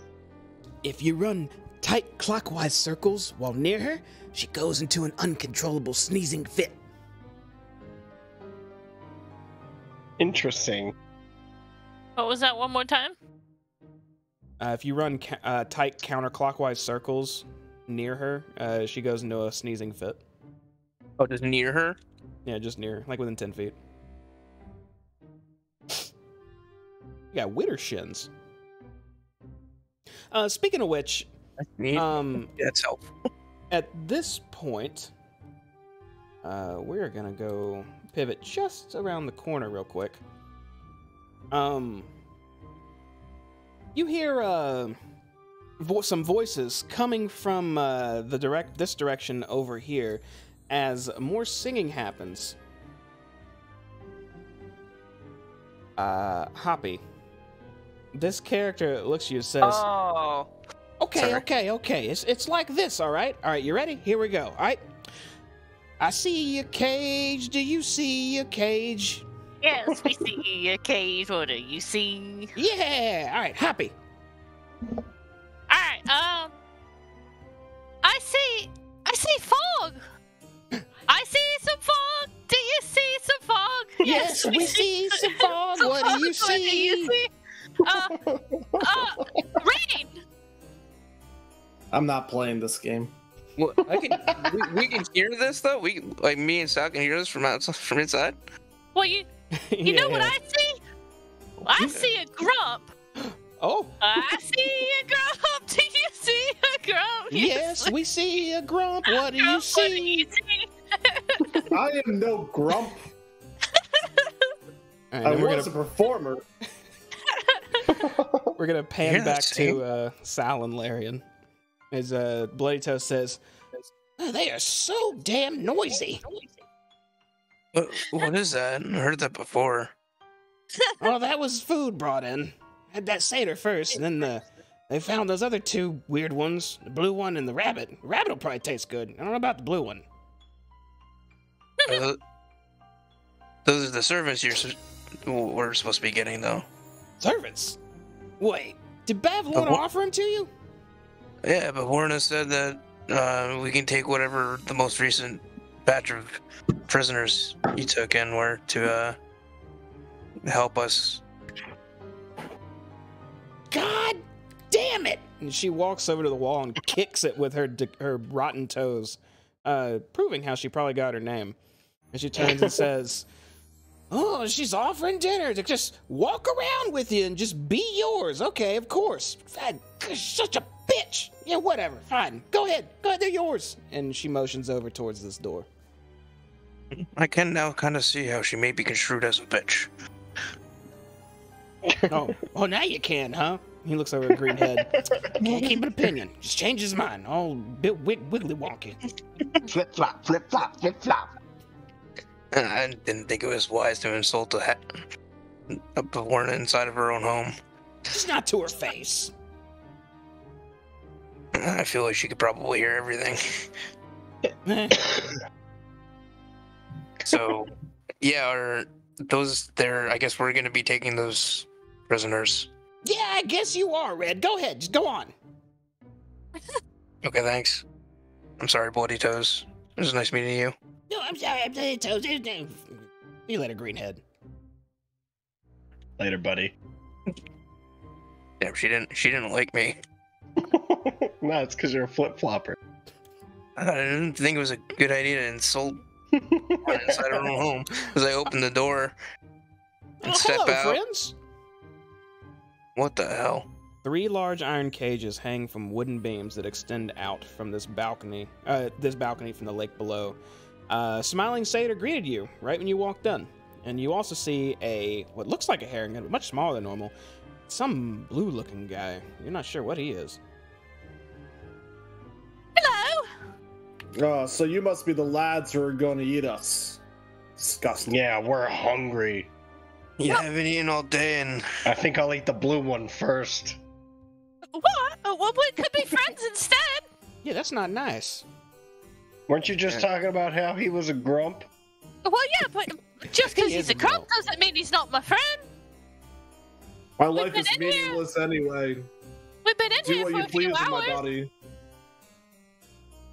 Speaker 3: If you run tight clockwise circles while near her, she goes into an uncontrollable sneezing fit.
Speaker 4: Interesting.
Speaker 5: What was that one more time?
Speaker 3: If you run tight counterclockwise circles near her, she goes into a sneezing fit.
Speaker 2: Oh, just near her?
Speaker 3: Yeah, just near her, like within 10 feet. You got widdershins. Speaking of which,
Speaker 2: That's helpful.
Speaker 3: at this point, we're gonna go pivot just around the corner real quick. You hear some voices coming from this direction over here as more singing happens. Hoppy, this character looks at you and says,
Speaker 2: Oh.
Speaker 3: Okay,
Speaker 2: Sorry.
Speaker 3: okay. It's like this, all right? All right, you ready? Here we go, all right? I see a cage. Do you see a cage?
Speaker 5: Yes, we see a cage. What do you see?
Speaker 3: Yeah! All right, Happy.
Speaker 5: Alright, I see fog! I see some fog! Do you see some fog?
Speaker 3: Yes, we see some fog. What do you
Speaker 5: What do you
Speaker 3: see?
Speaker 5: see? Rain!
Speaker 1: I'm not playing this game.
Speaker 2: Well, we can hear this though. We like me and Sal can hear this from outside, from inside.
Speaker 5: Well, you know what I see? I see a grump.
Speaker 3: Oh,
Speaker 5: I see a grump. Do you see a grump?
Speaker 3: yes, we see a grump. What do you
Speaker 5: Grump, what do
Speaker 3: see?
Speaker 5: you see?
Speaker 1: I am no grump.
Speaker 3: All right,
Speaker 1: I
Speaker 3: then
Speaker 1: was a performer.
Speaker 3: we're gonna pan
Speaker 2: You're the
Speaker 3: back
Speaker 2: same.
Speaker 3: to Sal and Larian. As Bloody Toe says, "Oh, they are so damn noisy."
Speaker 2: What is that? I heard that before.
Speaker 3: Oh, that was food brought in. Had that satyr first, and then they found those other two weird ones, the blue one and the rabbit. The rabbit will probably taste good. I don't know about the blue one.
Speaker 2: Those are the servants we're supposed to be getting, though.
Speaker 3: Servants? Wait, did Bavlorna
Speaker 2: what?
Speaker 3: offer them to you?
Speaker 2: Yeah, but Warren said that we can take whatever the most recent batch of prisoners you took in were to help us.
Speaker 3: God damn it! And she walks over to the wall and kicks it with her rotten toes, proving how she probably got her name. And she turns and says, "Oh, she's offering dinner to just walk around with you and just be yours. Okay, of course. Such a bitch. Yeah, whatever. Fine. Go ahead. They're yours." And she motions over towards this door.
Speaker 2: I can now kind of see how she may be construed as a bitch.
Speaker 3: Oh, now you can, huh? He looks over at Greenhead. Can't keep an opinion. Just change his mind. All bit wiggly wonky.
Speaker 4: Flip flop, flip flop, flip flop.
Speaker 2: I didn't think it was wise to insult a born inside of her own home.
Speaker 3: Just not to her face.
Speaker 2: I feel like she could probably hear everything. So, yeah, are those there? I guess we're gonna be taking those prisoners.
Speaker 3: Yeah, I guess you are, Red. Go ahead. Just go on.
Speaker 2: Okay, thanks. I'm sorry, Bloody Toes. It was nice meeting you.
Speaker 3: No, I'm sorry. I'm sorry. Toes. See you later, Greenhead.
Speaker 4: Later, buddy.
Speaker 2: Yeah, she didn't like me.
Speaker 4: No, it's because you're a flip flopper.
Speaker 2: I didn't think it was a good idea to insult one inside her own home. As I opened the door and step
Speaker 3: hello,
Speaker 2: out.
Speaker 3: friends.
Speaker 2: What the hell?
Speaker 3: 3 large iron cages hang from wooden beams that extend out from this balcony from the lake below. Smiling satyr greeted you right when you walked in. And you also see what looks like a herring, but much smaller than normal. Some blue-looking guy. You're not sure what he is.
Speaker 5: Hello.
Speaker 1: So you must be the lads who are going to eat us. Disgusting.
Speaker 4: Yeah, we're hungry.
Speaker 2: You haven't eaten all day, and
Speaker 4: I think I'll eat the blue one first.
Speaker 5: What? Well, we could be friends instead.
Speaker 3: Yeah, that's not nice.
Speaker 4: Weren't you just talking about how he was a grump?
Speaker 5: Well, yeah, but just because he's a crump doesn't mean he's not my friend.
Speaker 1: My life is meaningless anyway.
Speaker 5: We've been in
Speaker 1: Do
Speaker 5: here
Speaker 1: what
Speaker 5: for
Speaker 1: you
Speaker 5: a few
Speaker 1: please with my
Speaker 5: hours.
Speaker 1: body.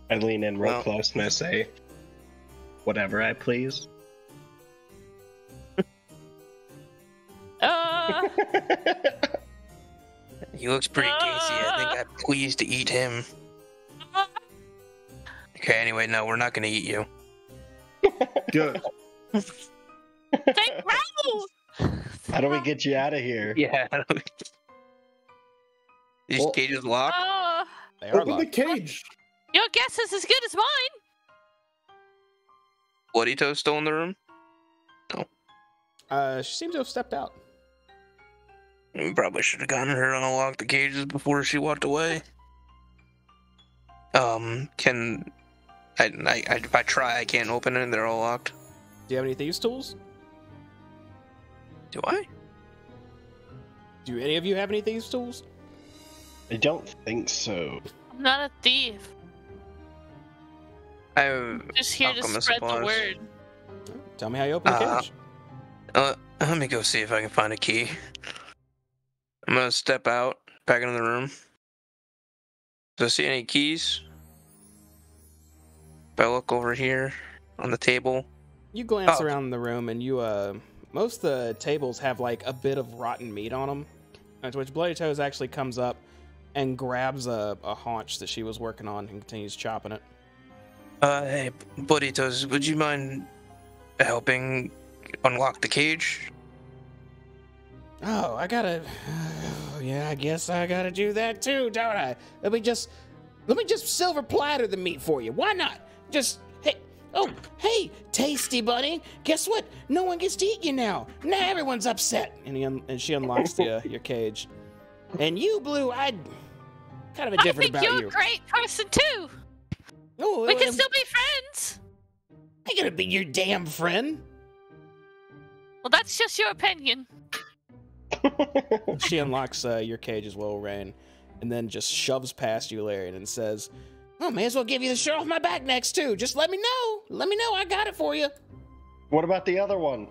Speaker 4: I lean in real
Speaker 2: Well.
Speaker 4: close and I say, whatever I please.
Speaker 2: he looks pretty tasty. I think I'm pleased to eat him. Okay, anyway, no, we're not gonna eat you.
Speaker 1: Good.
Speaker 5: Thank you.
Speaker 4: How do we get you out of here?
Speaker 2: Yeah. These
Speaker 1: Well-
Speaker 2: cages locked?
Speaker 3: They are
Speaker 1: Open the
Speaker 3: locked.
Speaker 1: cage.
Speaker 5: Your guess is as good as mine.
Speaker 2: Bloody Toes still in the room?
Speaker 3: She seems to have stepped out.
Speaker 2: We probably should have gotten her to unlock the cages before she walked away. Can if I try, I can't open it. They're all locked.
Speaker 3: Do you have any thieves' tools?
Speaker 2: Do I?
Speaker 3: Do any of you have any thieves' tools?
Speaker 4: I don't think so.
Speaker 5: I'm not a thief.
Speaker 2: I'm
Speaker 5: Just here to
Speaker 2: Alchemist
Speaker 5: spread the
Speaker 2: supplies.
Speaker 5: word.
Speaker 3: Tell me how you open the cage.
Speaker 2: Let me go see if I can find a key. I'm gonna step out, back into the room. Do I see any keys? If I look over here on the table.
Speaker 3: You glance
Speaker 2: Oh.
Speaker 3: around the room and you, most of the tables have like a bit of rotten meat on them. To which Bloody Toes actually comes up and grabs a haunch that she was working on and continues chopping it.
Speaker 2: Hey, Bloody Toes, would you mind helping unlock the cage?
Speaker 3: Oh, I gotta. Yeah, I guess I gotta do that too, don't I? Let me just silver platter the meat for you. Why not? Just hey, tasty bunny. Guess what? No one gets to eat you now. Now everyone's upset. And she unlocks your cage. And you, Blue, I'd kind of indifferent
Speaker 5: I think
Speaker 3: about
Speaker 5: you're
Speaker 3: you.
Speaker 5: a great person too.
Speaker 3: Oh,
Speaker 5: We can still be friends.
Speaker 3: I gotta be your damn friend.
Speaker 5: Well, that's just your opinion.
Speaker 3: She unlocks your cage as well, Rain, and then just shoves past you, Larian, and says, "Oh, may as well give you the shirt off my back next too. Just let me know. Let me know. I got it for you."
Speaker 4: What about the other one?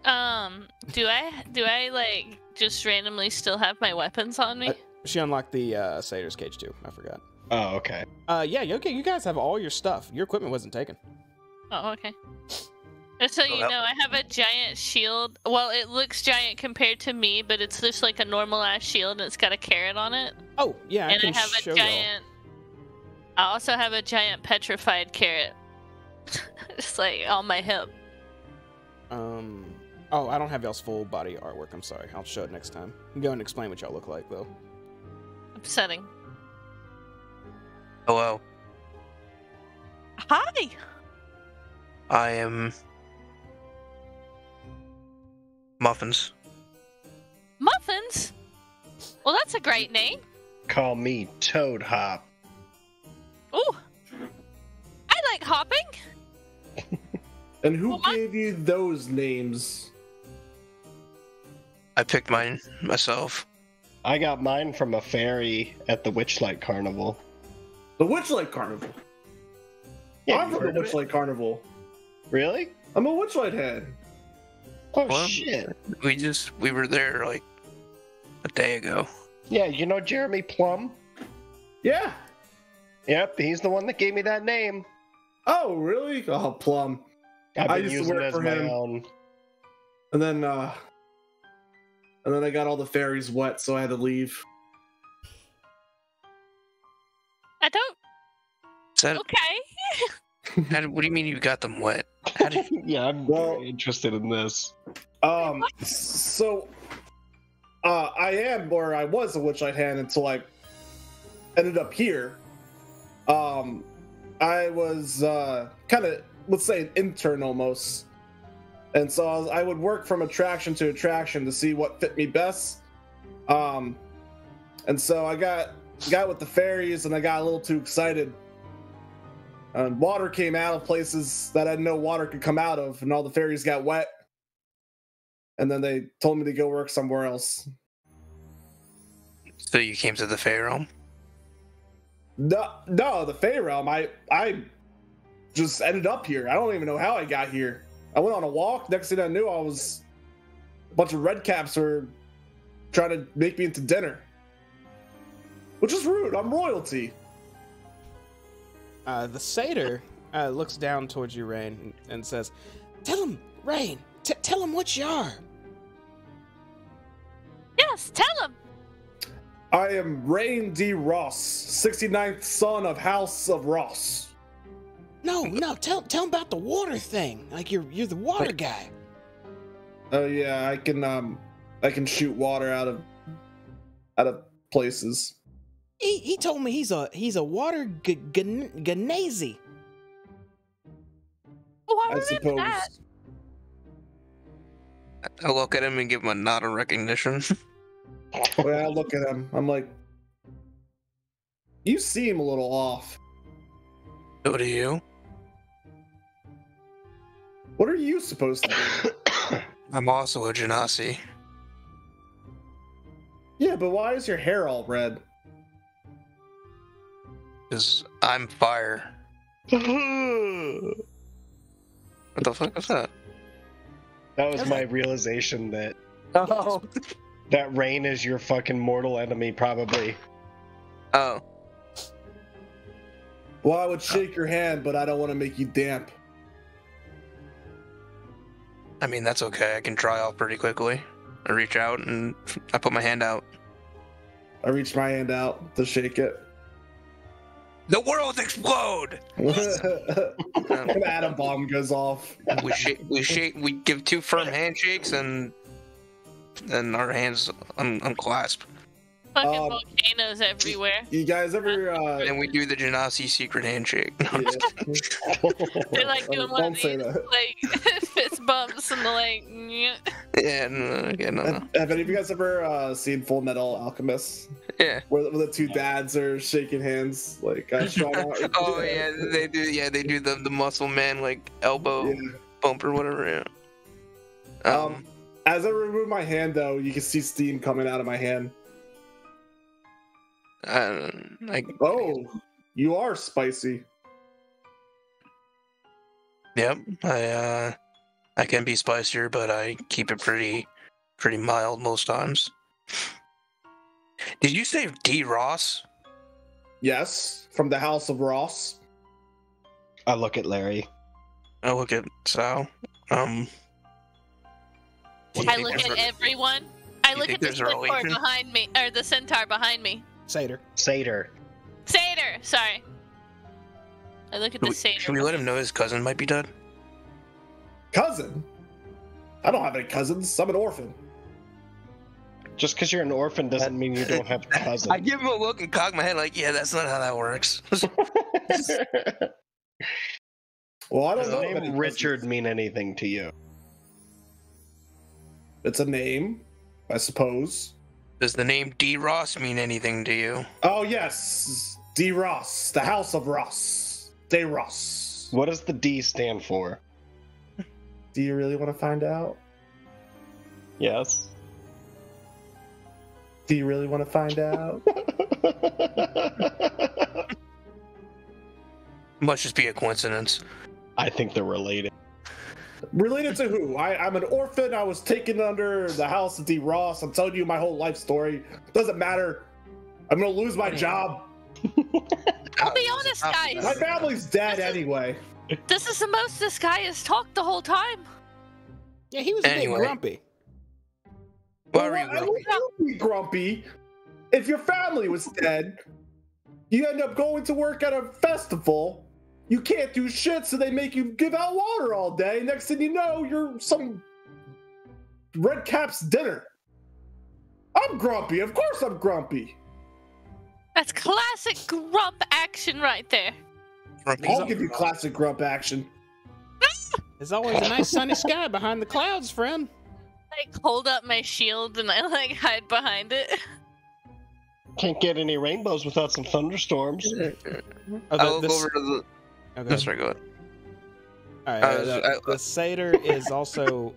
Speaker 5: Do I like just randomly still have my weapons on me?
Speaker 3: She unlocked the satyr's cage too. I forgot.
Speaker 4: Oh, okay.
Speaker 3: Yeah, okay. You guys have all your stuff. Your equipment wasn't taken.
Speaker 5: Oh, okay. Just so you
Speaker 2: Well-
Speaker 5: know, I have a giant shield. Well, it looks giant compared to me, but it's just like a normal ass shield, and it's got a carrot on it.
Speaker 3: Oh, yeah, I
Speaker 5: And
Speaker 3: can
Speaker 5: I have
Speaker 3: show
Speaker 5: a giant. I also have a giant petrified carrot. It's like on my hip.
Speaker 3: y'all. Oh, I don't have y'all's full body artwork. I'm sorry. I'll show it next time. You can go and explain what y'all look like, though.
Speaker 5: Upsetting.
Speaker 2: Hello.
Speaker 5: Hi.
Speaker 2: I am Muffins.
Speaker 5: Muffins. Well, that's a great name.
Speaker 4: Call me Toad Hop.
Speaker 5: Ooh. I like hopping.
Speaker 1: And who
Speaker 5: Well,
Speaker 1: gave you those names?
Speaker 2: I picked mine myself.
Speaker 4: I got mine from a fairy at the Witchlight Carnival.
Speaker 1: The Witchlight Carnival.
Speaker 4: Yeah,
Speaker 1: I'm
Speaker 4: you
Speaker 1: from the
Speaker 4: heard of it?
Speaker 1: Witchlight Carnival.
Speaker 4: Really?
Speaker 1: I'm a Witchlight head.
Speaker 4: Oh
Speaker 2: Well,
Speaker 4: shit.
Speaker 2: We were there like a day ago.
Speaker 4: Yeah, you know Jeremy Plum?
Speaker 1: Yeah.
Speaker 4: Yep, he's the one that gave me that name.
Speaker 1: Oh, really? Oh, Plum.
Speaker 4: I've
Speaker 1: I
Speaker 4: been
Speaker 1: used to
Speaker 4: using
Speaker 1: work
Speaker 4: it as
Speaker 1: for
Speaker 4: my
Speaker 1: him.
Speaker 4: own.
Speaker 1: And then I got all the fairies wet, so I had to leave.
Speaker 5: I don't.
Speaker 2: Is that,
Speaker 5: Okay.
Speaker 2: what do you mean you got them wet? How did,
Speaker 4: Yeah, I'm
Speaker 1: Well-
Speaker 4: very interested in this.
Speaker 1: So I am, or I was a Witchlight hand until I ended up here. I was kind of, let's say, an intern almost. And so I would work from attraction to attraction to see what fit me best. And so I got with the fairies, and I got a little too excited. And water came out of places that I didn't know water could come out of, and all the fairies got wet. And then they told me to go work somewhere else.
Speaker 2: so you came to the Fae Realm?
Speaker 1: No, the Fae Realm. I just ended up here. I don't even know how I got here. I went on a walk. Next thing I knew, a bunch of red caps were trying to make me into dinner, which is rude. I'm royalty.
Speaker 3: The satyr looks down towards you, Rain, and says, "Tell him, Rain. Tell him what you are."
Speaker 5: Yes, tell him.
Speaker 1: I am Rain D. Ross, 69th son of House of Ross.
Speaker 3: No. Tell him about the water thing. Like you're the water guy.
Speaker 1: Oh yeah, I can shoot water out of places.
Speaker 3: He told me he's a water ganazi.
Speaker 5: Oh, I
Speaker 1: I
Speaker 5: remember
Speaker 1: suppose.
Speaker 5: that.
Speaker 2: I look at him and give him a nod of recognition.
Speaker 1: When I look at him, I'm like, you seem a little off.
Speaker 2: So do you?
Speaker 1: What are you supposed to be?
Speaker 2: I'm also a Genasi.
Speaker 1: Yeah, but why is your hair all red?
Speaker 2: Because I'm fire. What the fuck was that?
Speaker 4: That was my realization that
Speaker 2: Oh.
Speaker 4: that Rain is your fucking mortal enemy, probably.
Speaker 2: Oh.
Speaker 1: Well, I would shake your hand, but I don't want to make you damp.
Speaker 2: I mean, that's okay. I can dry off pretty quickly. I reach out and I put my hand out.
Speaker 1: I reach my hand out to shake it.
Speaker 2: The world explode!
Speaker 1: An atom bomb goes off.
Speaker 2: We give two firm handshakes and our hands unclasp.
Speaker 5: Fucking
Speaker 1: Um,
Speaker 5: volcanoes everywhere.
Speaker 1: You guys ever?
Speaker 2: And we do the Genasi secret handshake.
Speaker 5: They're like doing one
Speaker 1: Don't
Speaker 5: of
Speaker 1: say
Speaker 5: these,
Speaker 1: that.
Speaker 5: like, fist bumps and the like. Yeah.
Speaker 2: Yeah, no.
Speaker 1: Have any of you guys ever seen Full Metal Alchemist,
Speaker 2: Yeah.
Speaker 1: where the two dads are shaking hands, like strong arm?
Speaker 2: Oh yeah, they do. Yeah, they do the muscle man like elbow
Speaker 1: Yeah.
Speaker 2: bump or whatever. Yeah.
Speaker 1: As I remove my hand, though, you can see steam coming out of my hand. Oh, you are spicy.
Speaker 2: Yep. I can be spicier, but I keep it pretty mild most times. Did you say D. Ross?
Speaker 1: Yes, from the House of Ross.
Speaker 4: I look at Larry.
Speaker 2: I look at Sal.
Speaker 5: I look at everyone. I look
Speaker 2: think
Speaker 5: at the
Speaker 2: there's a
Speaker 5: centaur
Speaker 2: relation?
Speaker 5: behind me, or the centaur behind me.
Speaker 3: Satyr.
Speaker 4: Satyr.
Speaker 5: Satyr, sorry. I look at the satyr.
Speaker 2: Should we let him know his cousin might be dead?
Speaker 1: Cousin? I don't have any cousins. I'm an orphan.
Speaker 4: Just because you're an orphan doesn't mean you don't have cousins.
Speaker 2: I give him a look and cock my head like, yeah, that's not how that works.
Speaker 1: Well, I don't
Speaker 4: Does
Speaker 1: know.
Speaker 4: the
Speaker 1: of any
Speaker 4: name Richard
Speaker 1: cousins.
Speaker 4: mean anything to you?
Speaker 1: It's a name, I suppose.
Speaker 2: Does the name D. Ross mean anything to you?
Speaker 1: Oh yes, D. Ross, the House of Ross, De Ross.
Speaker 4: What does the D stand for?
Speaker 1: Do you really want to find out?
Speaker 4: Yes.
Speaker 1: Do you really want to find out?
Speaker 2: Must just be a coincidence.
Speaker 4: I think they're related.
Speaker 1: Related to who? I'm an orphan. I was taken under the House of D. Ross. I'm telling you my whole life story. Doesn't matter. I'm gonna lose my job.
Speaker 5: I'll be honest, guys.
Speaker 1: My family's dead anyway.
Speaker 5: This is the most this guy has talked the whole time.
Speaker 3: Yeah, he was a bit
Speaker 2: Anyway.
Speaker 3: grumpy.
Speaker 2: Why were
Speaker 1: Well,
Speaker 2: you
Speaker 1: I
Speaker 2: grumpy?
Speaker 1: would be grumpy if your family was dead. You end up going to work at a festival. You can't do shit, so they make you give out water all day. Next thing you know, you're some red cap's dinner. I'm grumpy. Of course I'm grumpy.
Speaker 5: That's classic grump action right there.
Speaker 1: I'll give you classic grump action.
Speaker 3: There's always a nice sunny sky behind the clouds, friend.
Speaker 5: Like hold up my shield and I like hide behind it.
Speaker 4: Can't get any rainbows without some thunderstorms.
Speaker 2: I'll go over to the.
Speaker 3: Okay.
Speaker 2: That's right. Go ahead.
Speaker 3: All right, the satyr is also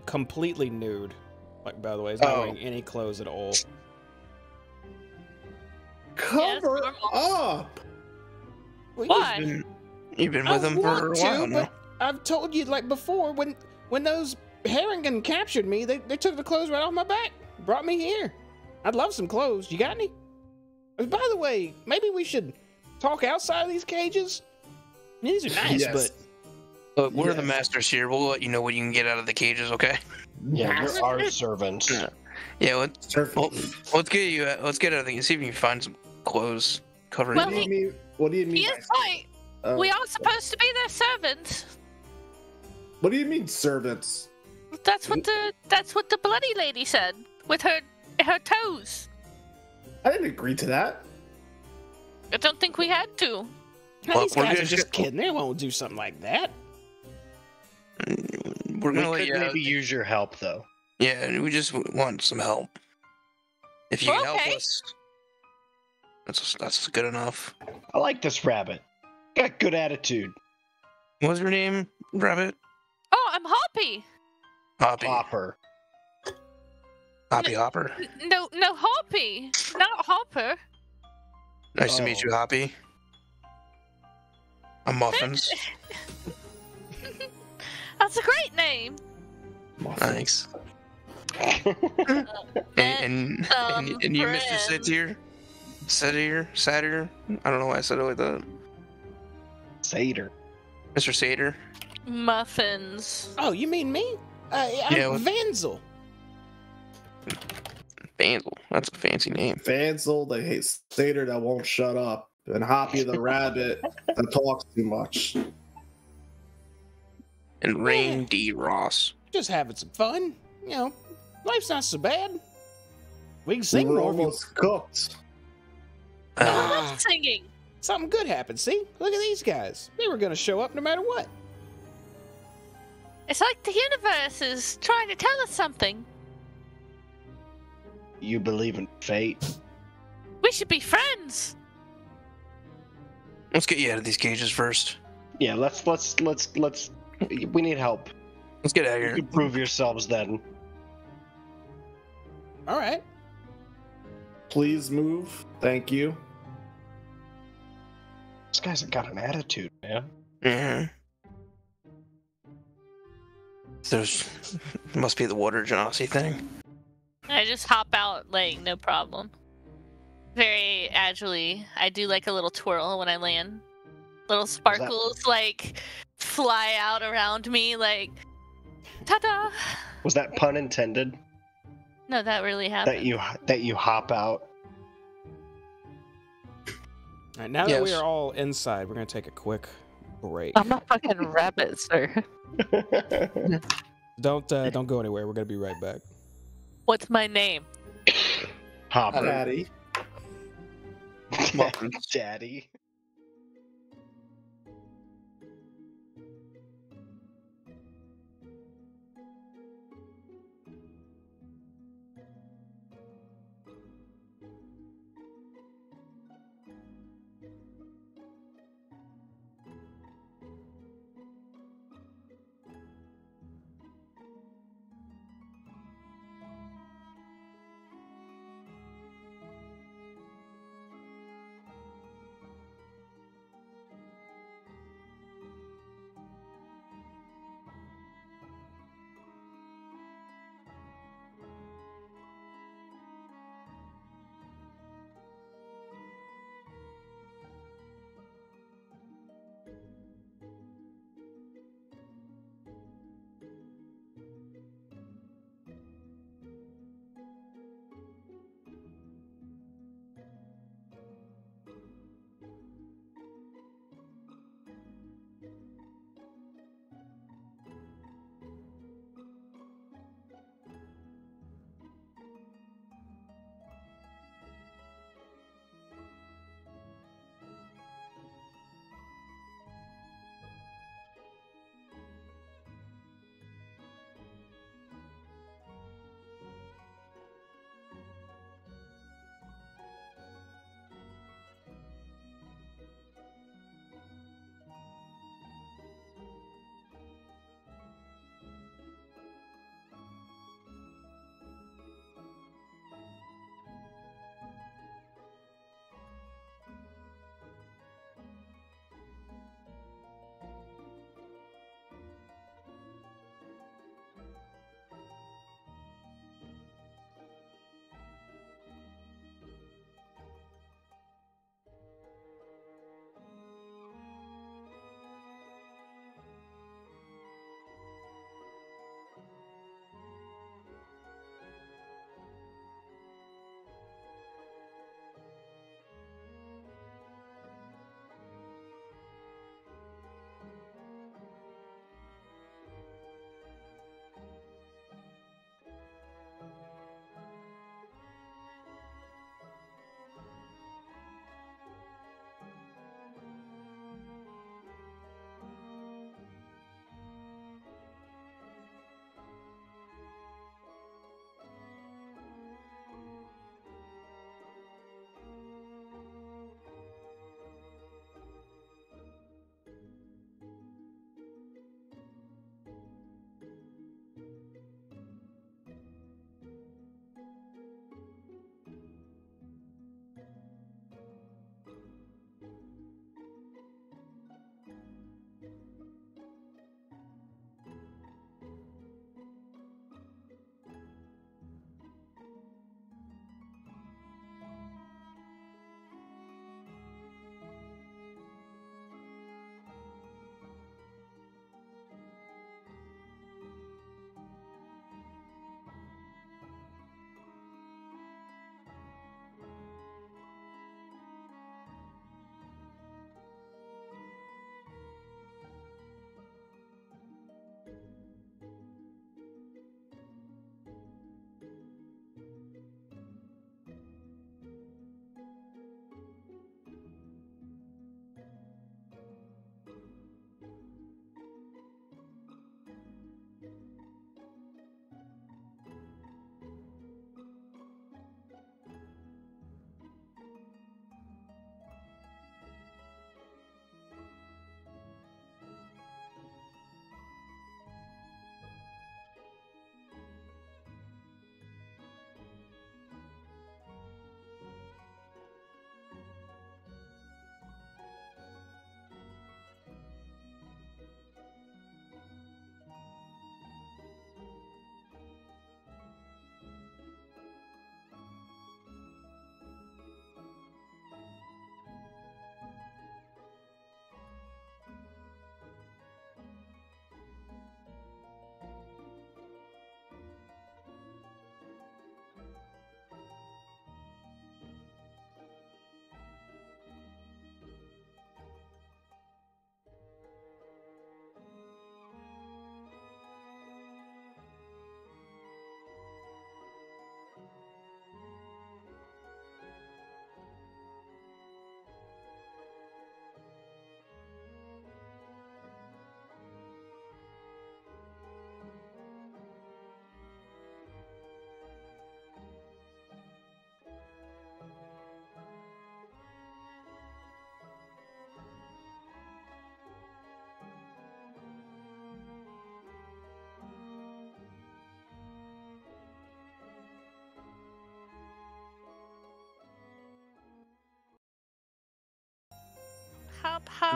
Speaker 3: completely nude. Like, by the way, he's not wearing any clothes at all.
Speaker 1: Cover
Speaker 5: normal.
Speaker 1: up.
Speaker 3: Well,
Speaker 5: Why?
Speaker 2: You've been
Speaker 3: I
Speaker 2: with him for
Speaker 3: want
Speaker 2: a
Speaker 3: to,
Speaker 2: while now.
Speaker 3: but I've told you like before when those Harrigan captured me, they took the clothes right off my back, brought me here. I'd love some clothes. You got any? By the way, maybe we should talk outside of these cages. I mean, these are nice,
Speaker 1: Yes.
Speaker 3: but
Speaker 2: Look, we're the
Speaker 1: Yes.
Speaker 2: masters here. We'll let you know what you can get out of the cages, okay?
Speaker 4: Yeah, you're our servants.
Speaker 2: Yeah. Let's get you. Let's get out of the. See if you can find some clothes covering.
Speaker 5: Well,
Speaker 2: you.
Speaker 1: What do you mean?
Speaker 5: He is right. We are supposed to be their servants.
Speaker 1: What do you mean, servants?
Speaker 5: That's what the bloody lady said with her toes.
Speaker 1: I didn't agree to that.
Speaker 5: I don't think we had to.
Speaker 2: Well,
Speaker 3: these
Speaker 2: we're
Speaker 3: guys
Speaker 2: gonna
Speaker 3: are just kidding. They won't do something like that.
Speaker 2: We're
Speaker 4: We
Speaker 2: gonna let
Speaker 4: could
Speaker 2: you out.
Speaker 4: maybe use your help, though.
Speaker 2: Yeah, we just want some help. If you can help
Speaker 5: Okay.
Speaker 2: us, that's good enough.
Speaker 4: I like this rabbit. Got good attitude.
Speaker 2: What's your name, Rabbit?
Speaker 5: Oh, I'm Hoppy.
Speaker 2: Hoppy.
Speaker 4: Hopper.
Speaker 2: Hoppy Hopper.
Speaker 5: No, Hoppy, not Hopper.
Speaker 2: Nice to meet
Speaker 4: Oh.
Speaker 2: you, Hoppy. I'm Muffins.
Speaker 5: That's a great name.
Speaker 2: Thanks. And you, Mr.
Speaker 5: friend.
Speaker 2: Satyr. I don't know why I said it like that.
Speaker 4: Satyr.
Speaker 2: Mr. Satyr.
Speaker 5: Muffins.
Speaker 3: Oh, you mean me? I'm
Speaker 2: Yeah, what-
Speaker 3: Vanzel.
Speaker 2: Basil. That's a fancy name.
Speaker 1: Fansel, the hate satyr that won't shut up, and Hoppy the rabbit that talks too much.
Speaker 2: And Rain D. Ross.
Speaker 3: Just having some fun. You know, life's not so bad. We can sing
Speaker 1: We're
Speaker 3: more if you
Speaker 1: almost cooked.
Speaker 5: I
Speaker 3: Ah.
Speaker 5: love singing.
Speaker 3: Something good happened. See, look at these guys. They were gonna show up no matter what.
Speaker 5: It's like the universe is trying to tell us something.
Speaker 4: You believe in fate?
Speaker 5: We should be friends.
Speaker 2: Let's get you out of these cages first.
Speaker 4: Yeah, let's. We need help.
Speaker 2: Let's get out of
Speaker 4: You
Speaker 2: here.
Speaker 4: can prove yourselves then.
Speaker 3: All right.
Speaker 1: Please move. Thank you.
Speaker 4: This guy's got an attitude, man.
Speaker 2: Yeah. There's must be the water genasi thing.
Speaker 5: I just hop out, like, no problem. Very agilely. I do like a little twirl when I land. Little sparkles, like, fly out around me, like, ta-da!
Speaker 4: Was that pun intended?
Speaker 5: No, that really happened.
Speaker 4: That you hop out?
Speaker 3: All right. Now that we
Speaker 2: Yes.
Speaker 3: are all inside, we're gonna take a quick break.
Speaker 5: I'm a fucking rabbit, sir.
Speaker 3: Don't go anywhere. We're gonna be right back.
Speaker 5: What's my name?
Speaker 4: Hopper.
Speaker 1: Daddy.
Speaker 2: Muffins.
Speaker 4: Daddy.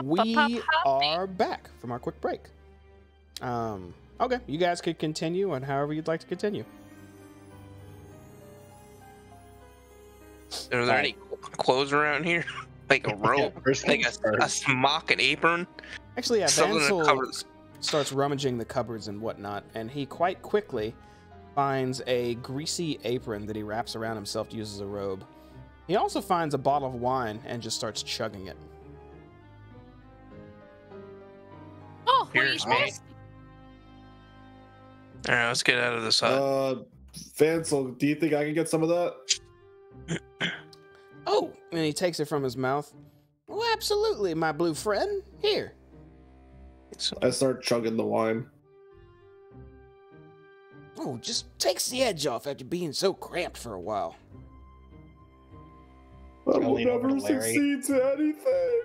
Speaker 3: We are back from our quick break. Okay, you guys could continue on however you'd like to continue.
Speaker 2: Are there any clothes around here? Like a robe? Like a smock, an apron?
Speaker 3: Actually, yeah,
Speaker 2: Something in the
Speaker 3: Vansel
Speaker 2: cupboards.
Speaker 3: starts rummaging the cupboards and whatnot, and he quite quickly finds a greasy apron that he wraps around himself to use as a robe. He also finds a bottle of wine and just starts chugging it.
Speaker 5: Oh,
Speaker 2: Here's me. All right, let's get out of this hut.
Speaker 1: Vansel, do you think I can get some of that?
Speaker 3: Oh, and he takes it from his mouth. Oh, absolutely, my blue friend. Here.
Speaker 1: I start chugging the wine.
Speaker 3: Oh, just takes the edge off after being so cramped for a while.
Speaker 1: I
Speaker 4: I'll
Speaker 1: will
Speaker 4: lean over
Speaker 1: never
Speaker 4: to Larry.
Speaker 1: succeed to anything.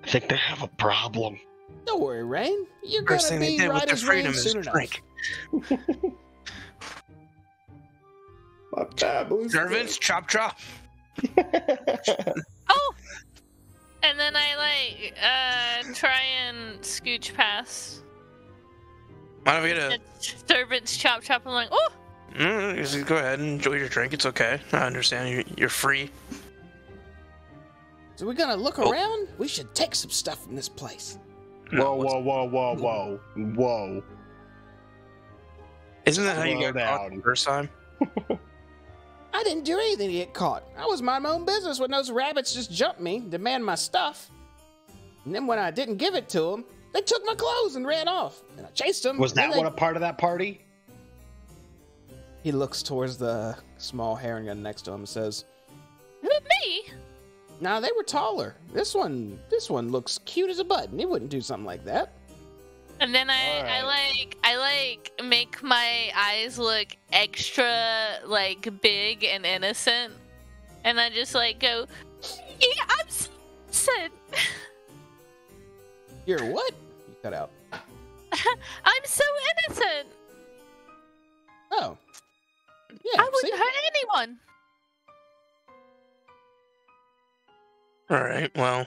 Speaker 4: I think they have a problem.
Speaker 3: Don't worry, Rain. You're
Speaker 2: First
Speaker 3: gonna
Speaker 2: thing they
Speaker 3: be
Speaker 2: did with
Speaker 3: right
Speaker 2: their
Speaker 3: as rain
Speaker 2: freedom is
Speaker 3: soon enough.
Speaker 2: drink.
Speaker 1: My fabulous
Speaker 2: Servants, chop chop.
Speaker 5: Oh! And then I try and scooch past.
Speaker 2: Mind if we get
Speaker 5: The servants chop. I'm like, oh!
Speaker 2: just go ahead and enjoy your drink. It's okay. I understand. You're free.
Speaker 3: So we're gonna look
Speaker 2: Oh.
Speaker 3: around? We should take some stuff from this place.
Speaker 2: No,
Speaker 4: Whoa.
Speaker 2: Isn't that how you
Speaker 4: Slow
Speaker 2: got caught
Speaker 4: down.
Speaker 2: the first time?
Speaker 3: I didn't do anything to get caught. I was minding my own business when those rabbits just jumped me, demand my stuff. And then when I didn't give it to them, they took my clothes and ran off. And I chased them.
Speaker 4: Was
Speaker 3: and then
Speaker 4: that one a part of that party?
Speaker 3: He looks towards the small herring gun next to him and says,
Speaker 5: Me?
Speaker 3: "Nah, they were taller. This one looks cute as a button. He wouldn't do something like that."
Speaker 5: And then I make my eyes look extra big and innocent, and I just go, yeah, I'm so innocent.
Speaker 3: You're what? You cut out.
Speaker 5: I'm so innocent.
Speaker 3: Oh. Yeah,
Speaker 5: I wouldn't hurt anyone.
Speaker 2: All right. Well,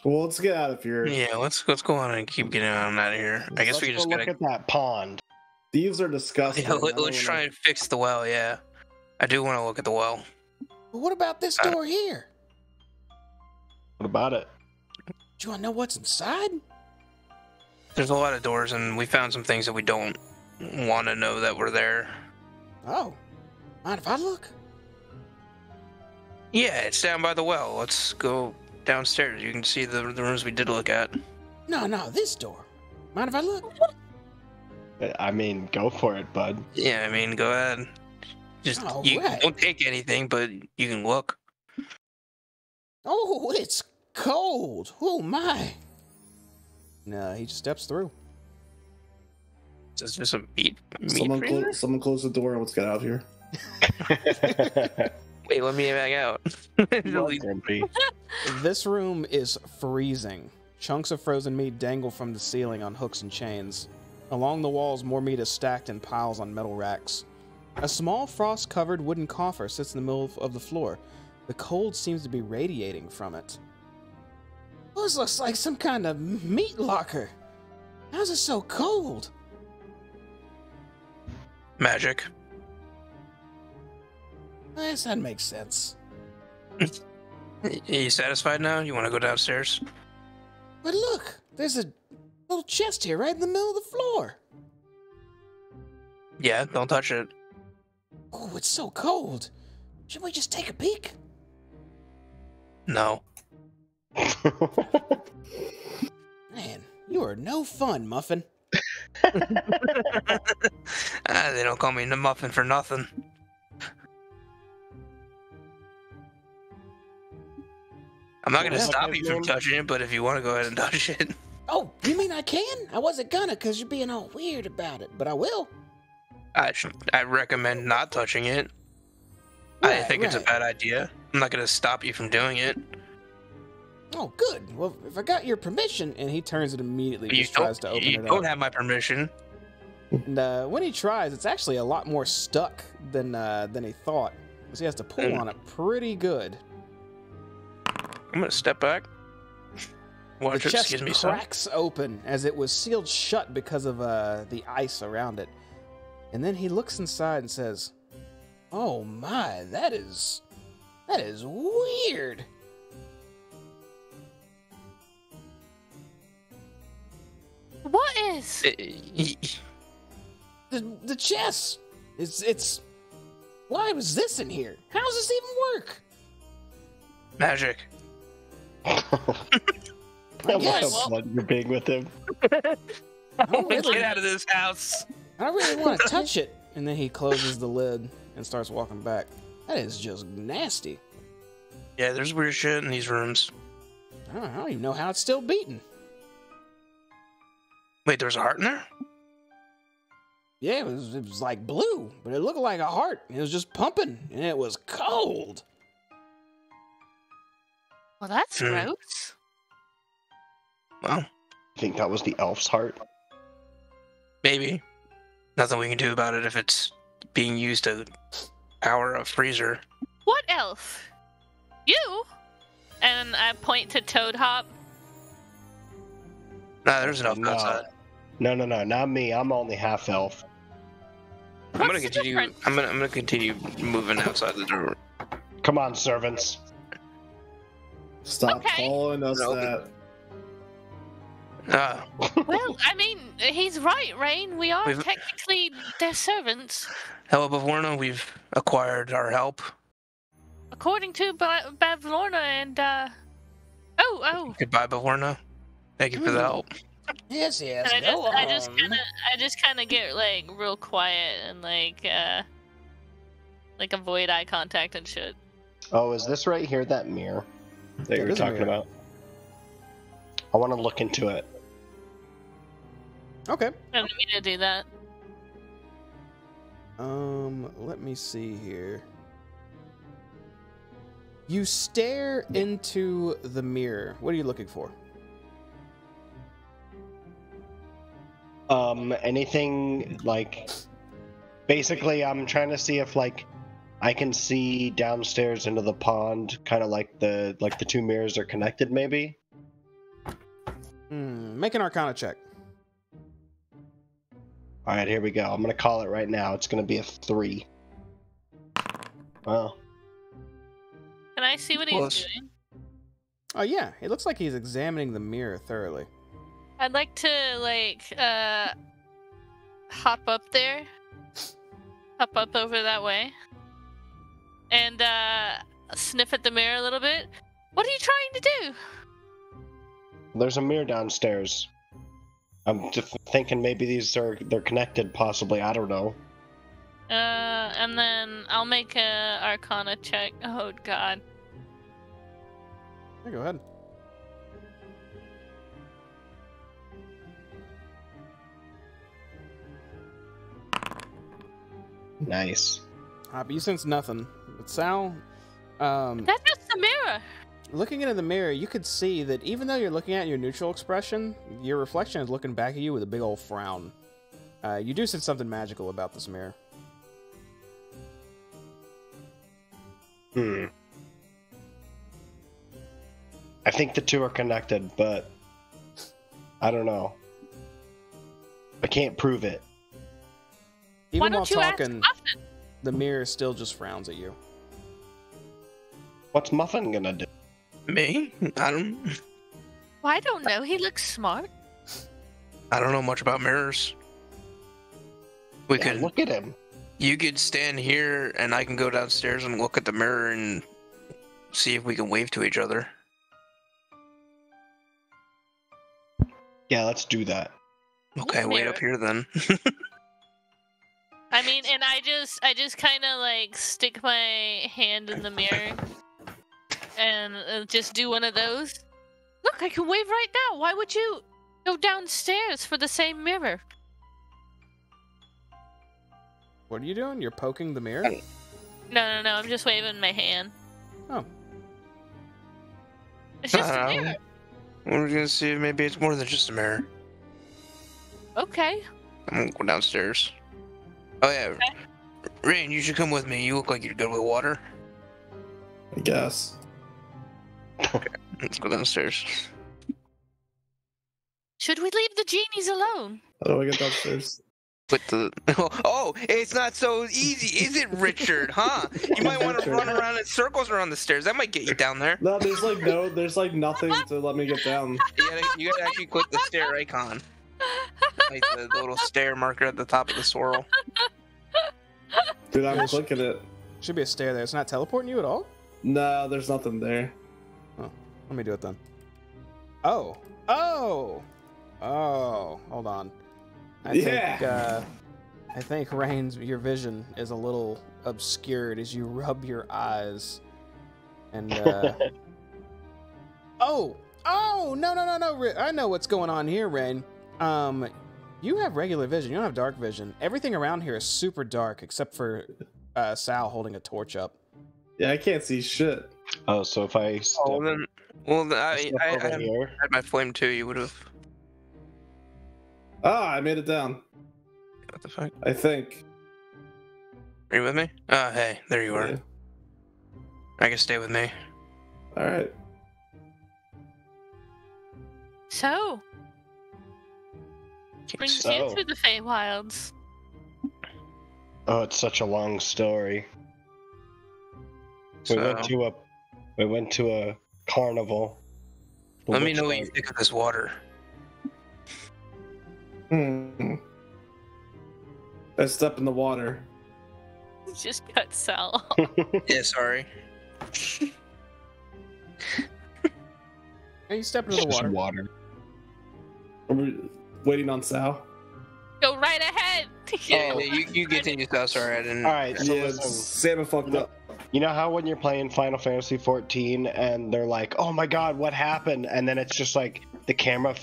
Speaker 1: let's get out of here.
Speaker 2: yeah. Let's go on and keep getting on out of here. I guess
Speaker 4: Let's
Speaker 2: we just
Speaker 4: go
Speaker 2: gotta.
Speaker 4: look at that pond.
Speaker 1: Thieves are disgusting.
Speaker 2: Yeah,
Speaker 1: I don't
Speaker 2: let's try
Speaker 1: wanna-
Speaker 2: and fix the well. Yeah, I do want to look at the well.
Speaker 3: But what about this door here?
Speaker 4: What about it?
Speaker 3: Do you want to know what's inside?
Speaker 2: There's a lot of doors, and we found some things that we don't want to know that were there.
Speaker 3: Oh. Mind if I look?
Speaker 2: Yeah, it's down by the well. Let's go downstairs. You can see the rooms we did look at.
Speaker 3: No, this door. Mind if I look?
Speaker 4: I mean, go for it, bud.
Speaker 2: Yeah, I mean, go ahead. Just you
Speaker 3: Alright.
Speaker 2: don't take anything, but you can look.
Speaker 3: Oh, it's cold. Oh, my. No, he just steps through.
Speaker 2: Is this a meat
Speaker 1: Someone,
Speaker 2: freezer?
Speaker 1: someone close the door and let's get out of here.
Speaker 2: Wait, let me back out.
Speaker 4: Grumpy.
Speaker 3: This room is freezing. Chunks of frozen meat dangle from the ceiling on hooks and chains. Along the walls, more meat is stacked in piles on metal racks. A small frost-covered wooden coffer sits in the middle of the floor. The cold seems to be radiating from it. This looks like some kind of meat locker. How's it so cold?
Speaker 2: Magic.
Speaker 3: Yes, that makes sense.
Speaker 2: Are you satisfied now? You want to go downstairs?
Speaker 3: But look, there's a little chest here right in the middle of the floor.
Speaker 2: Yeah, don't touch it.
Speaker 3: Oh, it's so cold. Should we just take a peek?
Speaker 2: No.
Speaker 3: Man, you are no fun, Muffin.
Speaker 2: They don't call me the muffin for nothing. I'm not going to
Speaker 4: Well,
Speaker 2: stop
Speaker 4: okay,
Speaker 2: you from
Speaker 4: man.
Speaker 2: touching it, but if you want to go ahead and touch it.
Speaker 3: Oh, you mean I can? I wasn't gonna because you're being all weird about it, but I will.
Speaker 2: I recommend not touching it. I
Speaker 3: Right,
Speaker 2: think it's a
Speaker 3: right.
Speaker 2: bad idea. I'm not going to stop you from doing it.
Speaker 3: Oh, good. Well, if I got your permission, and he turns it immediately,
Speaker 2: You
Speaker 3: just tries to open
Speaker 2: you
Speaker 3: it
Speaker 2: don't
Speaker 3: up.
Speaker 2: have my permission.
Speaker 3: And when he tries, it's actually a lot more stuck than he thought. So he has to pull on it pretty good.
Speaker 2: I'm going to step back. Watch
Speaker 3: the
Speaker 2: it,
Speaker 3: chest
Speaker 2: excuse me, son.
Speaker 3: cracks open as it was sealed shut because of the ice around it. And then he looks inside and says, "Oh my, that is weird."
Speaker 5: What is?
Speaker 3: The chest. It's. Why was this in here? How does this even work?
Speaker 2: Magic.
Speaker 4: I
Speaker 3: guess.
Speaker 4: love how you're being with him.
Speaker 3: I don't really,
Speaker 2: Get out of this house.
Speaker 3: I don't really want to touch it. And then he closes the lid and starts walking back. That is just nasty.
Speaker 2: Yeah, there's weird shit in these rooms.
Speaker 3: I don't even know how it's still beating.
Speaker 2: Wait, there's a heart in there?
Speaker 3: Yeah, it was like blue, but it looked like a heart. It was just pumping, and it was cold.
Speaker 5: Well, that's
Speaker 2: Hmm.
Speaker 5: gross.
Speaker 2: Well,
Speaker 4: I think that was the elf's heart.
Speaker 2: maybe. Nothing we can do about it if it's being used to power a freezer.
Speaker 5: What elf? You? And I point to Toad Hop.
Speaker 2: Nah, there's an elf
Speaker 4: No.
Speaker 2: outside.
Speaker 4: No, not me. I'm only half elf.
Speaker 2: I'm gonna
Speaker 5: What's the
Speaker 2: continue.
Speaker 5: difference?
Speaker 2: I'm gonna continue moving outside the door.
Speaker 4: Come on, servants.
Speaker 1: Stop
Speaker 5: Okay.
Speaker 1: calling us
Speaker 2: No.
Speaker 1: that.
Speaker 5: Well, I mean, he's right, Rain. We are
Speaker 2: We've-
Speaker 5: technically their servants.
Speaker 2: Hello, Bavorna. We've acquired our help.
Speaker 5: According to Bavlorna and, Oh.
Speaker 2: Goodbye, Bavorna. Thank you for the help.
Speaker 3: Yes,
Speaker 5: And I just kind of get, like, real quiet and, like, avoid eye contact and shit.
Speaker 4: Oh, is this right here that mirror that you
Speaker 3: It
Speaker 4: were
Speaker 3: is a
Speaker 4: talking
Speaker 3: mirror.
Speaker 4: about? I want to look into it.
Speaker 3: Okay.
Speaker 5: I don't mean to do that.
Speaker 3: Let me see here. You stare into the mirror. What are you looking for?
Speaker 4: Anything like... Basically, I'm trying to see if, like, I can see downstairs into the pond, kind of like the two mirrors are connected, maybe?
Speaker 3: Make an Arcana check.
Speaker 4: Alright, here we go. I'm gonna call it right now. It's gonna be a 3. Well,
Speaker 5: Can I see what he's
Speaker 2: Close.
Speaker 5: doing?
Speaker 3: Oh yeah, it looks like he's examining the mirror thoroughly.
Speaker 5: I'd like to, like, hop up there. Hop up over that way. And, sniff at the mirror a little bit. What are you trying to do?
Speaker 4: there's a mirror downstairs. I'm just thinking maybe they're connected, possibly. I don't know.
Speaker 5: And then I'll make a Arcana check. Oh, God.
Speaker 3: Yeah, go ahead.
Speaker 4: Nice.
Speaker 3: But you sense nothing. But Sal,
Speaker 5: That's just the mirror.
Speaker 3: looking into the mirror, you could see that even though you're looking at your neutral expression, your reflection is looking back at you with a big old frown. You do sense something magical about this mirror.
Speaker 4: I think the two are connected, but I don't know. I can't prove it.
Speaker 5: Why
Speaker 3: Even while
Speaker 5: don't you ask
Speaker 3: talking,
Speaker 5: Muffin?
Speaker 3: the mirror still just frowns at you.
Speaker 4: What's Muffin gonna do?
Speaker 2: Me? I don't
Speaker 5: Well, I don't know. He looks smart.
Speaker 2: know much about mirrors. We
Speaker 4: Yeah,
Speaker 2: could.
Speaker 4: look at him.
Speaker 2: You could stand here, and I can go downstairs and look at the mirror and see if we can wave to each other.
Speaker 4: Yeah, let's do that.
Speaker 2: Okay, wait up here then.
Speaker 5: I mean, and I just kind of like stick my hand in the mirror and just do one of those. Look, I can wave right now. Why would you go downstairs for the same mirror?
Speaker 3: What are you doing? You're poking the mirror?
Speaker 5: No, I'm just waving my hand.
Speaker 3: Oh.
Speaker 5: It's just a mirror.
Speaker 2: We're gonna see if maybe it's more than just a mirror.
Speaker 5: Okay.
Speaker 2: I'm gonna go downstairs. Oh yeah, Rain, you should come with me. You look like you're good with water.
Speaker 1: I guess.
Speaker 2: Let's go downstairs.
Speaker 5: Should we leave the genies alone?
Speaker 1: How do I get downstairs?
Speaker 2: With the oh, it's not so easy, is it, Richard? Huh? You might want to run around in circles around the stairs. That might get you down there.
Speaker 1: No, there's like nothing to let me get down.
Speaker 2: You gotta actually click the stair icon, like the little stair marker at the top of the swirl.
Speaker 1: Dude, I'm clicking it.
Speaker 3: Should be a stair there. It's not teleporting you at all?
Speaker 1: No, there's nothing there.
Speaker 3: Oh, let me do it then. Oh. Oh! Oh, hold on. I think, Rain's, your vision is a little obscured as you rub your eyes. And, Oh! Oh! No. I know what's going on here, Rain. You have regular vision. You don't have dark vision. Everything around here is super dark, except for Sal holding a torch up.
Speaker 1: Yeah, I can't see shit.
Speaker 4: Oh, so if I step,
Speaker 2: I
Speaker 4: over here,
Speaker 2: had my flame too. You would have.
Speaker 1: Ah, I made it down.
Speaker 2: What the fuck?
Speaker 1: I think.
Speaker 2: Are you with me? Oh, hey, there you are.
Speaker 1: Yeah.
Speaker 2: I can stay with me.
Speaker 1: All right.
Speaker 5: So, brings you through the Feywilds.
Speaker 4: oh, it's such a long story. We went to a carnival.
Speaker 2: Let me know what you think of this water.
Speaker 1: I step in the water.
Speaker 5: Just cut Sal.
Speaker 2: Yeah, sorry.
Speaker 3: Hey, you step into the water.
Speaker 1: Are we waiting on Sal?
Speaker 5: Go right ahead.
Speaker 2: Yeah, you continue, Sal. Sorry, I didn't.
Speaker 4: All right, so
Speaker 1: Yeah,
Speaker 4: listen.
Speaker 1: Santa fucked up.
Speaker 4: You know how when you're playing Final Fantasy 14 and they're like, "Oh my God, what happened?" and then it's just like the camera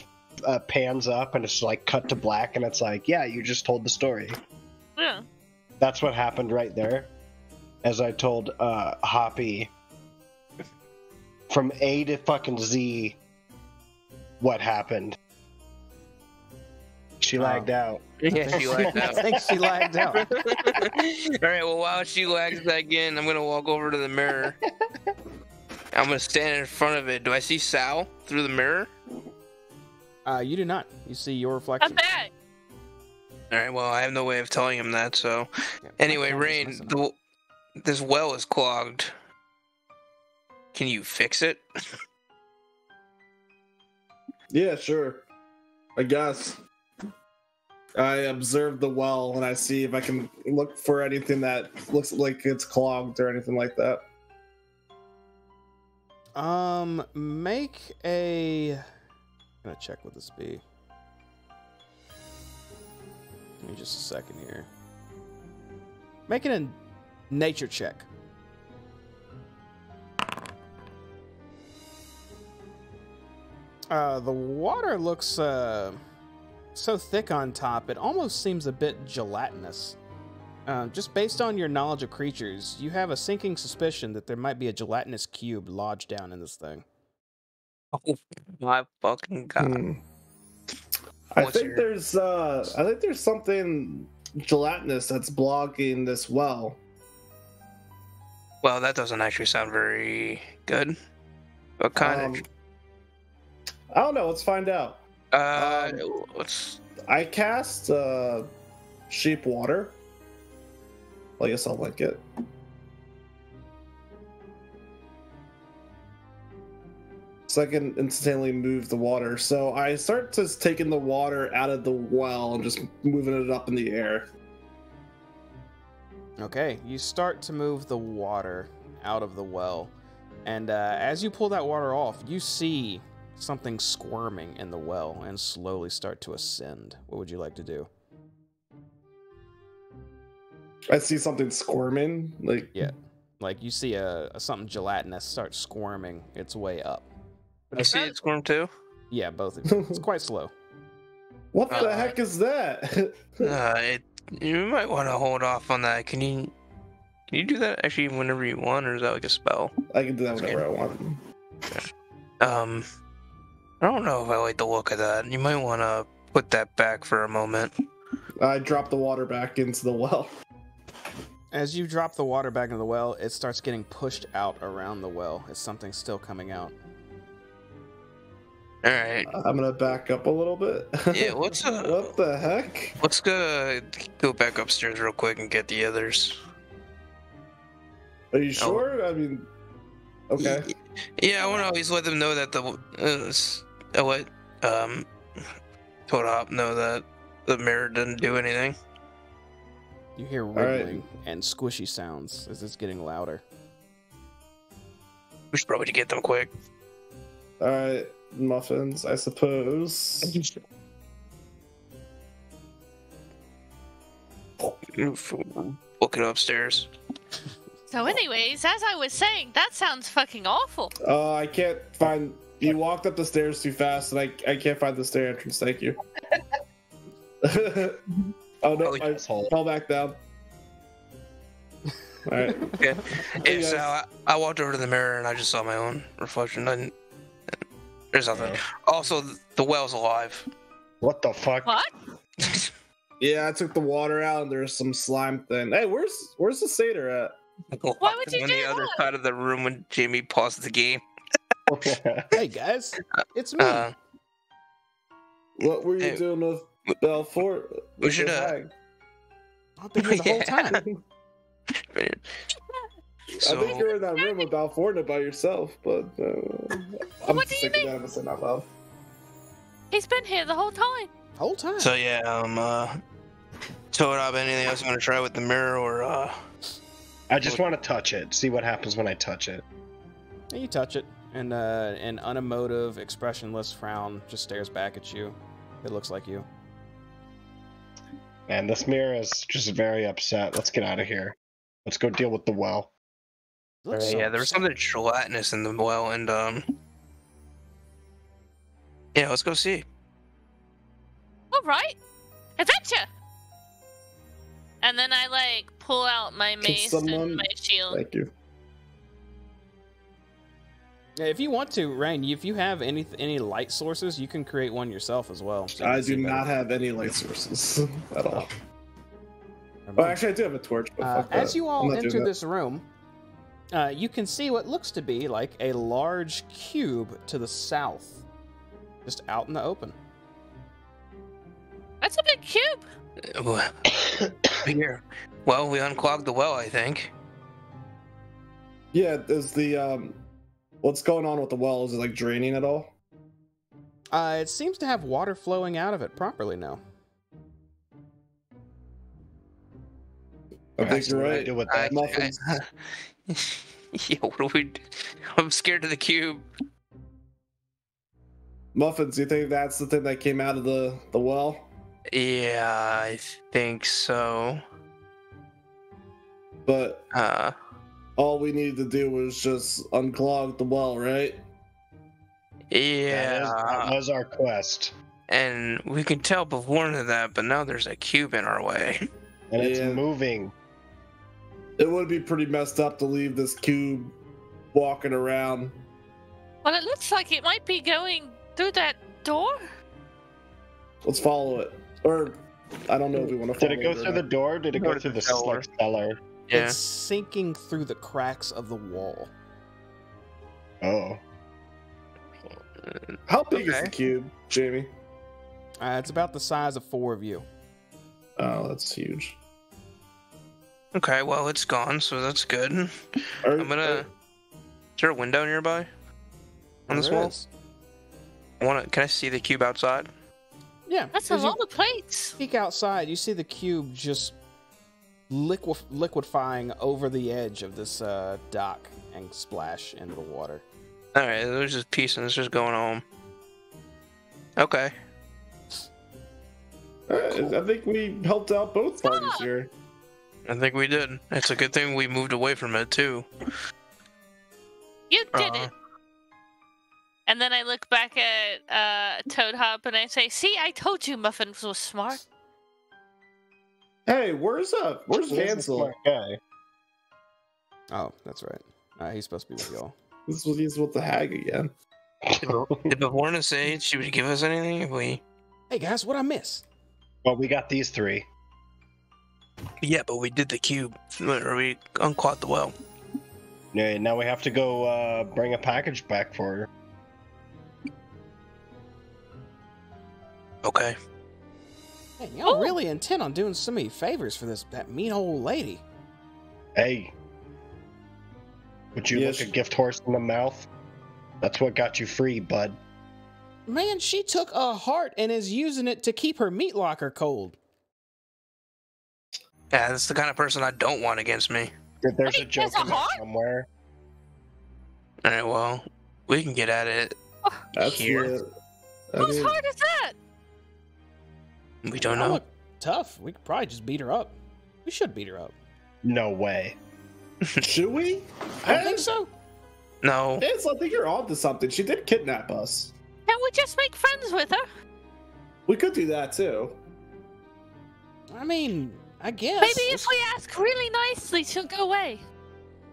Speaker 4: pans up and it's like cut to black and it's like, "Yeah, you just told the story."
Speaker 5: Yeah.
Speaker 4: That's what happened right there. As I told Hoppy from A to fucking Z what happened. She lagged out.
Speaker 2: Yeah, she lagged out.
Speaker 3: I think she lagged out.
Speaker 2: All right, well, while she lags back in, I'm gonna walk over to the mirror. I'm gonna stand in front of it. Do I see Sal through the mirror?
Speaker 3: You do not. You see your reflection.
Speaker 5: I'm back.
Speaker 2: All right, well, I have no way of telling him that, so...
Speaker 3: Yeah,
Speaker 2: Anyway,
Speaker 3: my
Speaker 2: Rain,
Speaker 3: camera's messing up.
Speaker 2: this well is clogged. Can you fix it?
Speaker 1: Yeah, sure. I guess. I observe the well and I see if I can look for anything that looks like it's clogged or anything like that.
Speaker 3: Make a... I'm gonna check what this be. Give me just a second here. Make it a nature check. The water looks so thick on top, it almost seems a bit gelatinous. Just based on your knowledge of creatures, you have a sinking suspicion that there might be a gelatinous cube lodged down in this thing.
Speaker 2: Oh my fucking god.
Speaker 1: I think there's something gelatinous that's blocking this well.
Speaker 2: Well, that doesn't actually sound very good. What kind of...
Speaker 1: I don't know. Let's find out.
Speaker 2: Let's...
Speaker 1: I cast sheep water. Well, I guess I'll link it. So I can instantly move the water. So I start just taking the water out of the well and just moving it up in the air.
Speaker 3: Okay, you start to move the water out of the well. And as you pull that water off, you see something squirming in the well and slowly start to ascend. What would you like to do?
Speaker 1: I see something squirming.
Speaker 3: Yeah, like you see something gelatinous start squirming its way up.
Speaker 2: I see it squirm too?
Speaker 3: Yeah, both of you. It's quite slow.
Speaker 1: What the heck is that?
Speaker 2: You might want to hold off on that. Can you do that actually whenever you want, or is that like a spell?
Speaker 1: I can do that whenever I want.
Speaker 2: Okay. I don't know if I like the look of that. You might want to put that back for a moment.
Speaker 1: I drop the water back into the well.
Speaker 3: As you drop the water back into the well, it starts getting pushed out around the well as something's still coming out.
Speaker 2: All right.
Speaker 1: I'm gonna back up a little bit.
Speaker 2: Yeah.
Speaker 1: What the heck?
Speaker 2: Let's go back upstairs real quick and get the others.
Speaker 1: Are you sure? I mean, okay.
Speaker 2: Yeah, I want to always let them know that Toad Hop know that the mirror didn't do anything.
Speaker 3: You hear wriggling and squishy sounds as it's getting louder.
Speaker 2: We should probably get them quick.
Speaker 1: All right, muffins, I suppose.
Speaker 2: Book it upstairs.
Speaker 5: So anyways, as I was saying, that sounds fucking awful.
Speaker 1: I can't find. You walked up the stairs too fast, and I can't find the stair entrance. Thank you. Oh no! I fell back down. All right.
Speaker 2: Okay. Yeah, so I walked over to the mirror and I just saw my own reflection. There's nothing. Also, the well's alive.
Speaker 4: What the fuck?
Speaker 5: What?
Speaker 1: Yeah, I took the water out, and there's some slime thing. Hey, where's the satyr at?
Speaker 5: Why would you
Speaker 2: on
Speaker 5: do
Speaker 2: the other
Speaker 5: that?
Speaker 2: side of the room when Jamie paused the game.
Speaker 3: Hey guys, it's me.
Speaker 1: What were you doing with Belfort?
Speaker 2: We should
Speaker 3: I've been here the whole time.
Speaker 2: So,
Speaker 1: I think you're in that room with Balforna by yourself, but I'm
Speaker 5: What do you
Speaker 1: thinking
Speaker 5: mean?
Speaker 1: that I'm saying out loud.
Speaker 5: He's been here the whole time.
Speaker 3: Whole time.
Speaker 2: so yeah, Toad Hop, anything else you want to try with the mirror or
Speaker 4: I just want to touch it. See what happens when I touch it.
Speaker 3: You touch it, and an unemotive, expressionless frown just stares back at you. It looks like you.
Speaker 4: Man, this mirror is just very upset. Let's get out of here. Let's go deal with the well.
Speaker 3: Looks so
Speaker 2: yeah, there was
Speaker 3: upset.
Speaker 2: something gelatinous in the well, and yeah, let's go see.
Speaker 5: All right, adventure. And then I like pull out my mace
Speaker 1: someone-
Speaker 5: and my shield.
Speaker 1: Thank you.
Speaker 3: Yeah, if you want to, Rain, if you have any light sources, you can create one yourself as well. so you
Speaker 1: I
Speaker 3: can see
Speaker 1: do
Speaker 3: better.
Speaker 1: not have any light sources at all.
Speaker 3: Never
Speaker 1: Oh,
Speaker 3: mind.
Speaker 1: actually, I do have a torch. But fuck
Speaker 3: As
Speaker 1: that.
Speaker 3: you
Speaker 1: I'm
Speaker 3: all
Speaker 1: not doing
Speaker 3: enter
Speaker 1: that.
Speaker 3: this room, you can see what looks to be like a large cube to the south, just out in the open.
Speaker 5: That's a big cube.
Speaker 2: Here. Well, we unclogged the well, I think.
Speaker 1: Yeah, is the what's going on with the well? Is it like draining at all?
Speaker 3: It seems to have water flowing out of it properly now.
Speaker 1: I think you're
Speaker 4: What do I
Speaker 1: right.
Speaker 4: do with that?
Speaker 1: Muffins.
Speaker 2: Yeah, what do we do? I'm scared of the cube.
Speaker 1: Muffins, you think that's the thing that came out of the well?
Speaker 2: Yeah, I think so.
Speaker 1: But
Speaker 2: Uh,
Speaker 1: all we needed to do was just unclog the well, right?
Speaker 4: That
Speaker 2: yeah.
Speaker 4: was our quest.
Speaker 2: And we can tell before that, but now there's a cube in our way.
Speaker 4: And it's
Speaker 1: Yeah.
Speaker 4: moving.
Speaker 1: It would be pretty messed up to leave this cube walking around.
Speaker 5: Well, it looks like it might be going through that door.
Speaker 1: Let's follow it. Or, I don't know if we want to follow
Speaker 4: Did it go
Speaker 1: or
Speaker 4: through the
Speaker 1: not.
Speaker 4: door? Did it
Speaker 2: Go
Speaker 4: go
Speaker 2: to
Speaker 4: through
Speaker 2: the
Speaker 4: the
Speaker 2: cellar.
Speaker 4: cellar?
Speaker 2: Yeah.
Speaker 3: It's sinking through the cracks of the wall.
Speaker 4: Oh.
Speaker 1: How big is
Speaker 2: Okay.
Speaker 1: the cube, Jamie?
Speaker 3: It's about the size of 4 of you.
Speaker 1: Oh, that's huge.
Speaker 2: Okay, well, it's gone, so that's good. I'm gonna. Is there a window nearby on this
Speaker 3: There
Speaker 2: wall?
Speaker 3: is.
Speaker 2: Can I see the cube outside?
Speaker 3: Yeah.
Speaker 5: That's a
Speaker 3: as you
Speaker 5: lot of plates.
Speaker 3: peek outside, you see the cube just liquefying over the edge of this dock and splash into the water.
Speaker 2: All right, there's just peace and it's just going home. Okay.
Speaker 1: Alright, I think we helped out both parties here.
Speaker 2: I think we did. It's a good thing we moved away from it too.
Speaker 5: You did
Speaker 2: Uh,
Speaker 5: it. And then I look back at Toad Hop and I say, "See, I told you Muffins was smart."
Speaker 1: Hey, where's
Speaker 4: He's a
Speaker 1: Hansel?
Speaker 4: smart guy.
Speaker 3: Oh, that's right. He's supposed to be with y'all.
Speaker 1: He's with the hag again.
Speaker 2: Did Bavorna say she would give us anything if we?
Speaker 3: Hey guys, what I miss?
Speaker 4: Well, we got these 3.
Speaker 2: Yeah, but we did the cube, or we unclogged the well.
Speaker 4: Yeah, now we have to go bring a package back for her.
Speaker 2: Okay.
Speaker 3: Man, y'all
Speaker 5: Oh.
Speaker 3: really intent on doing so many favors for that mean old lady.
Speaker 4: Hey. Would you
Speaker 1: Yes.
Speaker 4: look a gift horse in the mouth? That's what got you free, bud.
Speaker 3: Man, she took a heart and is using it to keep her meat locker cold.
Speaker 2: Yeah, that's the kind of person I don't want against me.
Speaker 4: There's a
Speaker 5: Wait,
Speaker 4: joke
Speaker 5: there's a
Speaker 4: in there
Speaker 5: heart?
Speaker 4: somewhere.
Speaker 2: Alright, well, we can get at it.
Speaker 1: That's
Speaker 2: Here.
Speaker 5: Whose heart is that?
Speaker 2: We don't
Speaker 3: Y'all
Speaker 2: know.
Speaker 3: look tough. We could probably just beat her up. We should beat her up.
Speaker 4: No way.
Speaker 1: Should we?
Speaker 3: I don't think so.
Speaker 2: No.
Speaker 1: It's, I think you're onto something. She did kidnap us.
Speaker 5: Can't we just make friends with her?
Speaker 1: We could do that too.
Speaker 3: I mean, I guess.
Speaker 5: Maybe if we ask really nicely, she'll go away.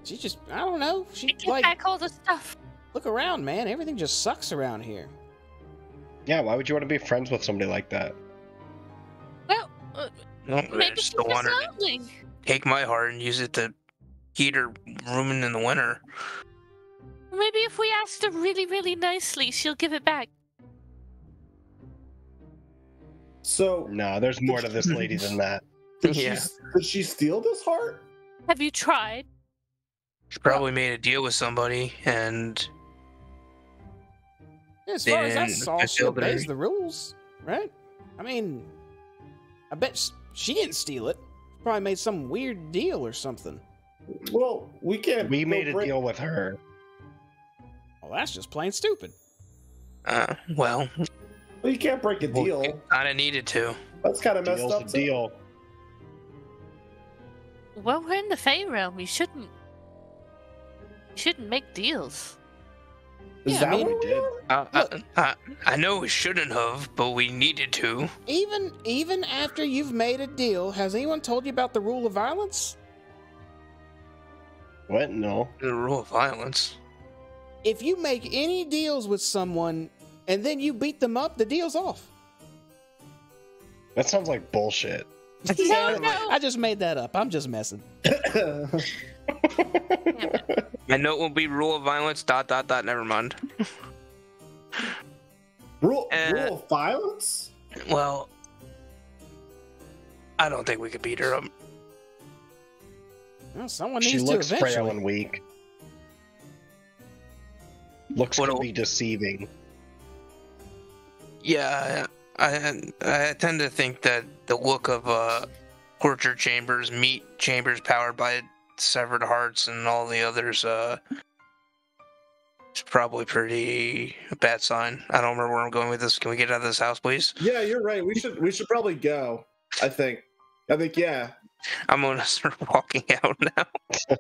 Speaker 3: She just, I don't know. She,
Speaker 5: We get
Speaker 3: like,
Speaker 5: back all the stuff.
Speaker 3: look around, man. Everything just sucks around here.
Speaker 4: Yeah, why would you want to be friends with somebody like that?
Speaker 5: Well,
Speaker 2: No, I
Speaker 5: maybe
Speaker 2: just
Speaker 5: she's
Speaker 2: don't want
Speaker 5: just
Speaker 2: her to
Speaker 5: lonely.
Speaker 2: take my heart and use it to heat her room in the winter.
Speaker 5: Maybe if we asked her really, really nicely, she'll give it back.
Speaker 1: So,
Speaker 4: No, there's more to this lady than that.
Speaker 1: did,
Speaker 2: Yeah.
Speaker 1: did she steal this heart?
Speaker 5: Have you tried?
Speaker 2: She probably made a deal with somebody, and
Speaker 3: As far as I
Speaker 2: Then
Speaker 3: saw,
Speaker 2: I
Speaker 3: she
Speaker 2: feel that
Speaker 3: obeys
Speaker 2: I-
Speaker 3: the rules, right? I mean, I bet she didn't steal it. She probably made some weird deal or something.
Speaker 1: Well, we can't.
Speaker 4: We made a
Speaker 1: break-
Speaker 4: deal with her.
Speaker 3: Well, that's just plain stupid.
Speaker 2: well,
Speaker 1: Well, you can't break a deal.
Speaker 2: kind of needed to.
Speaker 1: That's kind of messed
Speaker 4: Deal's
Speaker 1: up.
Speaker 4: a
Speaker 1: too.
Speaker 4: deal.
Speaker 5: Well, we're in the Fey realm. You shouldn't make deals.
Speaker 1: Is
Speaker 3: Yeah,
Speaker 1: that
Speaker 3: I mean,
Speaker 1: what we
Speaker 4: did.
Speaker 1: are?
Speaker 2: I know we shouldn't have, but we needed to.
Speaker 3: Even after you've made a deal, has anyone told you about the rule of violence?
Speaker 4: What? No.
Speaker 2: The rule of violence.
Speaker 3: If you make any deals with someone and then you beat them up, the deal's off.
Speaker 4: That sounds like bullshit.
Speaker 5: No.
Speaker 3: I just made that up. I'm just messing.
Speaker 2: My note will be rule of violence. ... Never mind.
Speaker 1: rule
Speaker 2: Uh,
Speaker 1: of violence?
Speaker 2: Well, I don't think we could beat her up.
Speaker 3: Well, someone
Speaker 4: She
Speaker 3: needs to
Speaker 4: looks frail
Speaker 3: eventually.
Speaker 4: and weak. Looks
Speaker 2: What
Speaker 4: could
Speaker 2: el-
Speaker 4: be deceiving.
Speaker 2: Yeah, I tend to think that the look of torture chambers, meat chambers powered by severed hearts, and all the others is probably pretty a bad sign. I don't remember where I'm going with this. Can we get out of this house, please?
Speaker 1: Yeah, you're right. We should probably go. I think yeah.
Speaker 2: I'm gonna start walking out now.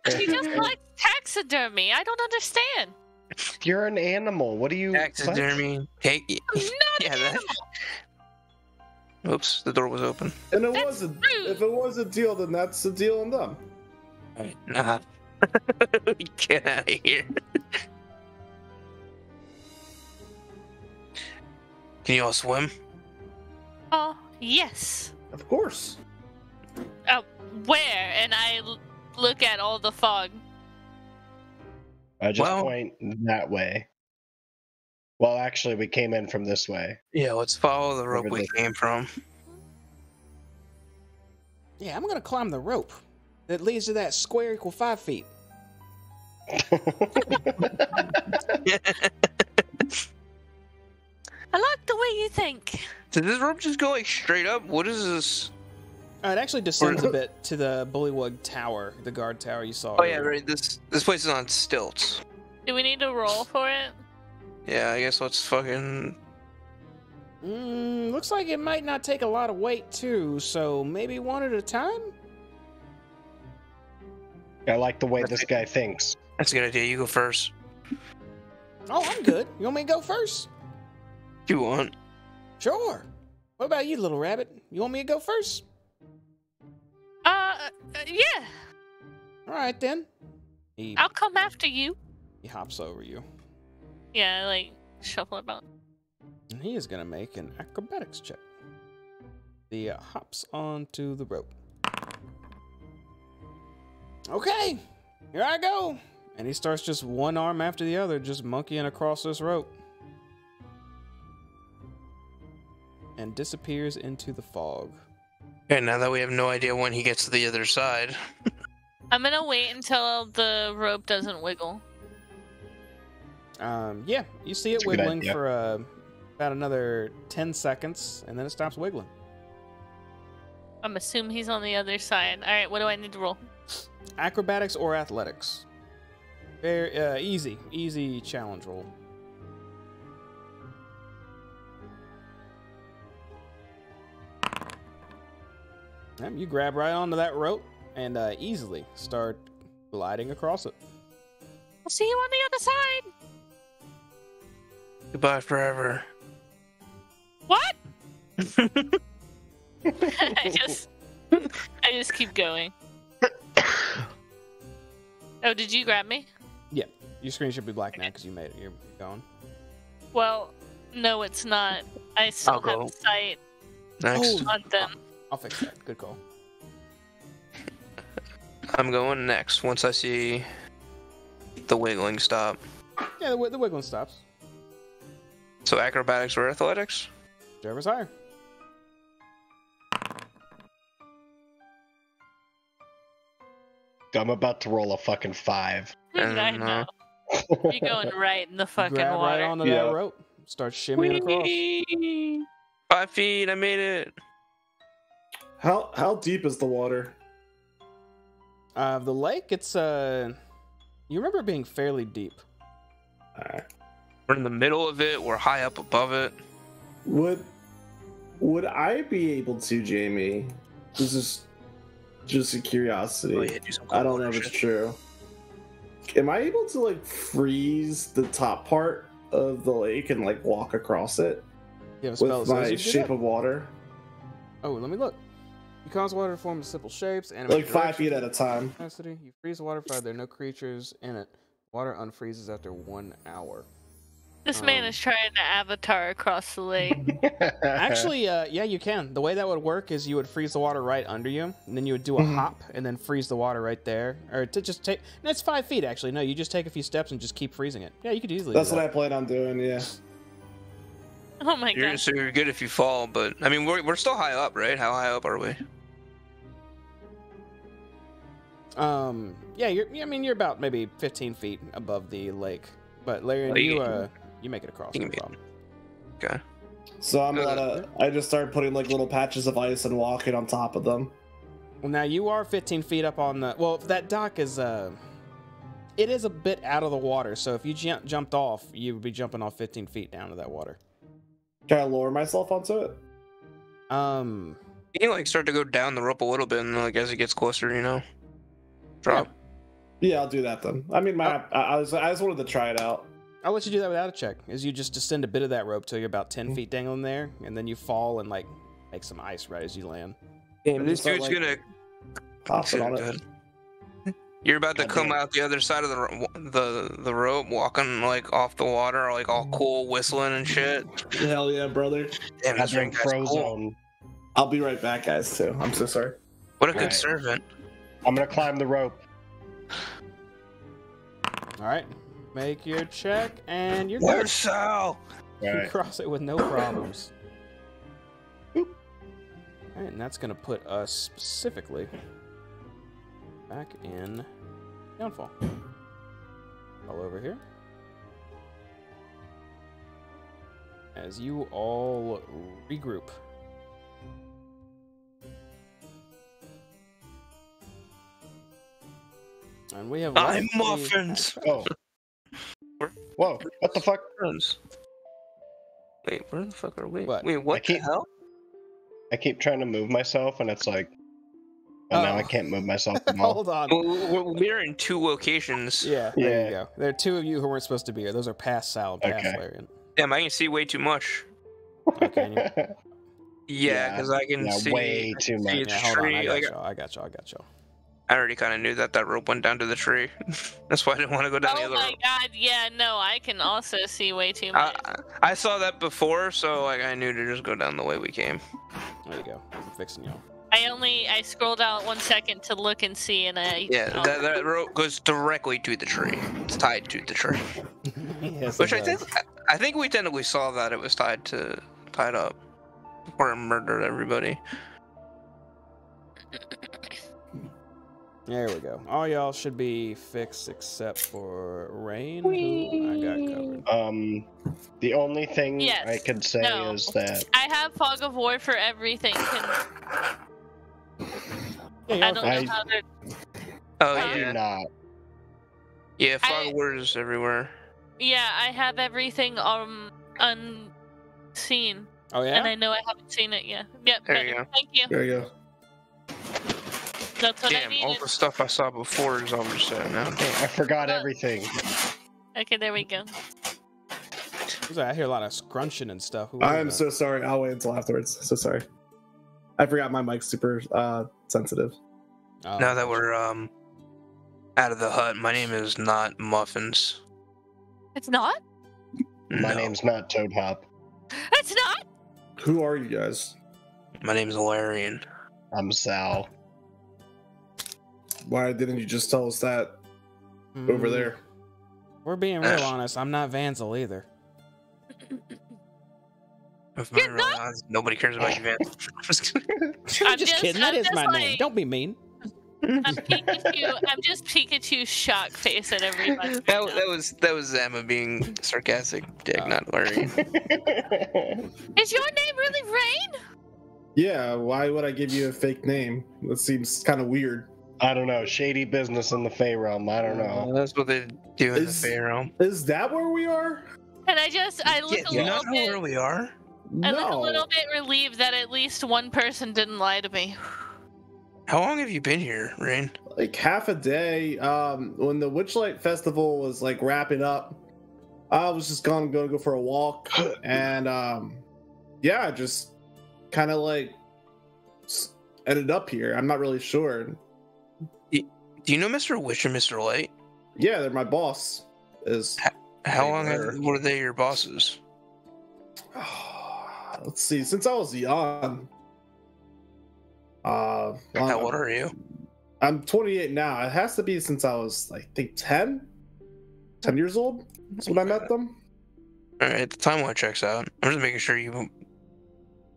Speaker 5: She just likes taxidermy. I don't understand.
Speaker 4: You're an animal. What do you?
Speaker 2: Taxidermy. Take.
Speaker 5: I'm not
Speaker 2: Yeah,
Speaker 5: an
Speaker 2: that-
Speaker 5: animal.
Speaker 2: Oops, the door was open.
Speaker 1: And it
Speaker 5: That's
Speaker 1: was
Speaker 5: rude.
Speaker 1: if it was a deal, then that's a deal on them.
Speaker 2: Nah. Get out of here. Can you all swim?
Speaker 5: Oh, yes.
Speaker 1: Of course.
Speaker 5: Where? And I look at all the fog.
Speaker 4: I just
Speaker 2: Well-
Speaker 4: point that way. Well, actually, we came in from this way.
Speaker 2: Yeah, let's follow the rope
Speaker 4: Over
Speaker 2: we
Speaker 4: there.
Speaker 2: came from.
Speaker 3: Yeah, I'm gonna climb the rope that leads to that square equal 5 feet.
Speaker 5: I like the way you think.
Speaker 2: Did this rope just go like straight up? What is this?
Speaker 3: It actually descends a bit to the Bullywug Tower, the guard tower you saw.
Speaker 2: Oh yeah,
Speaker 3: earlier.
Speaker 2: right. This place is on stilts.
Speaker 5: Do we need to roll for it?
Speaker 2: Yeah, I guess let's fucking.
Speaker 3: Looks like it might not take a lot of weight too, so maybe one at a time?
Speaker 4: I like the way this guy thinks.
Speaker 2: That's a good idea. You go first.
Speaker 3: Oh, I'm good. You want me to go first?
Speaker 2: If you want.
Speaker 3: Sure. What about you, little rabbit? You want me to go first?
Speaker 5: Yeah.
Speaker 3: All right, then. He
Speaker 5: I'll come after you.
Speaker 3: hops over you,
Speaker 5: Yeah, like, shuffle about.
Speaker 3: and he is going to make an acrobatics check. He hops onto the rope. Okay, here I go. And he starts just one arm after the other, just monkeying across this rope. and disappears into the fog.
Speaker 2: Okay, now that we have no idea when he gets to the other side.
Speaker 5: I'm gonna wait until the rope doesn't wiggle.
Speaker 3: Yeah, you see it
Speaker 4: That's a good
Speaker 3: wiggling
Speaker 4: idea.
Speaker 3: for about another 10 seconds, and then it stops wiggling.
Speaker 5: I'm assuming he's on the other side. All right, what do I need to roll?
Speaker 3: Acrobatics or athletics? Very easy challenge roll. Yep, you grab right onto that rope and easily start gliding across it.
Speaker 5: I'll see you on the other side.
Speaker 2: Goodbye forever.
Speaker 5: What? I just keep going. Oh, did you grab me?
Speaker 3: Yeah, your screen should be black now because you made it. You're going.
Speaker 5: Well, no, it's not. I still
Speaker 2: I'll go.
Speaker 5: have sight
Speaker 2: Next.
Speaker 5: on them.
Speaker 3: I'll fix that. Good call.
Speaker 2: I'm going next once I see the wiggling stop.
Speaker 3: Yeah, the wiggling stops.
Speaker 2: So acrobatics or athletics?
Speaker 3: Whichever's higher.
Speaker 4: I'm about to roll a fucking 5.
Speaker 5: I know. You're going right in the fucking
Speaker 3: Grab
Speaker 5: water.
Speaker 3: right onto that rope. Start shimmying across.
Speaker 2: Whee! 5 feet, I made it.
Speaker 1: How deep is the water?
Speaker 3: The lake, it's you remember it being fairly deep.
Speaker 2: We're in the middle of it. We're high up above it.
Speaker 1: Would I be able to, Jamie? This is just a curiosity.
Speaker 2: Oh, yeah, do some
Speaker 1: I don't know
Speaker 2: cold
Speaker 1: if it's
Speaker 2: shit.
Speaker 1: true. Am I able to like freeze the top part of the lake and like walk across it
Speaker 3: You have a spell
Speaker 1: with
Speaker 3: that
Speaker 1: my
Speaker 3: says you can do
Speaker 1: shape
Speaker 3: that.
Speaker 1: of water?
Speaker 3: Oh, let me look. You cause water to form simple shapes and
Speaker 1: Like 5 feet at a time.
Speaker 3: capacity. You freeze the water if there are no creatures in it. Water unfreezes after 1 hour.
Speaker 5: This man is trying to avatar across the lake.
Speaker 3: Actually, yeah, you can. The way that would work is you would freeze the water right under you, and then you would do a hop, and then freeze the water right there. Or to just take... No, it's 5 feet, actually. No, you just take a few steps and just keep freezing it. Yeah, you could easily
Speaker 1: That's
Speaker 3: do
Speaker 1: what
Speaker 3: that.
Speaker 1: I plan on doing, yeah.
Speaker 5: Oh my god.
Speaker 2: So you're good if you fall, but I mean we're still high up, right? How high up are we?
Speaker 3: Yeah, you're about maybe 15 feet above the lake. But Larry,
Speaker 2: Oh,
Speaker 3: you make it across,
Speaker 2: you
Speaker 3: no
Speaker 2: can make it.
Speaker 3: problem.
Speaker 2: Okay.
Speaker 1: So I just started putting like little patches of ice and walking on top of them.
Speaker 3: Well, now you are 15 feet up on the... Well, that dock is... It is a bit out of the water, so if you jumped off, you would be jumping off 15 feet down to that water.
Speaker 1: Can I lower myself onto it?
Speaker 2: You can like start to go down the rope a little bit, and like as it gets closer, you know, drop.
Speaker 1: Yeah, I'll do that then. I mean, I just wanted to try it out.
Speaker 3: I'll let you do that without a check. Is you just descend a bit of that rope till you're about 10 feet dangling there, and then you fall and like make some ice right as you land.
Speaker 2: Damn, this
Speaker 1: Start,
Speaker 2: dude's
Speaker 1: like,
Speaker 2: gonna.
Speaker 1: Hopping on it.
Speaker 2: Good. You're about to come out the other side of the rope, walking like off the water, like all cool, whistling and shit.
Speaker 1: Hell yeah, brother.
Speaker 2: Damn, this ring guy's cool.
Speaker 4: Frozone.
Speaker 1: I'll be right back, guys, too. I'm so sorry.
Speaker 2: What a good
Speaker 4: Right.
Speaker 2: servant.
Speaker 4: I'm gonna climb the rope.
Speaker 3: All right, make your check, and you're
Speaker 2: Where's
Speaker 3: good.
Speaker 2: Sal?
Speaker 3: You
Speaker 4: Alright.
Speaker 3: cross it with no problems. All right, and that's gonna put us specifically back in Downfall. All over here. As you all regroup. And we have
Speaker 2: I'm
Speaker 3: left the-
Speaker 2: muffins.
Speaker 4: Oh. Whoa, what the fuck?
Speaker 2: Wait, where the fuck are we?
Speaker 3: What?
Speaker 2: Wait, what the
Speaker 4: keep-
Speaker 2: hell?
Speaker 4: I keep trying to move myself and it's like... Oh, now I
Speaker 3: Oh.
Speaker 4: can't move myself at all.
Speaker 3: Hold on.
Speaker 2: We're in 2 locations.
Speaker 3: Yeah, there
Speaker 4: Yeah.
Speaker 3: you go. There are 2 of you who weren't supposed to be here. Those are past Sal and past
Speaker 4: Okay.
Speaker 3: Larian.
Speaker 2: Damn, I can see way too much.
Speaker 3: Okay, and you-
Speaker 2: Yeah,
Speaker 4: Yeah,
Speaker 2: because I can
Speaker 4: yeah,
Speaker 2: see
Speaker 4: way too
Speaker 2: see
Speaker 4: much.
Speaker 2: the
Speaker 3: yeah, hold on.
Speaker 2: tree.
Speaker 3: I got
Speaker 2: Like,
Speaker 3: y'all. I got y'all.
Speaker 2: I already kind of knew that rope went down to the tree. That's why I didn't want to go down the
Speaker 5: Oh
Speaker 2: other
Speaker 5: my
Speaker 2: rope.
Speaker 5: god, yeah, no, I can also see way too much.
Speaker 2: I saw that before, so like I knew to just go down the way we came.
Speaker 3: There you go. I'm fixing y'all.
Speaker 5: I scrolled out 1 second to look and see, and
Speaker 2: Yeah, that rope goes directly to the tree. It's tied to the tree.
Speaker 3: Yes,
Speaker 2: Which
Speaker 3: it does.
Speaker 2: I think we technically saw that it was tied up. before I murdered everybody.
Speaker 3: There we go. All y'all should be fixed except for Rain, who I got covered.
Speaker 4: The only thing
Speaker 5: Yes.
Speaker 4: I could say
Speaker 5: No.
Speaker 4: is that
Speaker 5: I have fog of war for everything.
Speaker 3: Yeah,
Speaker 5: I
Speaker 3: y'all
Speaker 5: don't
Speaker 3: fine.
Speaker 5: know how to.
Speaker 2: Oh
Speaker 4: I
Speaker 2: yeah,
Speaker 4: do not.
Speaker 2: yeah. Fog of War is everywhere.
Speaker 5: Yeah, I have everything unseen,
Speaker 3: Oh yeah.
Speaker 5: and I know I haven't seen it yet. Yep.
Speaker 2: There you
Speaker 5: better.
Speaker 2: go.
Speaker 5: Thank you.
Speaker 1: There you go.
Speaker 5: That's what I
Speaker 2: Damn, all
Speaker 5: needed.
Speaker 2: the stuff I saw before is all reset now. Damn.
Speaker 4: I forgot everything.
Speaker 5: Okay, there we go.
Speaker 3: I hear a lot of scrunching and stuff. Who
Speaker 1: I am
Speaker 3: was
Speaker 1: so sorry. I'll wait until afterwards. So sorry. I forgot my mic's super sensitive.
Speaker 3: that? Oh,
Speaker 2: Now that we're out of the hut, my name is not Muffins.
Speaker 5: It's not.
Speaker 4: My
Speaker 2: No.
Speaker 4: name's not Toad Hop.
Speaker 5: It's not.
Speaker 1: Who are you guys?
Speaker 2: My name is Larian.
Speaker 4: I'm Sal.
Speaker 1: Why didn't you just tell us that over there?
Speaker 3: We're being real honest. I'm not Vanzel either.
Speaker 2: If
Speaker 5: You're
Speaker 2: I'm really honest, nobody cares about you, man.
Speaker 3: I'm just kidding. That is my name.
Speaker 5: like-
Speaker 3: Don't be mean.
Speaker 5: I'm Pikachu. I'm just Pikachu's shock face at everybody.
Speaker 2: that was Emma being sarcastic, Dick, not Larian.
Speaker 5: Is your name really Rain?
Speaker 1: Yeah, why would I give you a fake name? That seems kind of weird.
Speaker 4: I don't know. Shady business in the Fey realm. I don't know.
Speaker 2: That's what they do in the
Speaker 1: Is-
Speaker 2: Fey realm.
Speaker 1: Is that where we are?
Speaker 5: And I look a
Speaker 2: Do you
Speaker 5: little
Speaker 2: not know
Speaker 5: bit.
Speaker 2: where we are?
Speaker 5: I look a
Speaker 1: No.
Speaker 5: little bit relieved that at least one person didn't lie to me.
Speaker 2: How long have you been here, Rain?
Speaker 1: Like half a day. When the Witchlight festival was like wrapping up, I was just gonna go for a walk, and yeah, just kind of like ended up here. I'm not really sure.
Speaker 2: Do you know Mr. Witch and Mr. Light?
Speaker 1: Yeah, they're my boss. Is
Speaker 2: How
Speaker 1: They
Speaker 2: long
Speaker 1: were.
Speaker 2: were they your bosses?
Speaker 1: let's see, since I was young.
Speaker 2: How old are you?
Speaker 1: I'm 28 now. It has to be since I was, I think, 10 years old. That's when I met them.
Speaker 2: All right, the timeline checks out. I'm just making sure you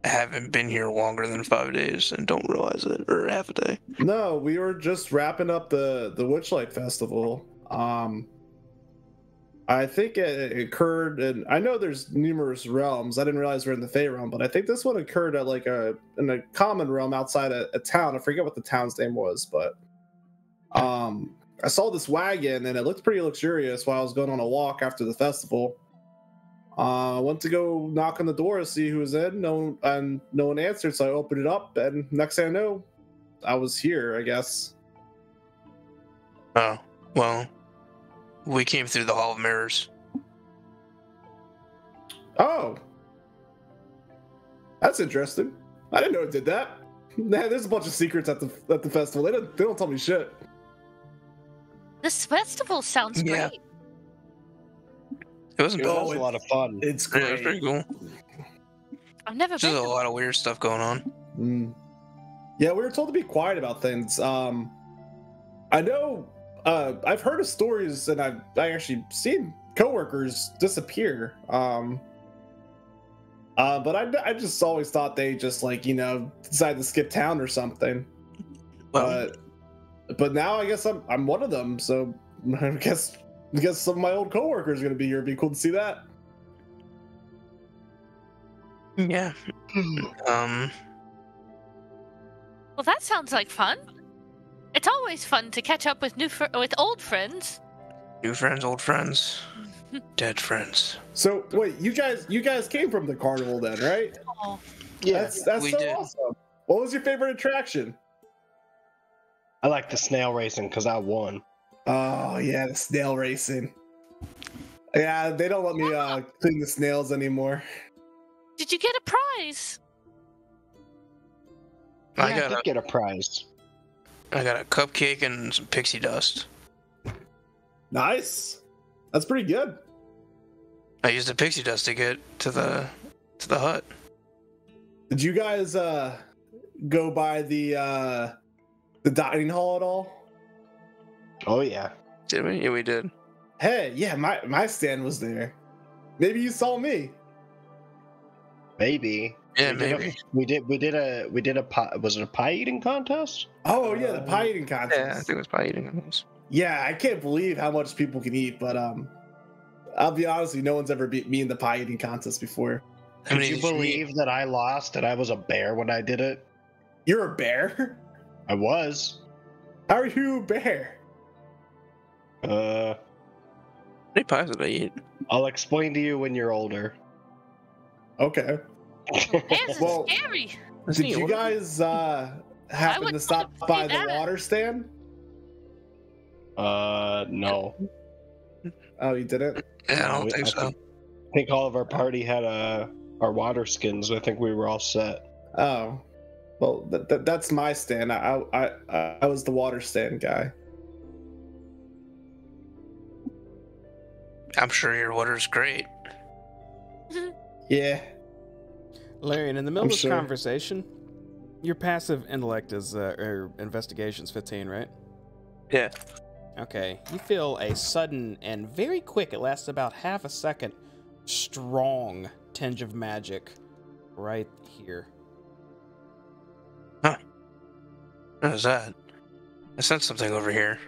Speaker 2: haven't been here longer than 5 days and don't realize it, or half a day.
Speaker 1: No, we were just wrapping up the Witchlight festival. I think it occurred, and I know there's numerous realms. I didn't realize we're in the Fey realm, but I think this one occurred at like in a common realm outside a town. I forget what the town's name was, but I saw this wagon and it looked pretty luxurious while I was going on a walk after the festival. I went to go knock on the door to see who was in. No one answered, so I opened it up, and next thing I know, I was here, I guess.
Speaker 2: Oh, well, we came through the Hall of Mirrors.
Speaker 1: Oh, that's interesting. I didn't know it did that. Nah, there's a bunch of secrets at the festival. They don't tell me shit.
Speaker 5: This festival sounds
Speaker 2: Yeah.
Speaker 5: great.
Speaker 2: It wasn't
Speaker 4: It
Speaker 2: bad.
Speaker 4: was a lot of fun.
Speaker 1: It's
Speaker 2: Yeah, it was
Speaker 1: great.
Speaker 2: pretty cool.
Speaker 5: I've never
Speaker 2: There's
Speaker 5: been.
Speaker 2: just a
Speaker 5: To
Speaker 2: lot of weird stuff going on.
Speaker 1: Mm. Yeah, we were told to be quiet about things. I know. I've heard of stories, and I actually seen coworkers disappear. But I just always thought they just like decided to skip town or something.
Speaker 2: Well,
Speaker 1: But now I guess I'm one of them. So I guess some of my old coworkers are gonna be here. It'd be cool to see that.
Speaker 2: yeah.
Speaker 5: Well, that sounds like fun. It's always fun to catch up with with old friends.
Speaker 2: New friends, old friends, dead friends.
Speaker 1: So wait, you guys came from the carnival then, right?
Speaker 5: Oh,
Speaker 4: Yeah,
Speaker 1: That's
Speaker 2: we
Speaker 1: so
Speaker 2: did.
Speaker 1: awesome. What was your favorite attraction?
Speaker 4: I like the snail racing because I won.
Speaker 1: Oh yeah, the snail racing. Yeah, they don't let me clean the snails anymore.
Speaker 5: did you get a prize?
Speaker 4: Yeah,
Speaker 2: I
Speaker 4: I
Speaker 2: got
Speaker 4: did get a prize.
Speaker 2: a cupcake and some pixie dust.
Speaker 1: Nice. That's pretty good.
Speaker 2: I used the pixie dust to get to the hut.
Speaker 1: Did you guys go by the dining hall at all?
Speaker 4: Oh yeah.
Speaker 2: Did we? Yeah, we did.
Speaker 1: Hey, yeah, my stand was there. Maybe you saw me.
Speaker 4: Maybe.
Speaker 2: Yeah, maybe.
Speaker 4: We did a pie, was it a pie eating contest?
Speaker 1: Oh yeah, the pie eating
Speaker 2: Yeah, I
Speaker 1: contest.
Speaker 2: think it was pie eating.
Speaker 1: Yeah, I can't believe how much people can eat, but I'll be honest with you, no one's ever beat me in the pie eating contest before.
Speaker 2: How
Speaker 4: Could
Speaker 2: many
Speaker 4: you
Speaker 2: did eat?
Speaker 4: believe that I lost and I was a bear when I did it?
Speaker 1: You're a bear?
Speaker 4: I was.
Speaker 1: How are you a bear?
Speaker 2: How many pies did I eat?
Speaker 4: I'll explain to you when you're older.
Speaker 1: Okay.
Speaker 5: Bears are
Speaker 1: Well,
Speaker 5: scary.
Speaker 1: Did you guys happen
Speaker 5: would
Speaker 1: to stop
Speaker 5: not
Speaker 1: by
Speaker 5: see
Speaker 1: the
Speaker 5: that.
Speaker 1: water stand?
Speaker 4: No.
Speaker 1: Oh, you didn't?
Speaker 2: Yeah, I don't think so.
Speaker 4: I think all of our party had our water skins. I think we were all set.
Speaker 1: Oh, well, that's my stand. I was the water stand guy.
Speaker 2: I'm sure your water's great.
Speaker 1: Yeah.
Speaker 3: Larian, in the middle
Speaker 1: I'm
Speaker 3: of this
Speaker 1: sure.
Speaker 3: conversation, your passive intellect is or investigation's 15, right?
Speaker 2: Yeah.
Speaker 3: Okay. You feel a sudden and very quick, it lasts about half a second, strong tinge of magic right here.
Speaker 2: What is that? I sense something over here.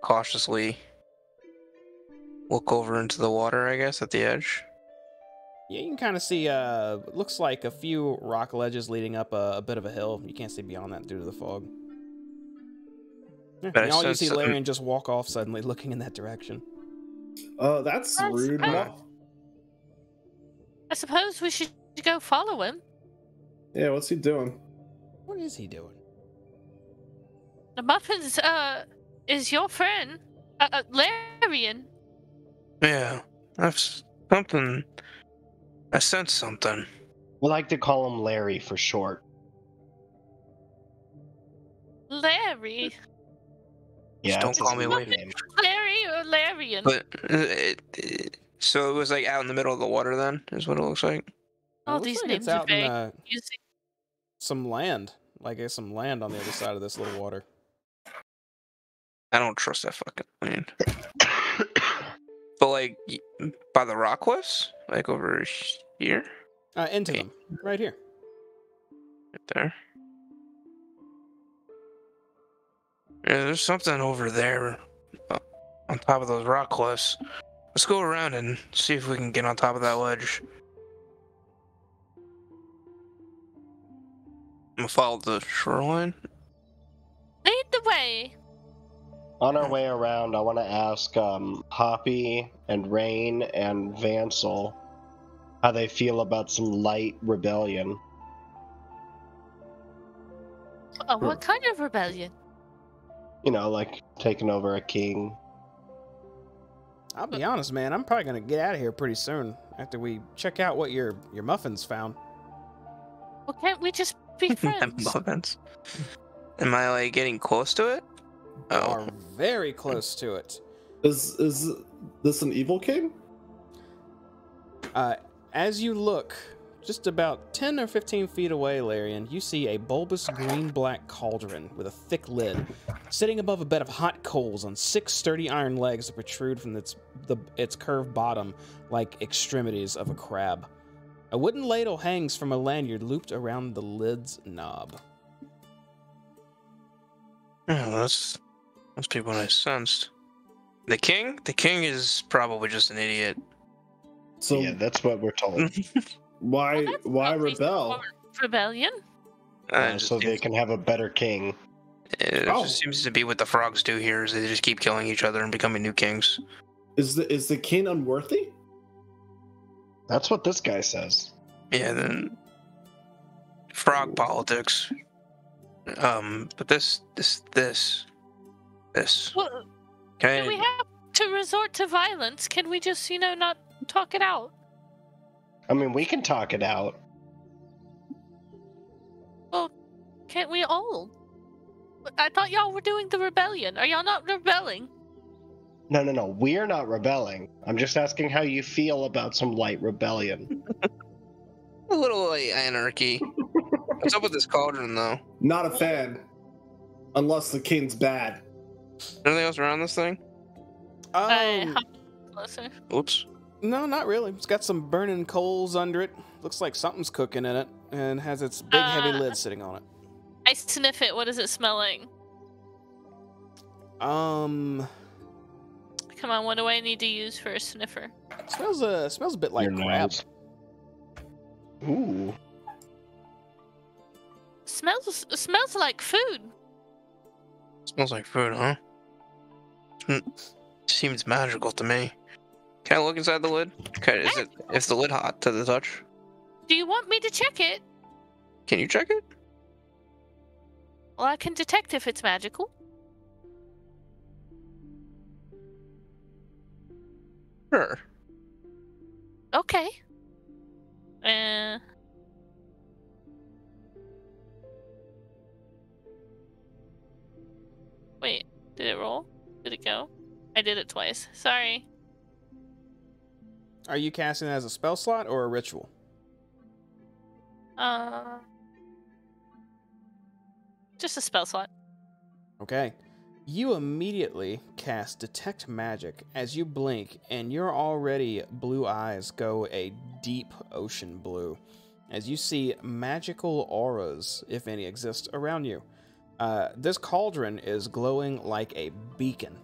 Speaker 2: Cautiously look over into the water, I guess, at the edge.
Speaker 3: Yeah, you can kind of see, looks like a few rock ledges leading up a bit of a hill. You can't see beyond that due to the fog. Yeah,
Speaker 2: But I
Speaker 3: and all you
Speaker 2: sense
Speaker 3: see
Speaker 2: something-
Speaker 3: Larian just walk off suddenly, looking in that direction.
Speaker 1: Oh, that's
Speaker 5: That's
Speaker 1: rude
Speaker 5: fine.
Speaker 1: enough.
Speaker 5: I suppose we should go follow him.
Speaker 1: Yeah, what's he doing?
Speaker 3: What is he doing?
Speaker 5: The Muffins, is your friend, Larian.
Speaker 2: Yeah, that's something. I sense something.
Speaker 4: We like to call him Larry for short.
Speaker 5: Larry.
Speaker 4: Yeah,
Speaker 2: Just don't
Speaker 4: it's
Speaker 2: call
Speaker 4: his
Speaker 2: me Larry.
Speaker 4: nickname.
Speaker 5: Larry or Larian?
Speaker 2: But so it was like out in the middle of the water. Then is what it looks like.
Speaker 5: All
Speaker 3: It looks
Speaker 5: these
Speaker 3: like
Speaker 5: names
Speaker 3: it's
Speaker 5: are
Speaker 3: out in
Speaker 5: very confusing.
Speaker 3: some land. Like there's some land on the other side of this little water.
Speaker 2: I don't trust that fucking land. But like by the rock cliffs, like over here,
Speaker 3: Into
Speaker 2: Okay.
Speaker 3: them. Right here.
Speaker 2: right there. Yeah, there's something over there on top of those rock cliffs. Let's go around and see if we can get on top of that ledge. I'm gonna follow the shoreline.
Speaker 5: Lead the way.
Speaker 4: On our way around, I want to ask Hoppy and Rain and Vansel how they feel about some light rebellion.
Speaker 5: Oh, what kind of rebellion?
Speaker 4: You know, like taking over a king.
Speaker 3: I'll be honest, man. I'm probably gonna get out of here pretty soon after we check out what your muffins found.
Speaker 5: Well, can't we just be friends?
Speaker 2: Muffins. Am I like getting close to it?
Speaker 3: You
Speaker 2: Oh,
Speaker 3: are very close to it.
Speaker 1: Is this an evil king?
Speaker 3: As you look, just about 10 or 15 feet away, Larian, you see a bulbous green-black cauldron with a thick lid, sitting above a bed of hot coals on 6 sturdy iron legs that protrude from its curved bottom like extremities of a crab. A wooden ladle hangs from a lanyard looped around the lid's knob.
Speaker 2: yeah, that's people I sensed. The king? The king is probably just an idiot.
Speaker 1: So
Speaker 4: Yeah, that's what we're told.
Speaker 1: why
Speaker 5: Well, that's
Speaker 1: why
Speaker 5: at least a
Speaker 1: rebel?
Speaker 5: form of rebellion?
Speaker 2: It just
Speaker 4: So they
Speaker 2: seems-
Speaker 4: can have a better king.
Speaker 2: It
Speaker 1: Oh.
Speaker 2: just seems to be what the frogs do here. Is they just keep killing each other and becoming new kings.
Speaker 1: Is the king unworthy?
Speaker 4: That's what this guy says.
Speaker 2: Yeah, then frog politics. But this.
Speaker 5: Well,
Speaker 2: Okay.
Speaker 5: do we have to resort to violence? Can we just, not talk it out?
Speaker 4: I mean, we can talk it out.
Speaker 5: Can't we all? I thought y'all were doing the rebellion. Are y'all not rebelling?
Speaker 4: No. We're not rebelling. I'm just asking how you feel about some light rebellion.
Speaker 2: A little like anarchy. What's up with this cauldron, though?
Speaker 1: Not a fan. Unless the king's bad.
Speaker 2: Anything else around this thing?
Speaker 5: Closer.
Speaker 2: Oops.
Speaker 3: No, not really. It's got some burning coals under it. Looks like something's cooking in it, and has its big heavy lid sitting on it.
Speaker 5: I sniff it. What does it smell like?
Speaker 3: Come
Speaker 5: on, what do I need to use for a sniffer?
Speaker 3: Smells a bit like crab.
Speaker 4: Ooh.
Speaker 5: Smells like food.
Speaker 2: Smells like food, huh? Seems magical to me. Can I look inside the lid? Okay, is the lid hot to the touch?
Speaker 5: Do you want me to check it?
Speaker 2: Can you check it?
Speaker 5: Well, I can detect if it's magical.
Speaker 2: Sure.
Speaker 5: Okay. Wait, did it roll? Did it go? I did it twice. Sorry.
Speaker 3: Are you casting it as a spell slot or a ritual?
Speaker 5: Just a spell slot.
Speaker 3: Okay. You immediately cast Detect Magic as you blink, and your already blue eyes go a deep ocean blue as you see magical auras, if any exist, around you. This cauldron is glowing like a beacon.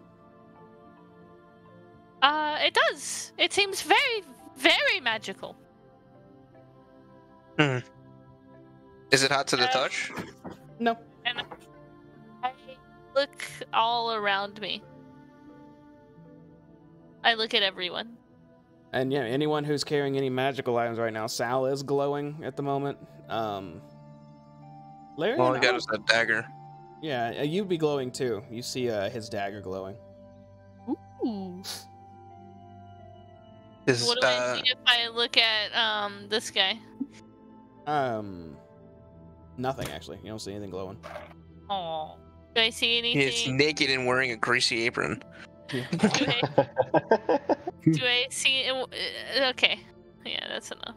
Speaker 5: It does. It seems very, very magical.
Speaker 2: Is it hot to the touch?
Speaker 3: No.
Speaker 5: And I look all around me. I look at everyone.
Speaker 3: And yeah, anyone who's carrying any magical items right now, Sal is glowing at the moment. Larry,
Speaker 2: All I got is that dagger.
Speaker 3: Yeah, you'd be glowing too. You see his dagger glowing.
Speaker 5: Ooh.
Speaker 2: What
Speaker 5: do I see if I look at this guy?
Speaker 3: Nothing actually. You don't see anything glowing.
Speaker 5: Oh. Do I see anything?
Speaker 2: He's naked and wearing a greasy apron.
Speaker 5: Do I see? Okay. Yeah, that's enough.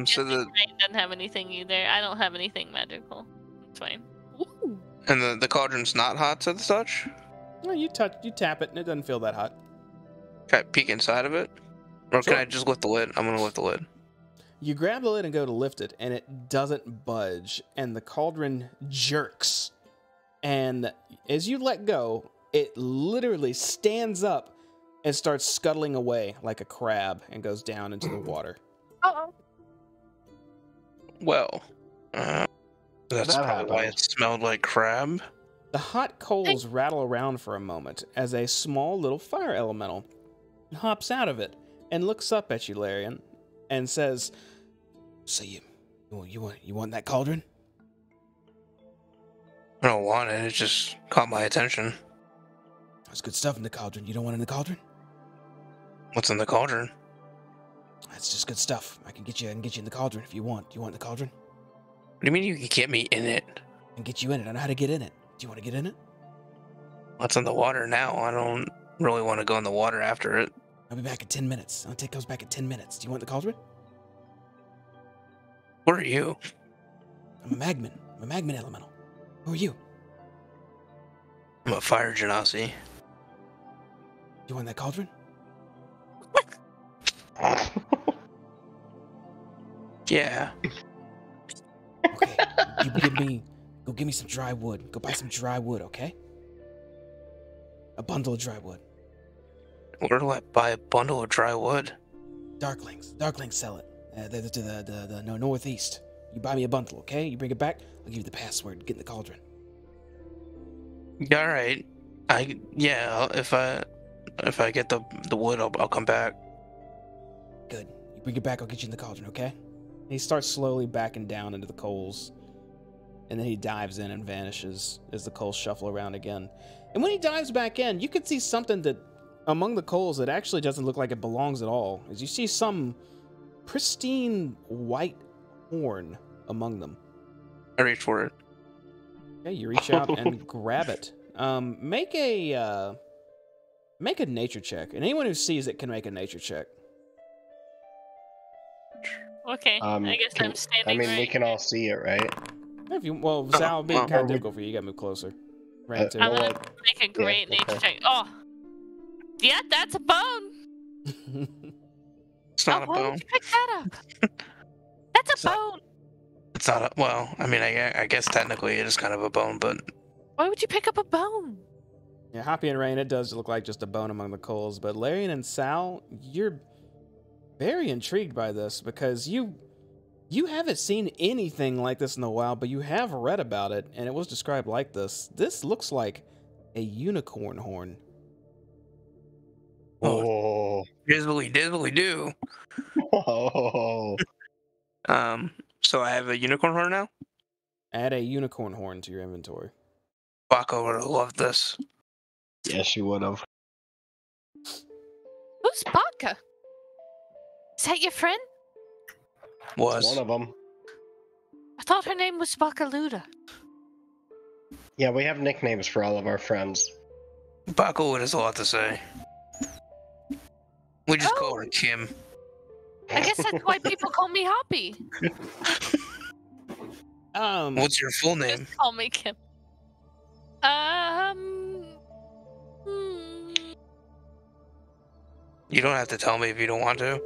Speaker 2: So the
Speaker 5: Brain doesn't have anything either. I don't have anything magical. It's fine. Ooh.
Speaker 2: And the cauldron's not hot to the touch?
Speaker 3: No, you tap it, and it doesn't feel that hot.
Speaker 2: Can I peek inside of it? Or
Speaker 3: Sure.
Speaker 2: can I just lift the lid? I'm gonna lift the lid.
Speaker 3: You grab the lid and go to lift it, and it doesn't budge, and the cauldron jerks. And as you let go, it literally stands up and starts scuttling away like a crab and goes down into the water.
Speaker 5: Uh-oh.
Speaker 2: Well, that's probably why it smelled like crab.
Speaker 3: The hot coals rattle around for a moment as a small little fire elemental hops out of it and looks up at you, Larian, and says, "So you want that cauldron?"
Speaker 2: I don't want it. It just caught my attention.
Speaker 3: There's good stuff in the cauldron. You don't want it in the cauldron?
Speaker 2: What's in the cauldron?
Speaker 3: That's just good stuff. I can get you in the cauldron if you want. Do you want the cauldron?
Speaker 2: What do you mean you can get me in it?
Speaker 3: I can get you in it. I know how to get in it. Do you want to get in it?
Speaker 2: What's in the water now? I don't really want to go in the water after it.
Speaker 3: I'll be back in 10 minutes. I'll take those back in 10 minutes. Do you want the cauldron?
Speaker 2: What are you?
Speaker 3: I'm a magman. I'm a magman elemental. Who are you?
Speaker 2: I'm a fire genasi.
Speaker 3: Do you want that cauldron?
Speaker 2: Yeah.
Speaker 3: Okay. Go give me some dry wood. Go buy some dry wood, okay? A bundle of dry wood.
Speaker 2: Where do I buy a bundle of dry wood?
Speaker 3: Darklings sell it. They're to the northeast. You buy me a bundle, okay? You bring it back, I'll give you the password to get in the cauldron.
Speaker 2: All right. If I get the wood, I'll come back.
Speaker 3: Good. You bring it back, I'll get you in the cauldron, okay? And he starts slowly backing down into the coals. And then he dives in and vanishes as the coals shuffle around again. And when he dives back in, you can see something that among the coals that actually doesn't look like it belongs at all. As you see some pristine white horn among them.
Speaker 2: I reach for it.
Speaker 3: Okay, you reach out and grab it. Make a nature check. And anyone who sees it can make a nature check.
Speaker 5: Okay, I guess I'm standing right.
Speaker 4: we can all see it, right?
Speaker 3: If you, well, Sal, it'd be kind of difficult for you. You gotta move closer. Right
Speaker 5: I'm gonna make a great nature check. Oh! Yeah, that's a bone!
Speaker 2: It's not a
Speaker 5: why
Speaker 2: bone.
Speaker 5: would you pick that up? That's a bone.
Speaker 2: It's not a. Well, I mean, I guess technically it is kind of a bone, but
Speaker 5: Why would you pick up a bone?
Speaker 3: Yeah, Hoppy and Rain, it does look like just a bone among the coals. But Larian and Sal, you're very intrigued by this because you haven't seen anything like this in a while, but you have read about it, and it was described like this. This looks like a unicorn horn.
Speaker 4: Oh.
Speaker 2: dizzly do.
Speaker 4: Oh.
Speaker 2: So I have a unicorn horn now.
Speaker 3: Add a unicorn horn to your inventory.
Speaker 2: Baco would have loved this.
Speaker 4: Yes, you would have.
Speaker 5: Who's Baka? Is that your friend?
Speaker 2: Was
Speaker 4: One of them.
Speaker 5: I thought her name was Bakaluda.
Speaker 4: Yeah, we have nicknames for all of our friends.
Speaker 2: Baco would have a lot to say. We just call her Kim.
Speaker 5: I guess that's why people call me Hoppy.
Speaker 2: What's your full name?
Speaker 5: Just call me Kim.
Speaker 2: You don't have to tell me if you don't want to.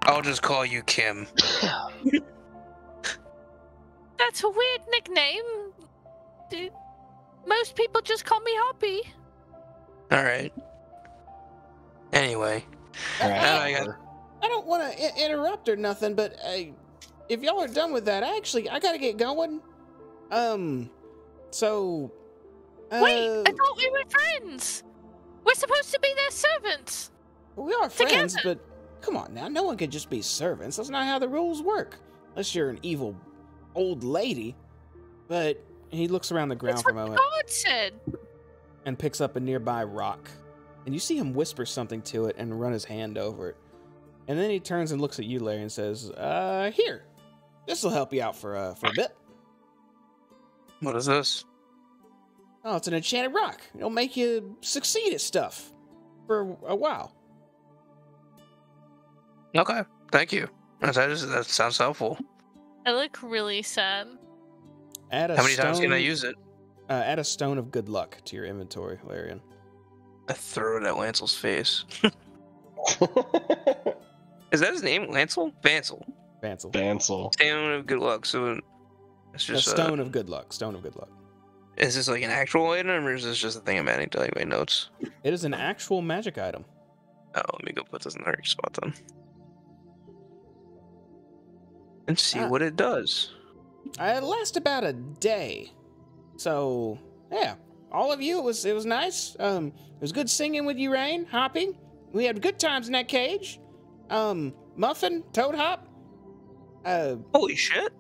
Speaker 2: I'll just call you Kim.
Speaker 5: That's a weird nickname. Dude, most people just call me Hoppy.
Speaker 2: Alright. Anyway.
Speaker 4: All right.
Speaker 3: I don't want to interrupt or nothing, but if y'all are done with that, I gotta get going. So.
Speaker 5: Wait, I thought we were friends. We're supposed to be their servants.
Speaker 3: We are friends,
Speaker 5: Together.
Speaker 3: but come on now, no one can just be servants. That's not how the rules work. Unless you're an evil old lady. But he looks around the ground
Speaker 5: That's
Speaker 3: for a
Speaker 5: what
Speaker 3: moment
Speaker 5: God said.
Speaker 3: and picks up a nearby rock. And you see him whisper something to it and run his hand over it. And then he turns and looks at you, Larry, and says, here. This'll help you out for a bit.
Speaker 2: What is this?
Speaker 3: Oh, it's an enchanted rock. It'll make you succeed at stuff for a while.
Speaker 2: Okay, thank you. That sounds helpful.
Speaker 5: I look really sad.
Speaker 3: Add a
Speaker 2: How many
Speaker 3: stone,
Speaker 2: times can I use it?
Speaker 3: Add a stone of good luck to your inventory, Larian.
Speaker 2: I throw it at Lancel's face. Is that his name, Lancel? Vancel.
Speaker 3: Vancel.
Speaker 4: Bansel.
Speaker 2: Stone of good luck. So it's
Speaker 3: A
Speaker 2: just
Speaker 3: stone of good luck. Stone of good luck.
Speaker 2: Is this like an actual item, or is this just a thing I'm adding to like my notes?
Speaker 3: It is an actual magic item.
Speaker 2: Oh, let me go put this in the right spot then. And see what it does.
Speaker 3: It lasts about a day. So, yeah. All of you, it was nice. It was good singing with you, Rain, Hoppy. We had good times in that cage. Muffin, Toad Hop.
Speaker 2: Holy shit.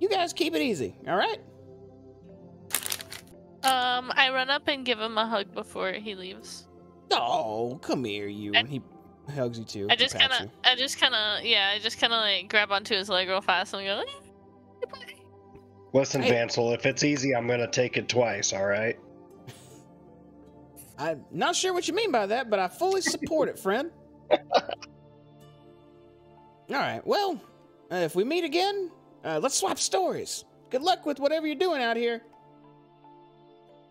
Speaker 3: You guys keep it easy, all right?
Speaker 5: I run up and give him a hug before he leaves.
Speaker 3: Oh, come here, you. And he hugs you too.
Speaker 5: I just kind of like grab onto his leg real fast and go, "Hey, buddy."
Speaker 4: Listen, Vancel, if it's easy, I'm gonna take it twice, alright?
Speaker 3: I'm not sure what you mean by that, but I fully support it, friend. Alright, well, if we meet again, let's swap stories. Good luck with whatever you're doing out here.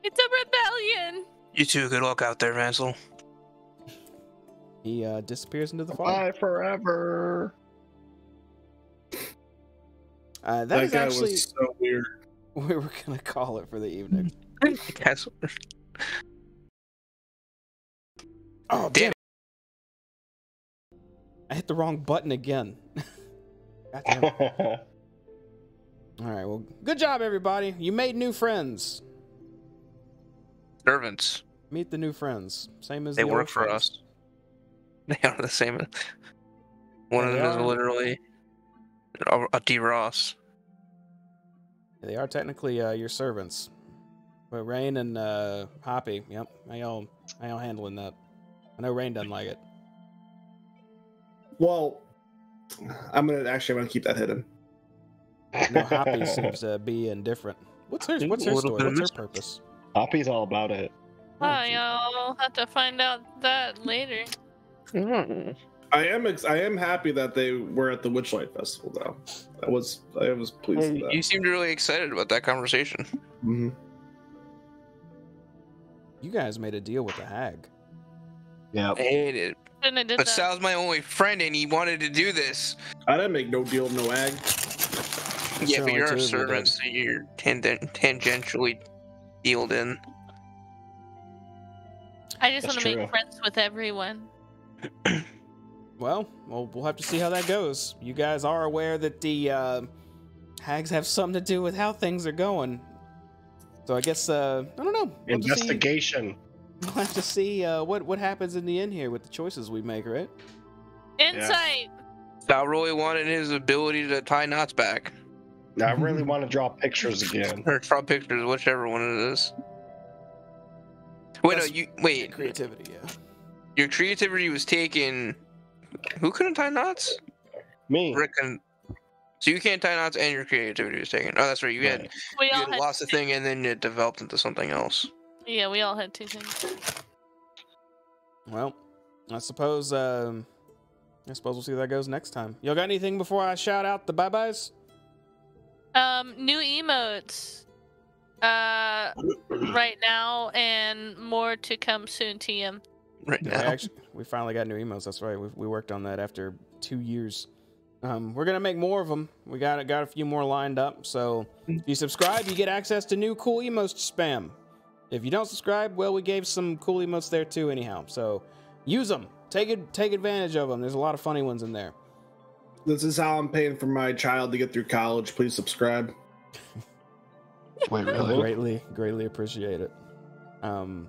Speaker 5: It's a rebellion.
Speaker 2: You too, good luck out there, Vancel.
Speaker 3: He disappears into the fog.
Speaker 4: Bye forever.
Speaker 3: That
Speaker 1: That
Speaker 3: is
Speaker 1: guy
Speaker 3: actually
Speaker 1: was so weird.
Speaker 3: we were gonna call it for the evening.
Speaker 2: That's-
Speaker 3: Oh, damn it. I hit the wrong button again. God damn it. Alright, well, good job, everybody. You made new friends.
Speaker 2: Servants.
Speaker 3: Meet the new friends. Same as
Speaker 2: They
Speaker 3: the
Speaker 2: work
Speaker 3: old
Speaker 2: for
Speaker 3: friends.
Speaker 2: us. They are the same. One of
Speaker 3: They
Speaker 2: them is
Speaker 3: are.
Speaker 2: literally a D. Ross.
Speaker 3: They are technically your servants. But Rain and Hoppy, yep. How y'all handling that? I know Rain doesn't like it.
Speaker 1: Well, I'm gonna keep that hidden.
Speaker 3: No, Hoppy seems to be indifferent. What's her
Speaker 2: A
Speaker 3: story?
Speaker 2: little bit of
Speaker 3: What's her
Speaker 2: mystery.
Speaker 3: purpose?
Speaker 4: Hoppy's all about it.
Speaker 5: Y'all have to find out that later.
Speaker 1: I am happy that they were at the Witchlight Festival, though. I was pleased with that.
Speaker 2: You seemed really excited about that conversation.
Speaker 1: Mm-hmm.
Speaker 3: You guys made a deal with the hag.
Speaker 4: Yeah.
Speaker 2: I hate it.
Speaker 5: Shouldn't have did
Speaker 2: But
Speaker 5: that.
Speaker 2: Sal's my only friend, and he wanted to do this.
Speaker 1: I didn't make no deal with no ag.
Speaker 2: Yeah, but
Speaker 3: Certainly
Speaker 2: you're
Speaker 3: two
Speaker 2: a
Speaker 3: of you
Speaker 2: servant,
Speaker 3: did.
Speaker 2: so you're tangentially dealed in.
Speaker 5: I just
Speaker 4: That's
Speaker 5: want to
Speaker 4: true.
Speaker 5: make friends with everyone.
Speaker 3: Well, we'll have to see how that goes. You guys are aware that the hags have something to do with how things are going. So I guess I don't know.
Speaker 4: Investigation.
Speaker 3: We'll have to see what happens in the end here with the choices we make, right?
Speaker 5: Insight.
Speaker 2: Sal really wanted his ability to tie knots back.
Speaker 4: Now, I really want to draw pictures again.
Speaker 2: Or draw pictures, whichever one it is. Wait,
Speaker 3: That's-
Speaker 2: no, wait.
Speaker 3: Creativity, yeah.
Speaker 2: Your creativity was taken. Who couldn't tie knots?
Speaker 4: Me.
Speaker 2: Rick and. So you can't tie knots, and your creativity was taken. Oh, that's right. You
Speaker 4: Right.
Speaker 2: had
Speaker 5: We
Speaker 2: you
Speaker 5: all
Speaker 2: had
Speaker 5: had
Speaker 2: lost the thing, and then it developed into something else.
Speaker 5: Yeah, we all had two things.
Speaker 3: Well, I suppose we'll see how that goes next time. Y'all got anything before I shout out the bye-byes?
Speaker 5: New emotes. Right now, and more to come soon, TM.
Speaker 2: Right now.
Speaker 3: We finally got new emotes. That's right. We worked on that after 2 years. We're gonna make more of them. We got a few more lined up. So if you subscribe, you get access to new cool emotes to spam. If you don't subscribe, well, we gave some cool emotes there too, anyhow. So use them. Take advantage of them. There's a lot of funny ones in there.
Speaker 1: This is how I'm paying for my child to get through college. Please subscribe.
Speaker 4: Wait, really?
Speaker 3: Greatly appreciate it. And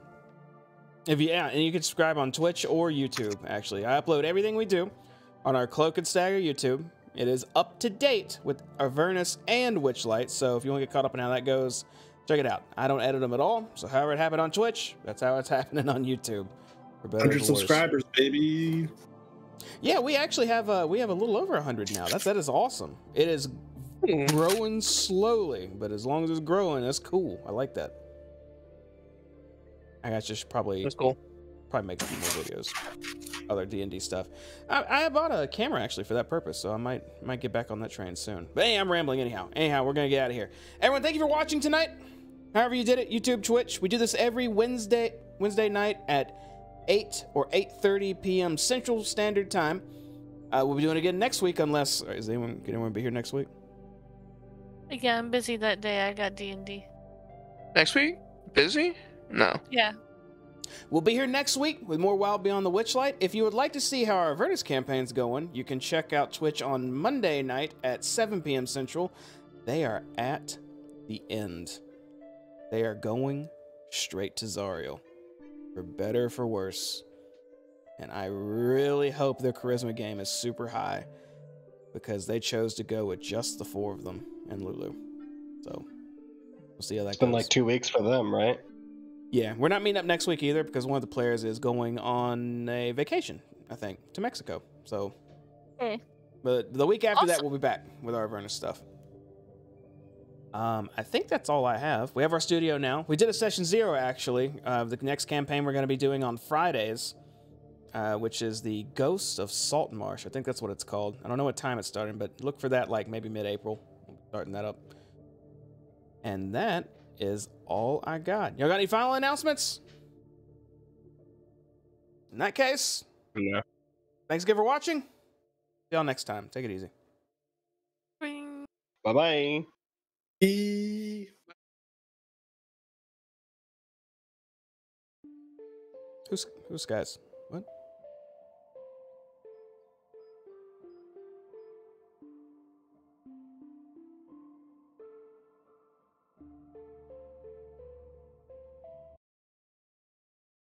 Speaker 3: you can subscribe on Twitch or YouTube. Actually, I upload everything we do on our Cloak and Stagger YouTube. It is up to date with Avernus and Witchlight. So if you want to get caught up in how that goes, check it out. I don't edit them at all. So however it happened on Twitch, that's how it's happening on YouTube. For better or
Speaker 1: 100
Speaker 3: for worse.
Speaker 1: subscribers, baby.
Speaker 3: Yeah, we actually have a little over 100 now. That is awesome. It is growing slowly, but as long as it's growing, that's cool. I like that. I guess just probably
Speaker 2: cool.
Speaker 3: Probably make a few more videos, other D&D stuff. I bought a camera actually for that purpose, so I might get back on that train soon. But hey, I'm rambling anyhow. We're gonna get out of here. Everyone, thank you for watching tonight. However you did it, YouTube, Twitch. We do this every Wednesday night at 8 or 8:30 p.m. Central Standard Time. We'll be doing it again next week, unless can anyone be here next week?
Speaker 5: Yeah, I'm busy that day. I got D&D.
Speaker 2: Next week? Busy? No.
Speaker 5: Yeah.
Speaker 3: We'll be here next week with more Wild Beyond the Witchlight. If you would like to see how our Avernus campaign's going, you can check out Twitch on Monday night at 7 p.m. Central. They are at the end. They are going straight to Zariel. For better or for worse. And I really hope their charisma game is super high, because they chose to go with just the 4 of them and Lulu. So we'll see how that goes.
Speaker 4: It's been like 2 weeks for them, right?
Speaker 3: Yeah, we're not meeting up next week either, because one of the players is going on a vacation, I think, to Mexico. So, but the week after that, we'll be back with our Avernus stuff. I think that's all I have. We have our studio now. We did a session 0, actually. The next campaign we're going to be doing on Fridays, which is the Ghost of Saltmarsh. I think that's what it's called. I don't know what time it's starting, but look for that like maybe mid-April. We'll be starting that up. And that is all I got. Y'all got any final announcements? In that case,
Speaker 4: No.
Speaker 3: thanks again for watching. See y'all next time. Take it easy.
Speaker 4: Bye-bye.
Speaker 3: Who's guys?